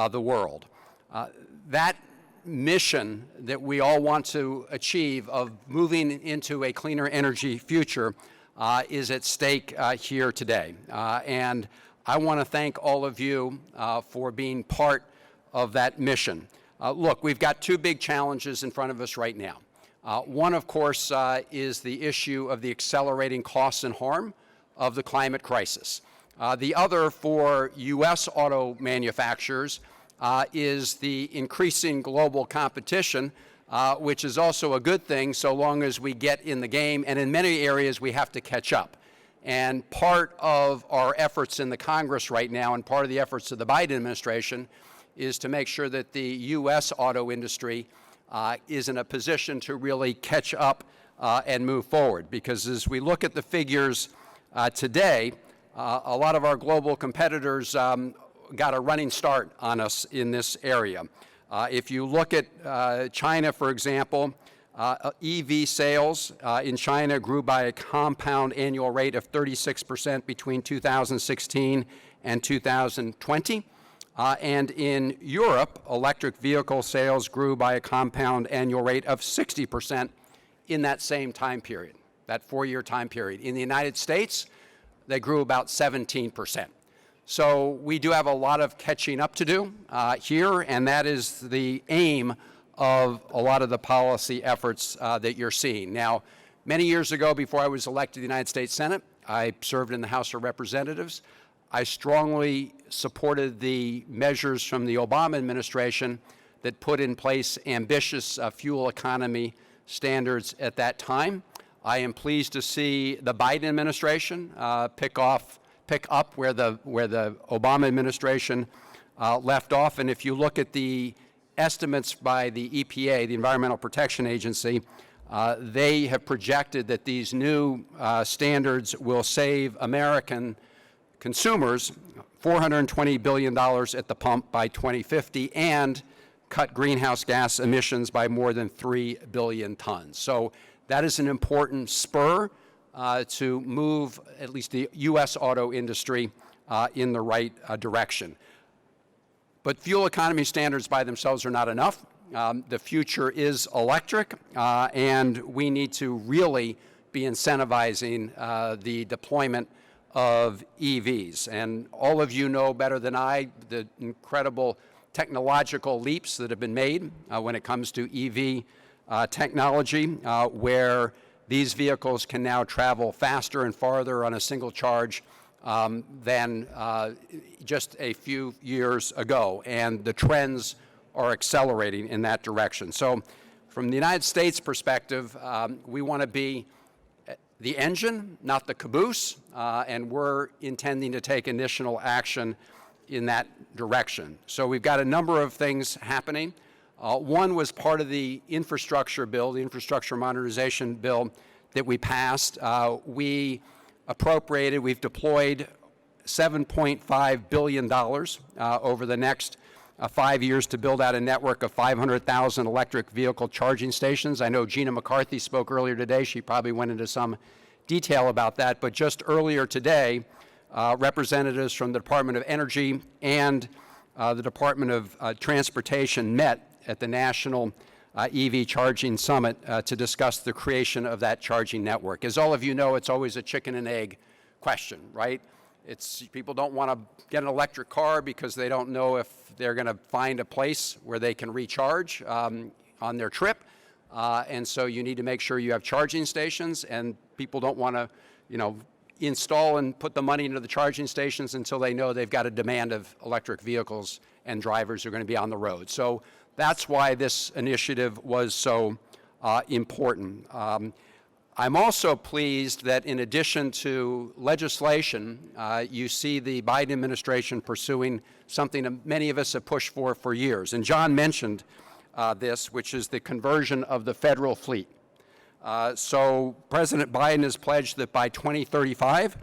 the world. That mission that we all want to achieve of moving into a cleaner energy future is at stake here today. And I want to thank all of you for being part of that mission. Look, we've got two big challenges in front of us right now. One, of course, is the issue of the accelerating costs and harm of the climate crisis. The other, for U.S. auto manufacturers, is the increasing global competition, which is also a good thing so long as we get in the game, and in many areas we have to catch up. And part of our efforts in the Congress right now, and part of the efforts of the Biden administration, is to make sure that the U.S. auto industry is in a position to really catch up and move forward. Because as we look at the figures today, a lot of our global competitors got a running start on us in this area. If you look at China, for example, EV sales in China grew by a compound annual rate of 36% between 2016 and 2020. And in Europe, electric vehicle sales grew by a compound annual rate of 60% in that same time period, that 4-year time period. In the United States, they grew about 17%. So we do have a lot of catching up to do here, and that is the aim of a lot of the policy efforts that you're seeing. Now, many years ago, before I was elected to the United States Senate, I served in the House of Representatives. I strongly supported the measures from the Obama administration that put in place ambitious fuel economy standards at that time. I am pleased to see the Biden administration pick up where the Obama administration left off. And if you look at the estimates by the EPA, the Environmental Protection Agency, they have projected that these new standards will save American consumers $420 billion at the pump by 2050 and cut greenhouse gas emissions by more than 3 billion tons. So that is an important spur to move at least the U.S. auto industry in the right direction. But fuel economy standards by themselves are not enough. The future is electric, and we need to really be incentivizing the deployment of EVs. And all of you know better than I the incredible technological leaps that have been made when it comes to EV technology, where these vehicles can now travel faster and farther on a single charge than just a few years ago. And the trends are accelerating in that direction. So from the United States perspective, we want to be the engine, not the caboose, and we're intending to take initial action in that direction. So we've got a number of things happening. One was part of the infrastructure bill, the infrastructure modernization bill that we passed. We've deployed $7.5 billion over the next 5 years to build out a network of 500,000 electric vehicle charging stations. I know Gina McCarthy spoke earlier today. She probably went into some detail about that. But just earlier today, representatives from the Department of Energy and the Department of Transportation met at the National EV Charging Summit to discuss the creation of that charging network. As all of you know, it's always a chicken and egg question, right? People don't want to get an electric car because they don't know if they're going to find a place where they can recharge on their trip. And so you need to make sure you have charging stations, and people don't want to, install and put the money into the charging stations until they know they've got a demand of electric vehicles and drivers who are going to be on the road. So that's why this initiative was so important. I'm also pleased that in addition to legislation, you see the Biden administration pursuing something that many of us have pushed for years. And John mentioned this, which is the conversion of the federal fleet. So President Biden has pledged that by 2035,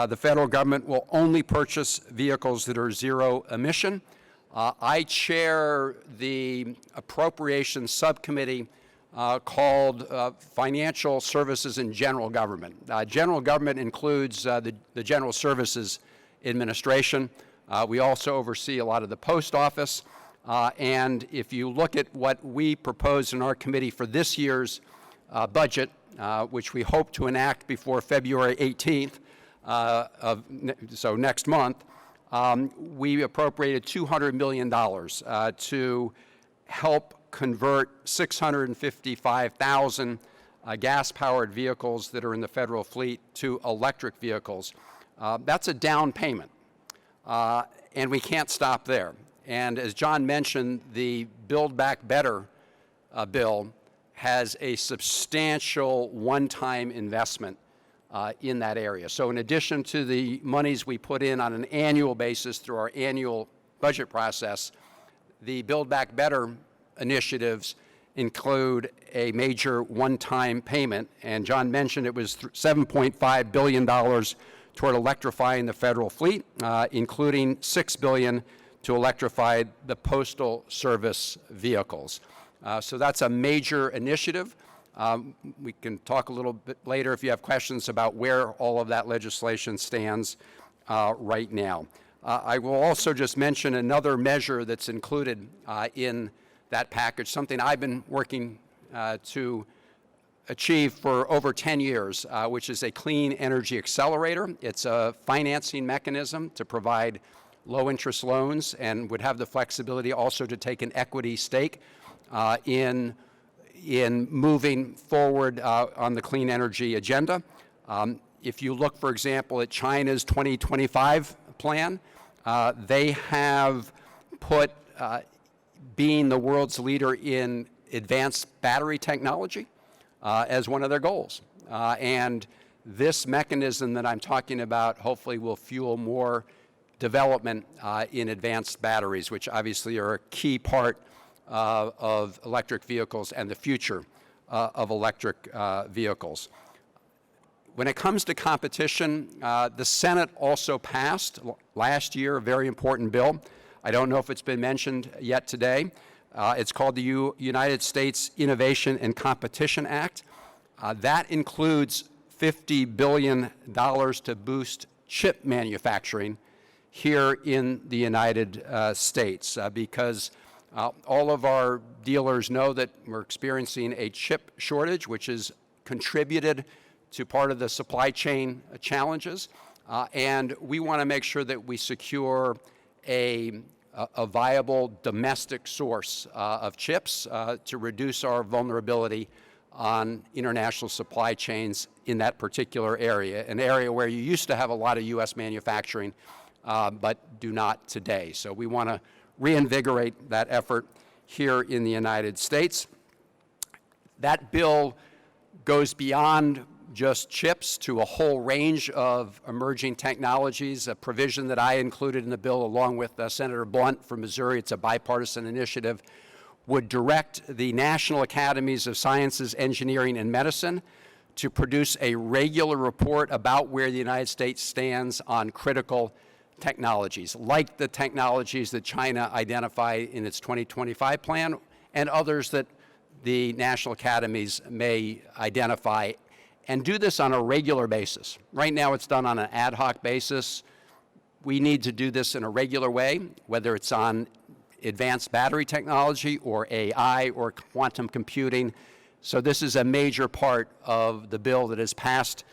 the federal government will only purchase vehicles that are zero emission. I chair the appropriations subcommittee called Financial Services and General Government. General Government includes the General Services Administration. We also oversee a lot of the post office. And if you look at what we propose in our committee for this year's budget, which we hope to enact before February 18th, so next month, we appropriated $200 million to help convert 655,000 gas-powered vehicles that are in the federal fleet to electric vehicles. That's a down payment, and we can't stop there. And as John mentioned, the Build Back Better bill has a substantial one-time investment in that area. So in addition to the monies we put in on an annual basis through our annual budget process, the Build Back Better initiatives include a major one-time payment. And John mentioned it was $7.5 billion toward electrifying the federal fleet, including $6 billion to electrify the Postal Service vehicles. So that's a major initiative. We can talk a little bit later if you have questions about where all of that legislation stands right now. I will also just mention another measure that's included in that package, something I've been working to achieve for over 10 years, which is a clean energy accelerator. It's a financing mechanism to provide low-interest loans and would have the flexibility also to take an equity stake in moving forward on the clean energy agenda. If you look, for example, at China's 2025 plan, they have put being the world's leader in advanced battery technology as one of their goals. And this mechanism that I'm talking about hopefully will fuel more development in advanced batteries, which obviously are a key part of electric vehicles and the future of electric vehicles. When it comes to competition, the Senate also passed last year a very important bill. I don't know if it's been mentioned yet today. It's called the United States Innovation and Competition Act. That includes $50 billion to boost chip manufacturing here in the United States because all of our dealers know that we're experiencing a chip shortage, which has contributed to part of the supply chain challenges. And we want to make sure that we secure a viable domestic source of chips to reduce our vulnerability on international supply chains in that particular area, an area where you used to have a lot of U.S. manufacturing, but do not today. So we want to reinvigorate that effort here in the United States. That bill goes beyond just chips to a whole range of emerging technologies, a provision that I included in the bill along with Senator Blunt from Missouri. It's a bipartisan initiative, would direct the National Academies of Sciences, Engineering, and Medicine to produce a regular report about where the United States stands on critical technologies, like the technologies that China identified in its 2025 plan and others that the National Academies may identify, and do this on a regular basis. Right now it's done on an ad hoc basis. We need to do this in a regular way, whether it's on advanced battery technology or AI or quantum computing. So this is a major part of the bill that has passed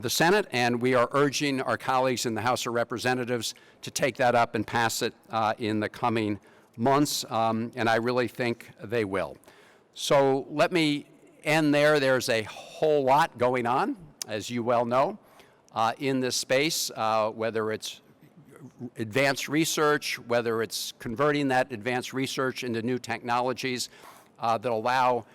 the Senate, and we are urging our colleagues in the House of Representatives to take that up and pass it in the coming months, and I really think they will. So let me end there. There's a whole lot going on, as you well know, in this space, whether it's advanced research, whether it's converting that advanced research into new technologies that allow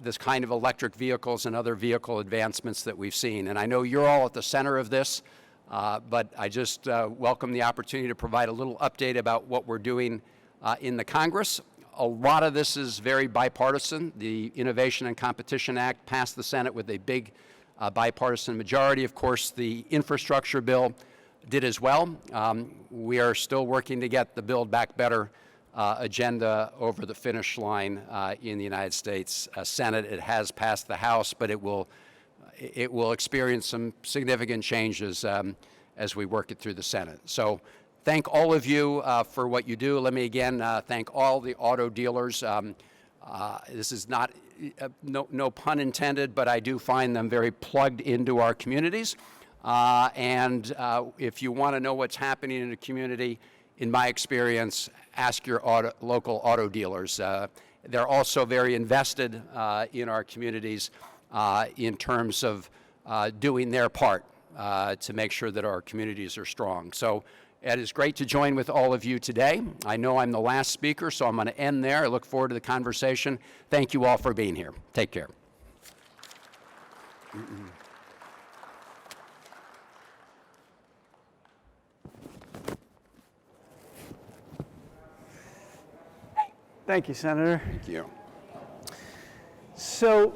this kind of electric vehicles and other vehicle advancements that we've seen. And I know you're all at the center of this, but I just welcome the opportunity to provide a little update about what we're doing in the Congress. A lot of this is very bipartisan. The Innovation and Competition Act passed the Senate with a big bipartisan majority. Of course, the infrastructure bill did as well. We are still working to get the Build Back Better agenda over the finish line in the United States Senate. It has passed the House, but it will experience some significant changes as we work it through the Senate. So thank all of you for what you do. Let me again thank all the auto dealers. This is not, no pun intended, but I do find them very plugged into our communities. And if you want to know what's happening in a community, in my experience, ask your local auto dealers. They're also very invested in our communities in terms of doing their part to make sure that our communities are strong. So it is great to join with all of you today. I know I'm the last speaker, so I'm going to end there. I look forward to the conversation. Thank you all for being here. Take care. Thank you, Senator. Thank you. So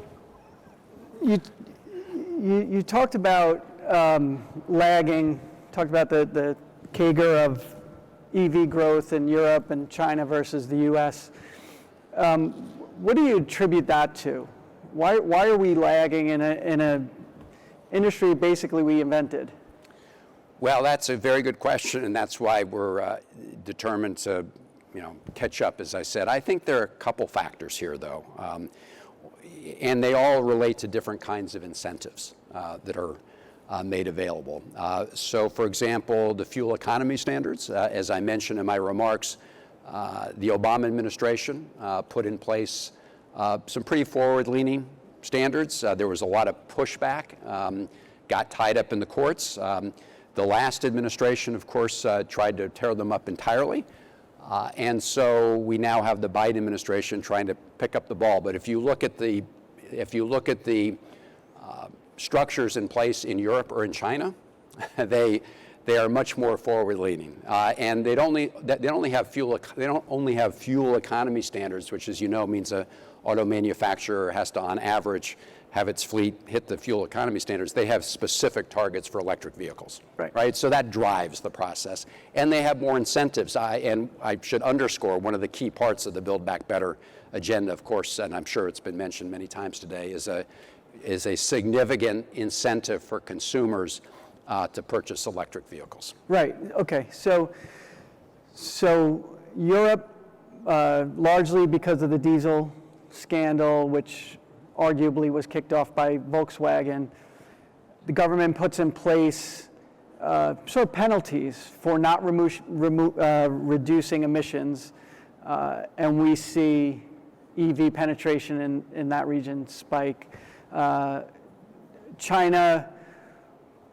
you talked about lagging, talked about the CAGR of EV growth in Europe and China versus the US. What do you attribute that to? Why are we lagging in a industry basically we invented? Well, that's a very good question, and that's why we're determined to, catch up, as I said. I think there are a couple factors here, though, and they all relate to different kinds of incentives that are made available. So, for example, the fuel economy standards, as I mentioned in my remarks, the Obama administration put in place some pretty forward-leaning standards. There was a lot of pushback, got tied up in the courts. The last administration, of course, tried to tear them up entirely. And so we now have the Biden administration trying to pick up the ball. But if you look at the structures in place in Europe or in China, they are much more forward-leaning, and they don't only have fuel economy standards, which, as you know, means a auto manufacturer has to, on average, have its fleet hit the fuel economy standards. They have specific targets for electric vehicles, right? So that drives the process, and they have more incentives. And I should underscore one of the key parts of the Build Back Better agenda, of course, and I'm sure it's been mentioned many times today, is a significant incentive for consumers to purchase electric vehicles. Right. Okay. So Europe, largely because of the diesel scandal, which arguably was kicked off by Volkswagen, the government puts in place sort of penalties for not reducing emissions, and we see EV penetration in that region spike. China,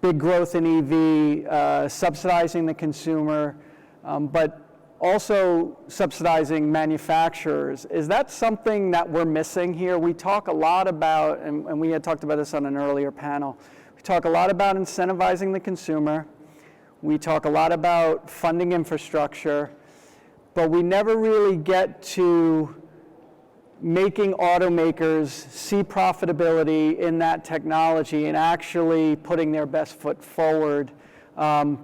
big growth in EV, subsidizing the consumer, but also subsidizing manufacturers. Is that something that we're missing here? We talk a lot about, and we had talked about this on an earlier panel, we talk a lot about incentivizing the consumer. We talk a lot about funding infrastructure, but we never really get to making automakers see profitability in that technology and actually putting their best foot forward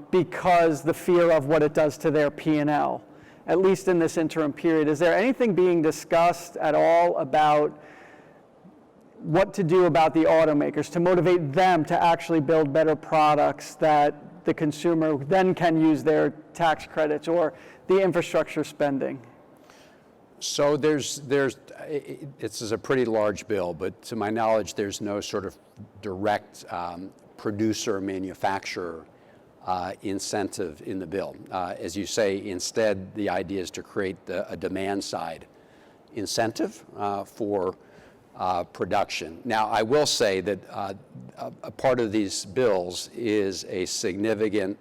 because the fear of what it does to their P&L, at least in this interim period. Is there anything being discussed at all about what to do about the automakers to motivate them to actually build better products that the consumer then can use their tax credits or the infrastructure spending? So this is a pretty large bill, but to my knowledge, there's no sort of direct producer manufacturer incentive in the bill. As you say, instead, the idea is to create a demand side incentive for production. Now, I will say that a part of these bills is a significant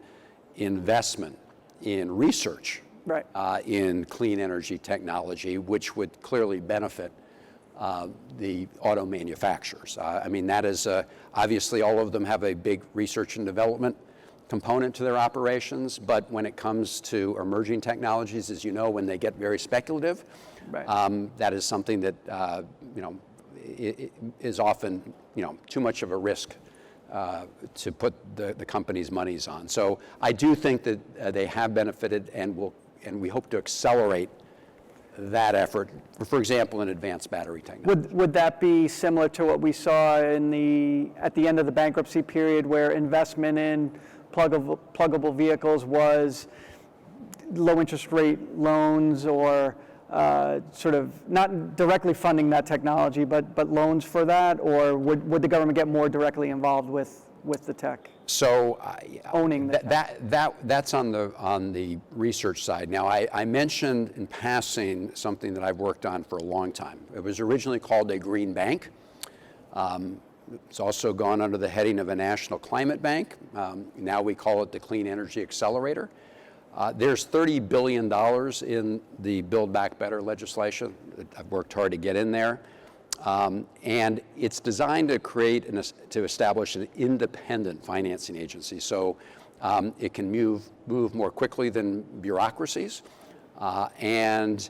investment in research in clean energy technology, which would clearly benefit the auto manufacturers. I mean, that is obviously all of them have a big research and development component to their operations, but when it comes to emerging technologies, as you know, when they get very speculative, that is something that is often too much of a risk to put the company's monies on. So I do think that they have benefited, and we hope to accelerate that effort. For example, in advanced battery technology. Would that be similar to what we saw at the end of the bankruptcy period, where investment in pluggable vehicles was low interest rate loans or sort of not directly funding that technology, but loans for that? Or would the government get more directly involved with the tech? So owning that's on the research side. Now, I mentioned in passing something that I've worked on for a long time. It was originally called a green bank. It's also gone under the heading of a national climate bank. Now we call it the Clean Energy Accelerator. There's $30 billion in the Build Back Better legislation. I've worked hard to get in there. And it's designed to establish an independent financing agency. So it can move more quickly than bureaucracies and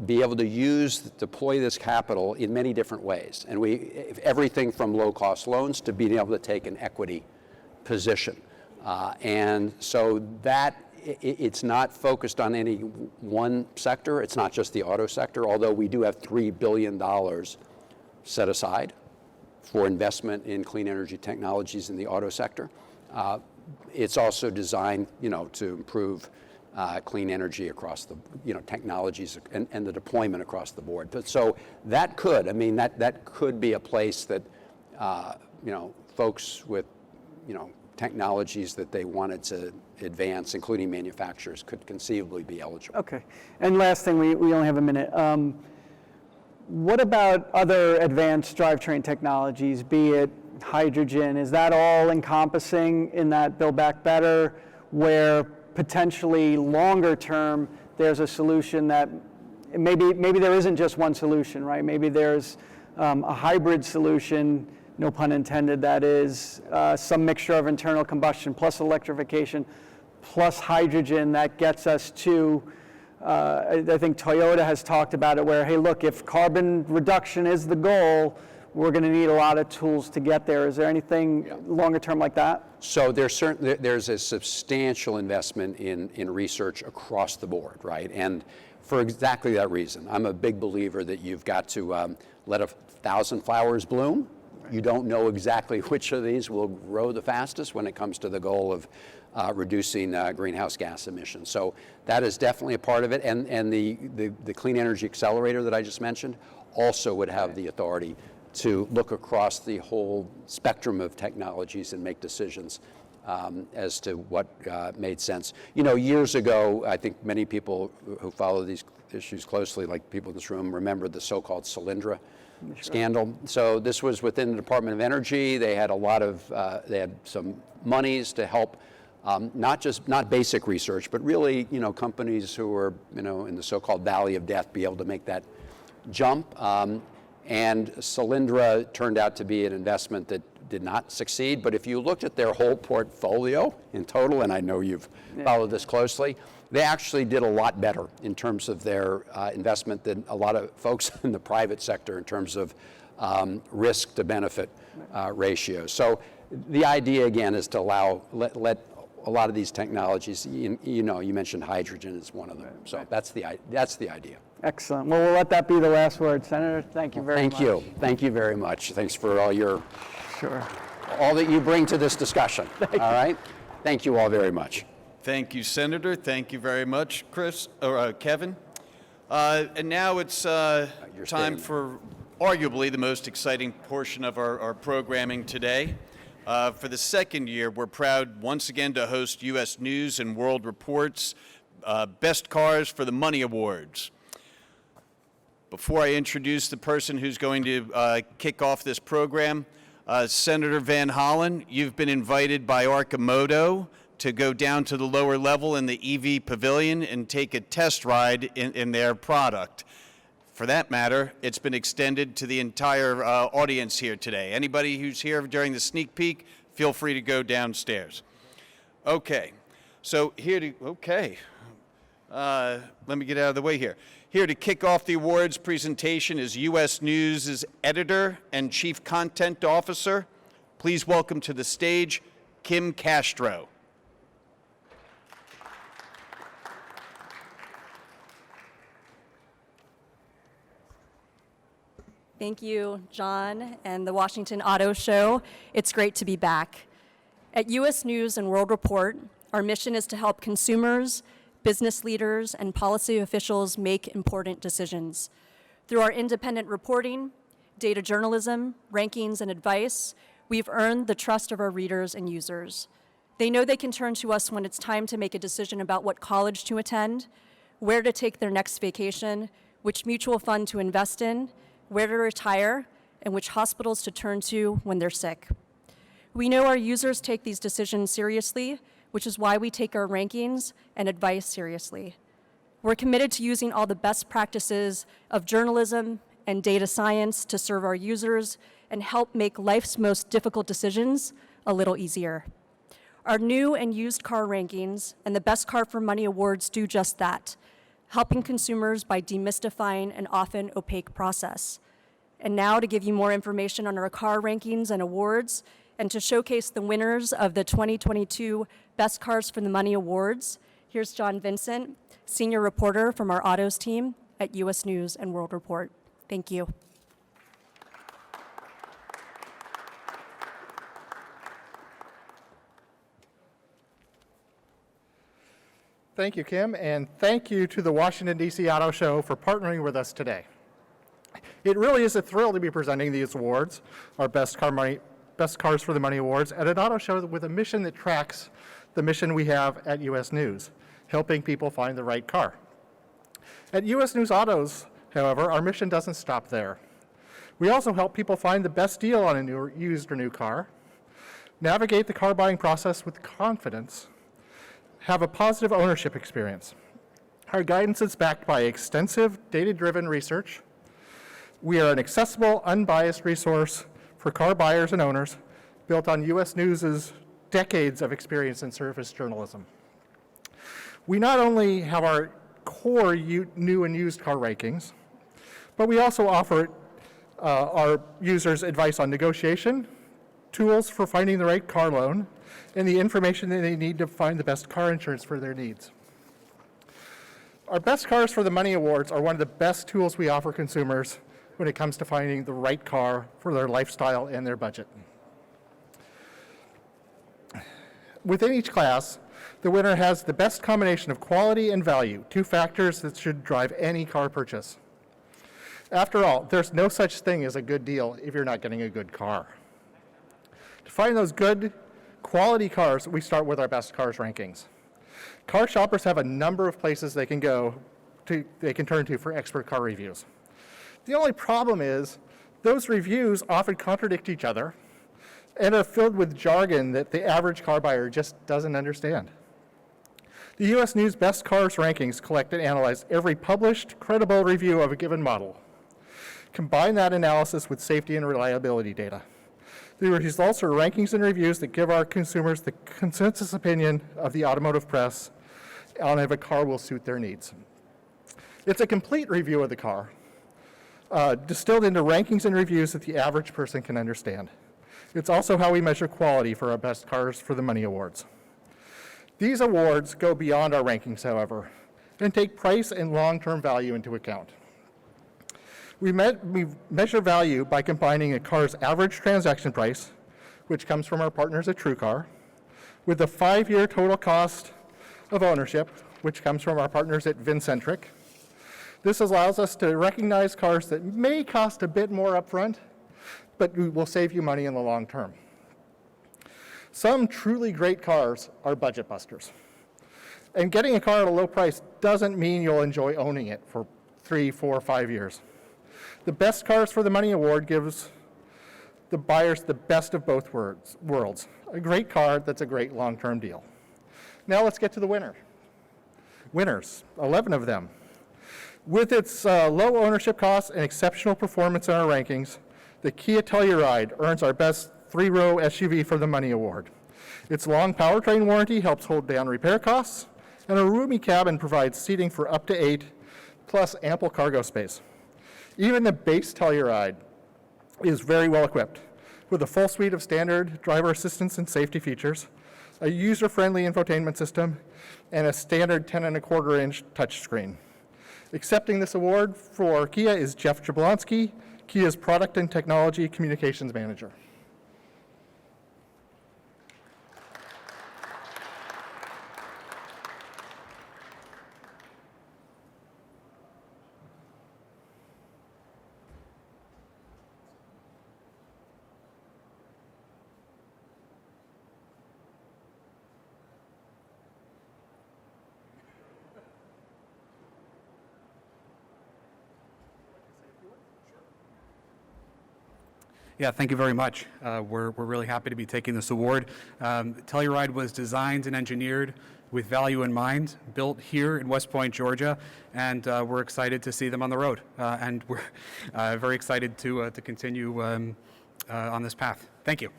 be able to deploy this capital in many different ways. And everything from low-cost loans to being able to take an equity position. And so that it's not focused on any one sector. It's not just the auto sector, although we do have $3 billion set aside for investment in clean energy technologies in the auto sector. It's also designed, to improve clean energy across the, technologies and the deployment across the board. But so that could, that could be a place that, folks with, technologies that they wanted to advance, including manufacturers, could conceivably be eligible. Okay. And last thing, we only have a minute. What about other advanced drivetrain technologies, be it hydrogen? Is that all encompassing in that Build Back Better, where potentially longer term there's a solution that maybe there isn't just one solution, right? Maybe there's a hybrid solution, no pun intended, that is some mixture of internal combustion plus electrification plus hydrogen that gets us to, I think Toyota has talked about it, where, hey, look, if carbon reduction is the goal, we're going to need a lot of tools to get there. Is there anything longer term like that? So there's a substantial investment in research across the board, right? And for exactly that reason, I'm a big believer that you've got to let 1,000 flowers bloom. You don't know exactly which of these will grow the fastest when it comes to the goal of reducing greenhouse gas emissions. So that is definitely a part of it. And the Clean Energy Accelerator that I just mentioned also would have the authority to look across the whole spectrum of technologies and make decisions as to what made sense. Years ago, I think many people who follow these issues closely, like people in this room, remember the so-called Solyndra scandal. So this was within the Department of Energy. They had they had some monies to help not basic research, but really, companies who were, in the so-called valley of death be able to make that jump. And Solyndra turned out to be an investment that did not succeed. But if you looked at their whole portfolio in total, and I know you've followed this closely, they actually did a lot better in terms of their investment than a lot of folks in the private sector in terms of risk to benefit ratios. So the idea, again, is to let a lot of these technologies, you mentioned hydrogen is one of them. So that's the idea. Excellent. Well, we'll let that be the last word. Senator, thank you very much. Thank you. Thank you very much. Thanks for all that you bring to this discussion. All right? Thank you all very much. Thank you, Senator. Thank you very much, Kevin. And now it's time for arguably the most exciting portion of our programming today. For the second year, we're proud once again to host U.S. News and World Report's Best Cars for the Money Awards. Before I introduce the person who's going to kick off this program, Senator Van Hollen, you've been invited by Arcimoto to go down to the lower level in the EV pavilion and take a test ride in their product. For that matter, it's been extended to the entire audience here today. Anybody who's here during the sneak peek, feel free to go downstairs. Okay, so let me get out of the way here. Here to kick off the awards presentation is U.S. News' editor and chief content officer. Please welcome to the stage, Kim Castro. Thank you, John and the Washington Auto Show. It's great to be back. At U.S. News and World Report, our mission is to help consumers, business leaders, and policy officials make important decisions. Through our independent reporting, data journalism, rankings, and advice, we've earned the trust of our readers and users. They know they can turn to us when it's time to make a decision about what college to attend, where to take their next vacation, which mutual fund to invest in, where to retire, and which hospitals to turn to when they're sick. We know our users take these decisions seriously, which is why we take our rankings and advice seriously. We're committed to using all the best practices of journalism and data science to serve our users and help make life's most difficult decisions a little easier. Our new and used car rankings and the Best Car for Money awards do just that, helping consumers by demystifying an often opaque process. And now to give you more information on our car rankings and awards And to showcase the winners of the 2022 Best Cars for the Money Awards, here's John Vincent, senior reporter from our autos team at U.S. News and World Report. Thank you. Thank you, Kim, and thank you to the Washington, D.C. Auto Show for partnering with us today. It really is a thrill to be presenting these awards, our Best Cars for the Money Awards, at an auto show with a mission that tracks the mission we have at U.S. News, helping people find the right car. At U.S. News Autos, however, our mission doesn't stop there. We also help people find the best deal on a used or new car, navigate the car buying process with confidence, have a positive ownership experience. Our guidance is backed by extensive data-driven research. We are an accessible, unbiased resource for car buyers and owners built on U.S. News' decades of experience in service journalism. We not only have our core new and used car rankings, but we also offer our users advice on negotiation, tools for finding the right car loan, and the information that they need to find the best car insurance for their needs. Our Best Cars for the Money Awards are one of the best tools we offer consumers when it comes to finding the right car for their lifestyle and their budget. Within each class, the winner has the best combination of quality and value, two factors that should drive any car purchase. After all, there's no such thing as a good deal if you're not getting a good car. To find those good quality cars, we start with our Best Cars rankings. Car shoppers have a number of places they can turn to for expert car reviews. The only problem is those reviews often contradict each other and are filled with jargon that the average car buyer just doesn't understand. The U.S. News Best Cars rankings collect and analyze every published, credible review of a given model. Combine that analysis with safety and reliability data. The results are rankings and reviews that give our consumers the consensus opinion of the automotive press on if a car will suit their needs. It's a complete review of the car, distilled into rankings and reviews that the average person can understand. It's also how we measure quality for our Best Cars for the Money Awards. These awards go beyond our rankings, however, and take price and long-term value into account. We measure value by combining a car's average transaction price, which comes from our partners at TrueCar, with the 5-year total cost of ownership, which comes from our partners at Vincentric. This allows us to recognize cars that may cost a bit more upfront, but will save you money in the long term. Some truly great cars are budget busters. And getting a car at a low price doesn't mean you'll enjoy owning it for 3, 4, 5 years. The Best Cars for the Money Award gives the buyers the best of both worlds. A great car that's a great long-term deal. Now let's get to the winners, 11 of them. With its low ownership costs and exceptional performance in our rankings, the Kia Telluride earns our Best 3-Row SUV for the Money Award. Its long powertrain warranty helps hold down repair costs, and a roomy cabin provides seating for up to 8, plus ample cargo space. Even the base Telluride is very well equipped with a full suite of standard driver assistance and safety features, a user-friendly infotainment system, and a standard 10.25-inch touchscreen. Accepting this award for Kia is Jeff Jablonski, Kia's Product and Technology Communications Manager. Yeah, thank you very much. We're really happy to be taking this award. Telluride was designed and engineered with value in mind, built here in West Point, Georgia, and we're excited to see them on the road. And we're very excited to continue on this path. Thank you.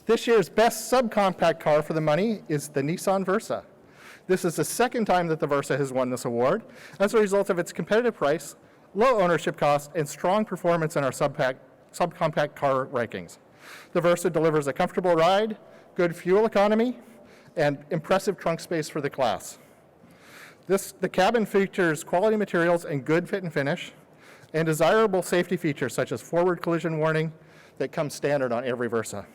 This year's best subcompact car for the money is the Nissan Versa. This is the second time that the Versa has won this award as a result of its competitive price, low ownership cost, and strong performance in our subcompact car rankings. The Versa delivers a comfortable ride, good fuel economy, and impressive trunk space for the class. The cabin features quality materials and good fit and finish, and desirable safety features such as forward collision warning that comes standard on every Versa.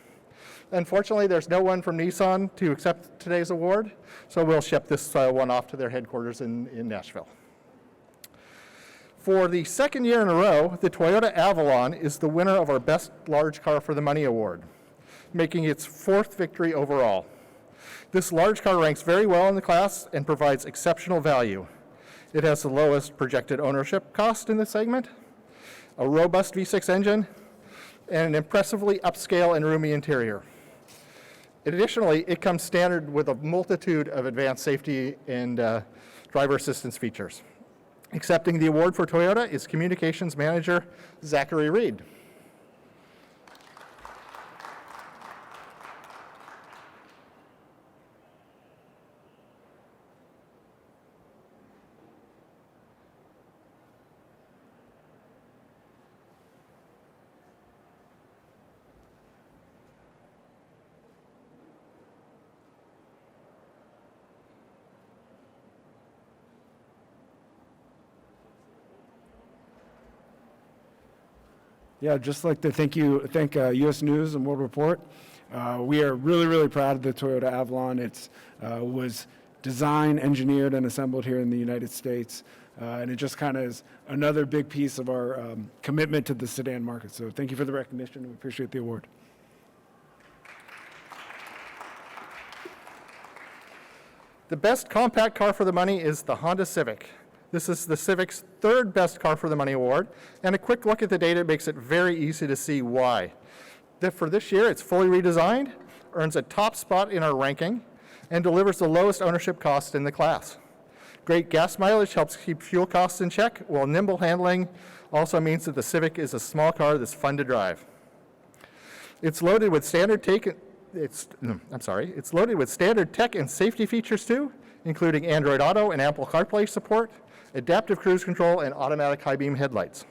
Unfortunately, there's no one from Nissan to accept today's award, so we'll ship this one off to their headquarters in Nashville. For the second year in a row, the Toyota Avalon is the winner of our Best Large Car for the Money award, making its 4th victory overall. This large car ranks very well in the class and provides exceptional value. It has the lowest projected ownership cost in the segment, a robust V6 engine, and an impressively upscale and roomy interior. Additionally, it comes standard with a multitude of advanced safety and driver assistance features. Accepting the award for Toyota is Communications Manager Zachary Reed. Yeah, just like to thank U.S. News and World Report. We are really, really proud of the Toyota Avalon. It was designed, engineered, and assembled here in the United States. And it just kind of is another big piece of our commitment to the sedan market. So thank you for the recognition. We appreciate the award. The best compact car for the money is the Honda Civic. This is the Civic's 3rd Best Car for the Money award, and a quick look at the data makes it very easy to see why. For this year, it's fully redesigned, earns a top spot in our ranking, and delivers the lowest ownership cost in the class. Great gas mileage helps keep fuel costs in check, while nimble handling also means that the Civic is a small car that's fun to drive. It's loaded with standard tech and safety features too, including Android Auto and Apple CarPlay support, adaptive cruise control, and automatic high beam headlights.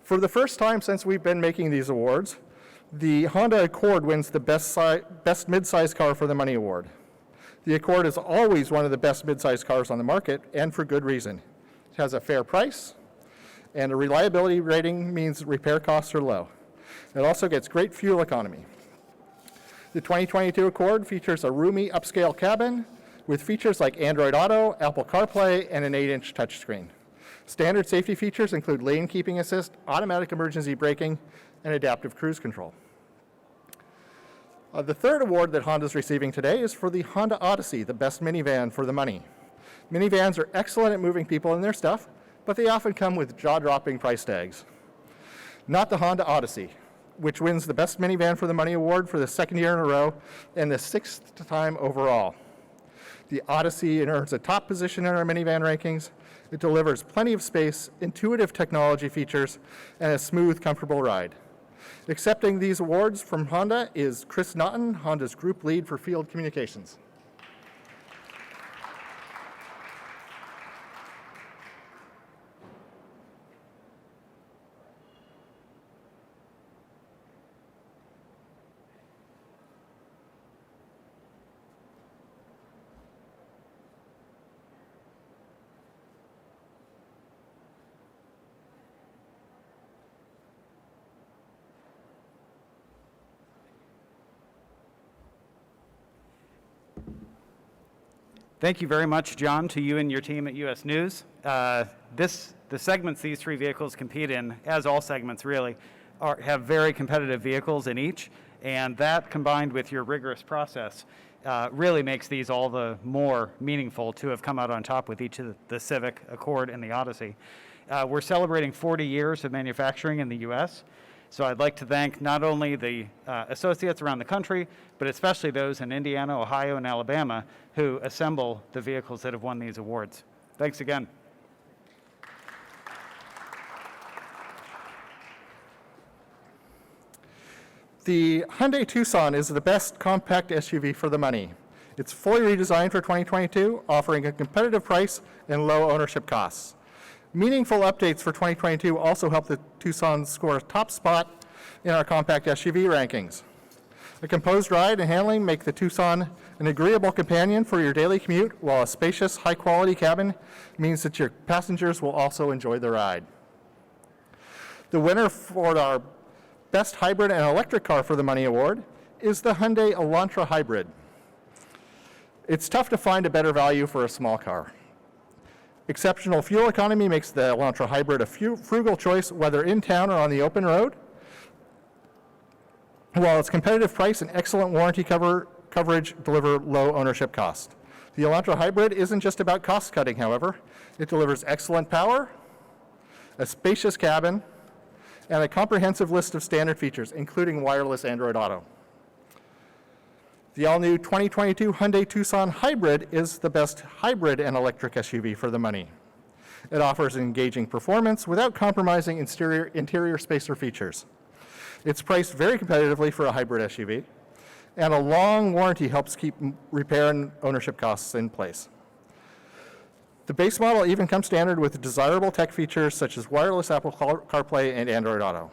For the first time since we've been making these awards, the Honda Accord wins the Best Midsize Car for the Money award. The Accord is always one of the best midsize cars on the market, and for good reason. It has a fair price, and a reliability rating means repair costs are low. It also gets great fuel economy. The 2022 Accord features a roomy upscale cabin with features like Android Auto, Apple CarPlay, and an 8-inch touchscreen. Standard safety features include lane keeping assist, automatic emergency braking, and adaptive cruise control. The 3rd award that Honda's receiving today is for the Honda Odyssey, the best minivan for the money. Minivans are excellent at moving people and their stuff, but they often come with jaw-dropping price tags. Not the Honda Odyssey, which wins the Best Minivan for the Money award for the 2nd year in a row and the 6th time overall. The Odyssey earns a top position in our minivan rankings. It delivers plenty of space, intuitive technology features, and a smooth, comfortable ride. Accepting these awards from Honda is Chris Naughton, Honda's group lead for field communications. Thank you very much, John, to you and your team at U.S. News. The segments these 3 vehicles compete in, as all segments really, have very competitive vehicles in each, and that combined with your rigorous process really makes these all the more meaningful to have come out on top with each of the Civic, Accord, and the Odyssey. We're celebrating 40 years of manufacturing in the U.S., so I'd like to thank not only the associates around the country, but especially those in Indiana, Ohio, and Alabama who assemble the vehicles that have won these awards. Thanks again. The Hyundai Tucson is the best compact SUV for the money. It's fully redesigned for 2022, offering a competitive price and low ownership costs. Meaningful updates for 2022 also helped the Tucson score a top spot in our compact SUV rankings. A composed ride and handling make the Tucson an agreeable companion for your daily commute, while a spacious, high-quality cabin means that your passengers will also enjoy the ride. The winner for our Best Hybrid and Electric Car for the Money Award is the Hyundai Elantra Hybrid. It's tough to find a better value for a small car. Exceptional fuel economy makes the Elantra Hybrid a frugal choice, whether in town or on the open road, while its competitive price and excellent warranty coverage deliver low ownership cost. The Elantra Hybrid isn't just about cost cutting, however. It delivers excellent power, a spacious cabin, and a comprehensive list of standard features, including wireless Android Auto. The all-new 2022 Hyundai Tucson Hybrid is the best hybrid and electric SUV for the money. It offers engaging performance without compromising interior space or features. It's priced very competitively for a hybrid SUV, and a long warranty helps keep repair and ownership costs in place. The base model even comes standard with desirable tech features such as wireless Apple CarPlay and Android Auto.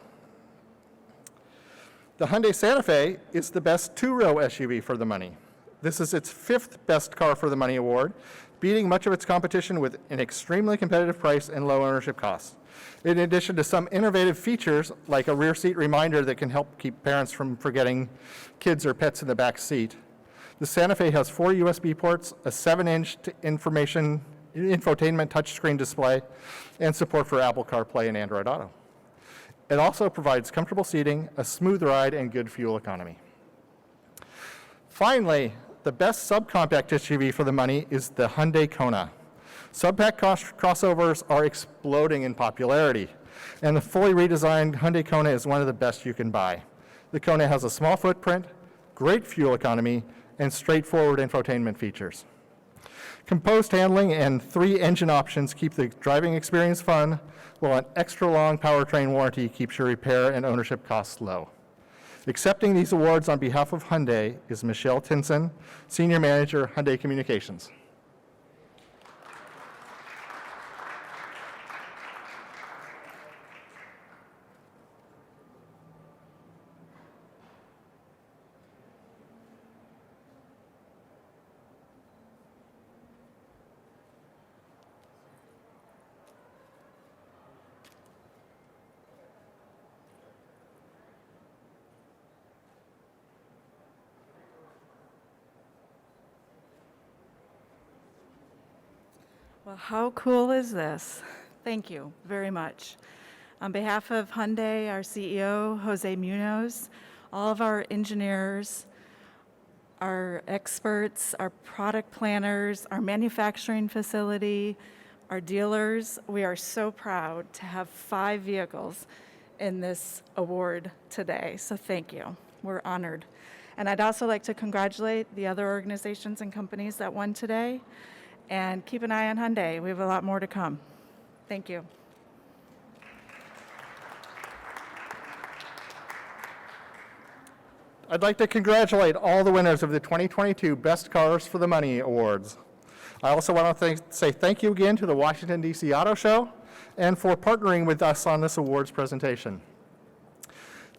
The Hyundai Santa Fe is the best two-row SUV for the money. This is its 5th Best Car for the Money award, beating much of its competition with an extremely competitive price and low ownership costs. In addition to some innovative features, like a rear seat reminder that can help keep parents from forgetting kids or pets in the back seat, the Santa Fe has 4 USB ports, a 7-inch infotainment touchscreen display, and support for Apple CarPlay and Android Auto. It also provides comfortable seating, a smooth ride, and good fuel economy. Finally, the best subcompact SUV for the money is the Hyundai Kona. Subpack crossovers are exploding in popularity, and the fully redesigned Hyundai Kona is one of the best you can buy. The Kona has a small footprint, great fuel economy, and straightforward infotainment features. Composed handling and 3 engine options keep the driving experience fun, while an extra long powertrain warranty keeps your repair and ownership costs low. Accepting these awards on behalf of Hyundai is Michelle Tinson, Senior Manager, Hyundai Communications. Well, how cool is this? Thank you very much. On behalf of Hyundai, our CEO, Jose Munoz, all of our engineers, our experts, our product planners, our manufacturing facility, our dealers, we are so proud to have 5 vehicles in this award today. So thank you. We're honored. And I'd also like to congratulate the other organizations and companies that won today. And keep an eye on Hyundai. We have a lot more to come. Thank you. I'd like to congratulate all the winners of the 2022 Best Cars for the Money Awards. I also want to say thank you again to the Washington, D.C. Auto Show and for partnering with us on this awards presentation.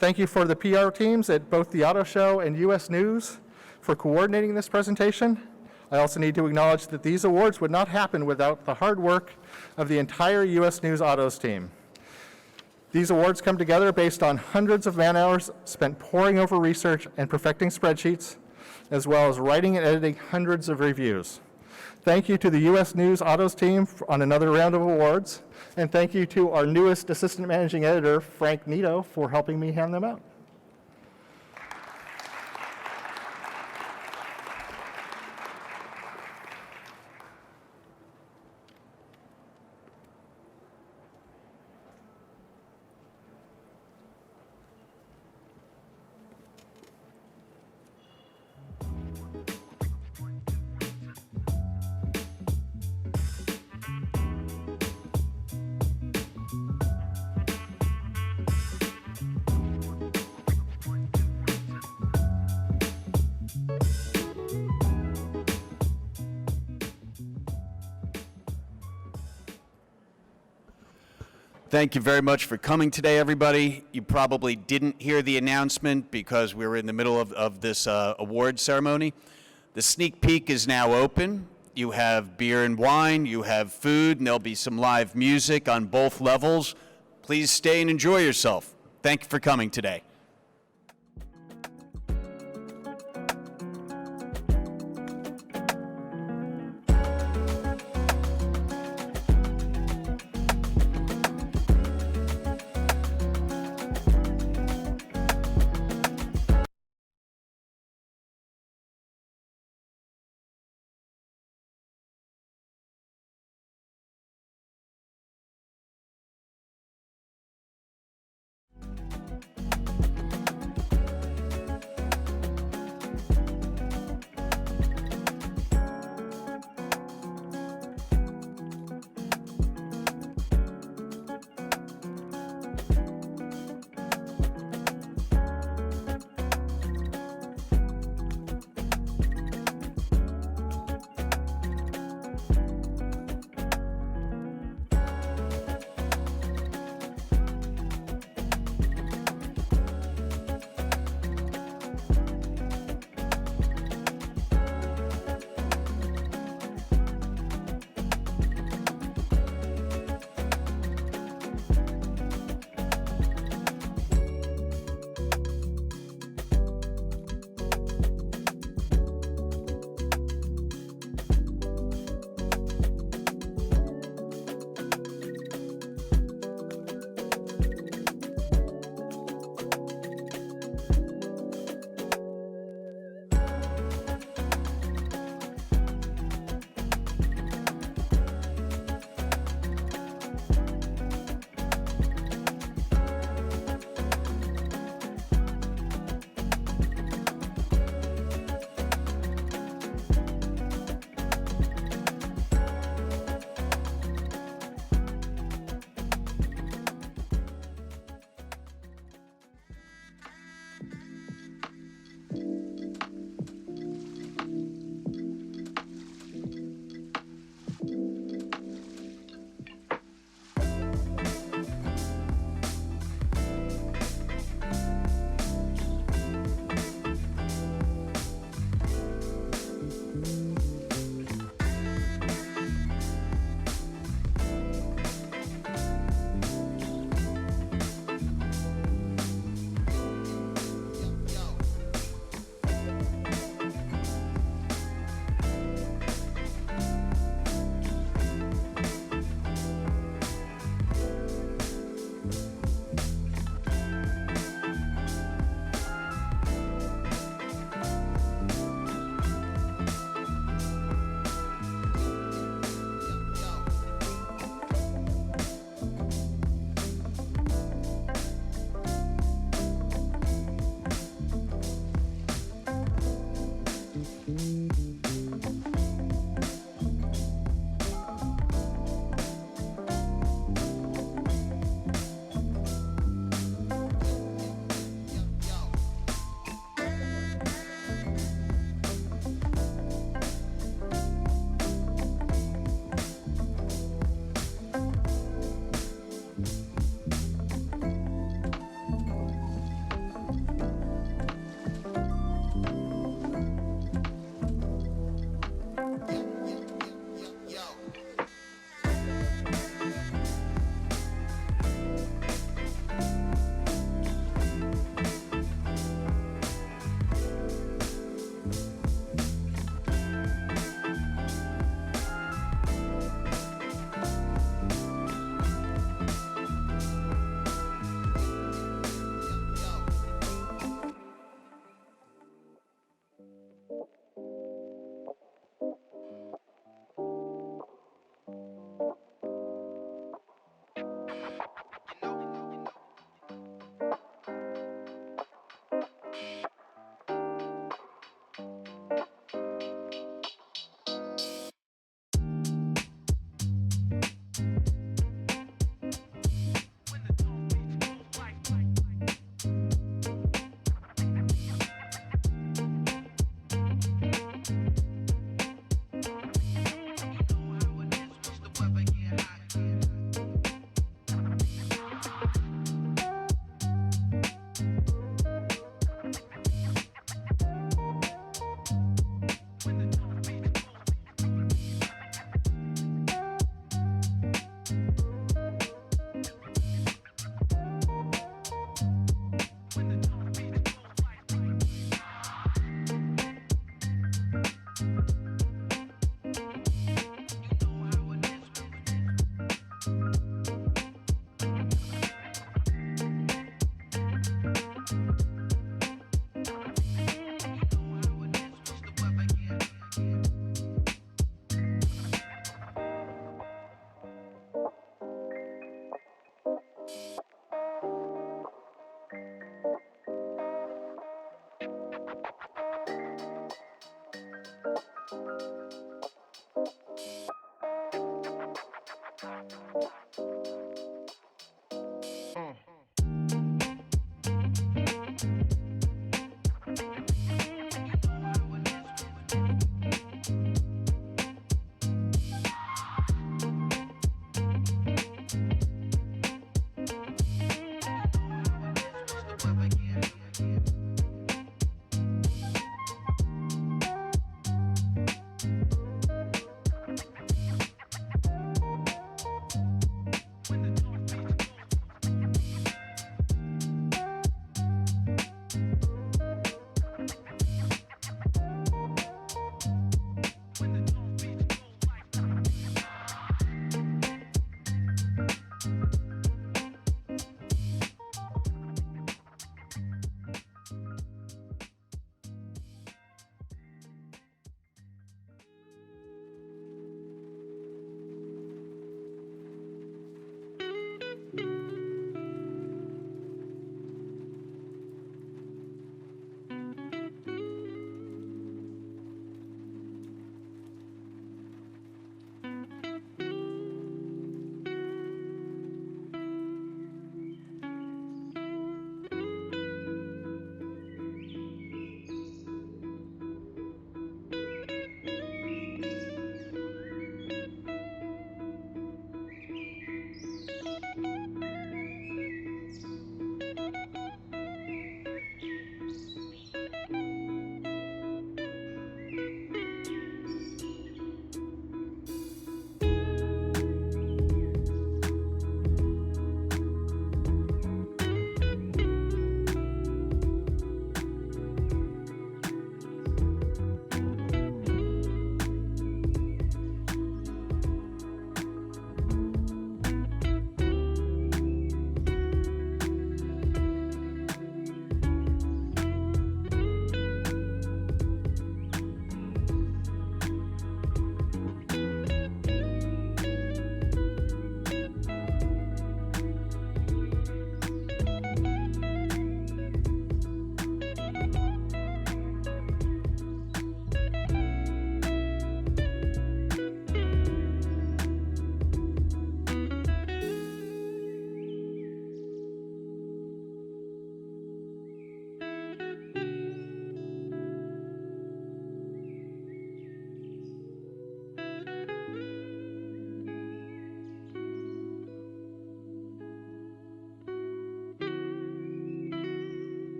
Thank you for the PR teams at both the Auto Show and U.S. News for coordinating this presentation. I also need to acknowledge that these awards would not happen without the hard work of the entire U.S. News Autos team. These awards come together based on hundreds of man-hours spent poring over research and perfecting spreadsheets, as well as writing and editing hundreds of reviews. Thank you to the U.S. News Autos team on another round of awards, and thank you to our newest Assistant Managing Editor, Frank Nito, for helping me hand them out. Thank you very much for coming today, everybody. You probably didn't hear the announcement because we were in the middle of this award ceremony. The sneak peek is now open. You have beer and wine, you have food, and there'll be some live music on both levels. Please stay and enjoy yourself. Thank you for coming today.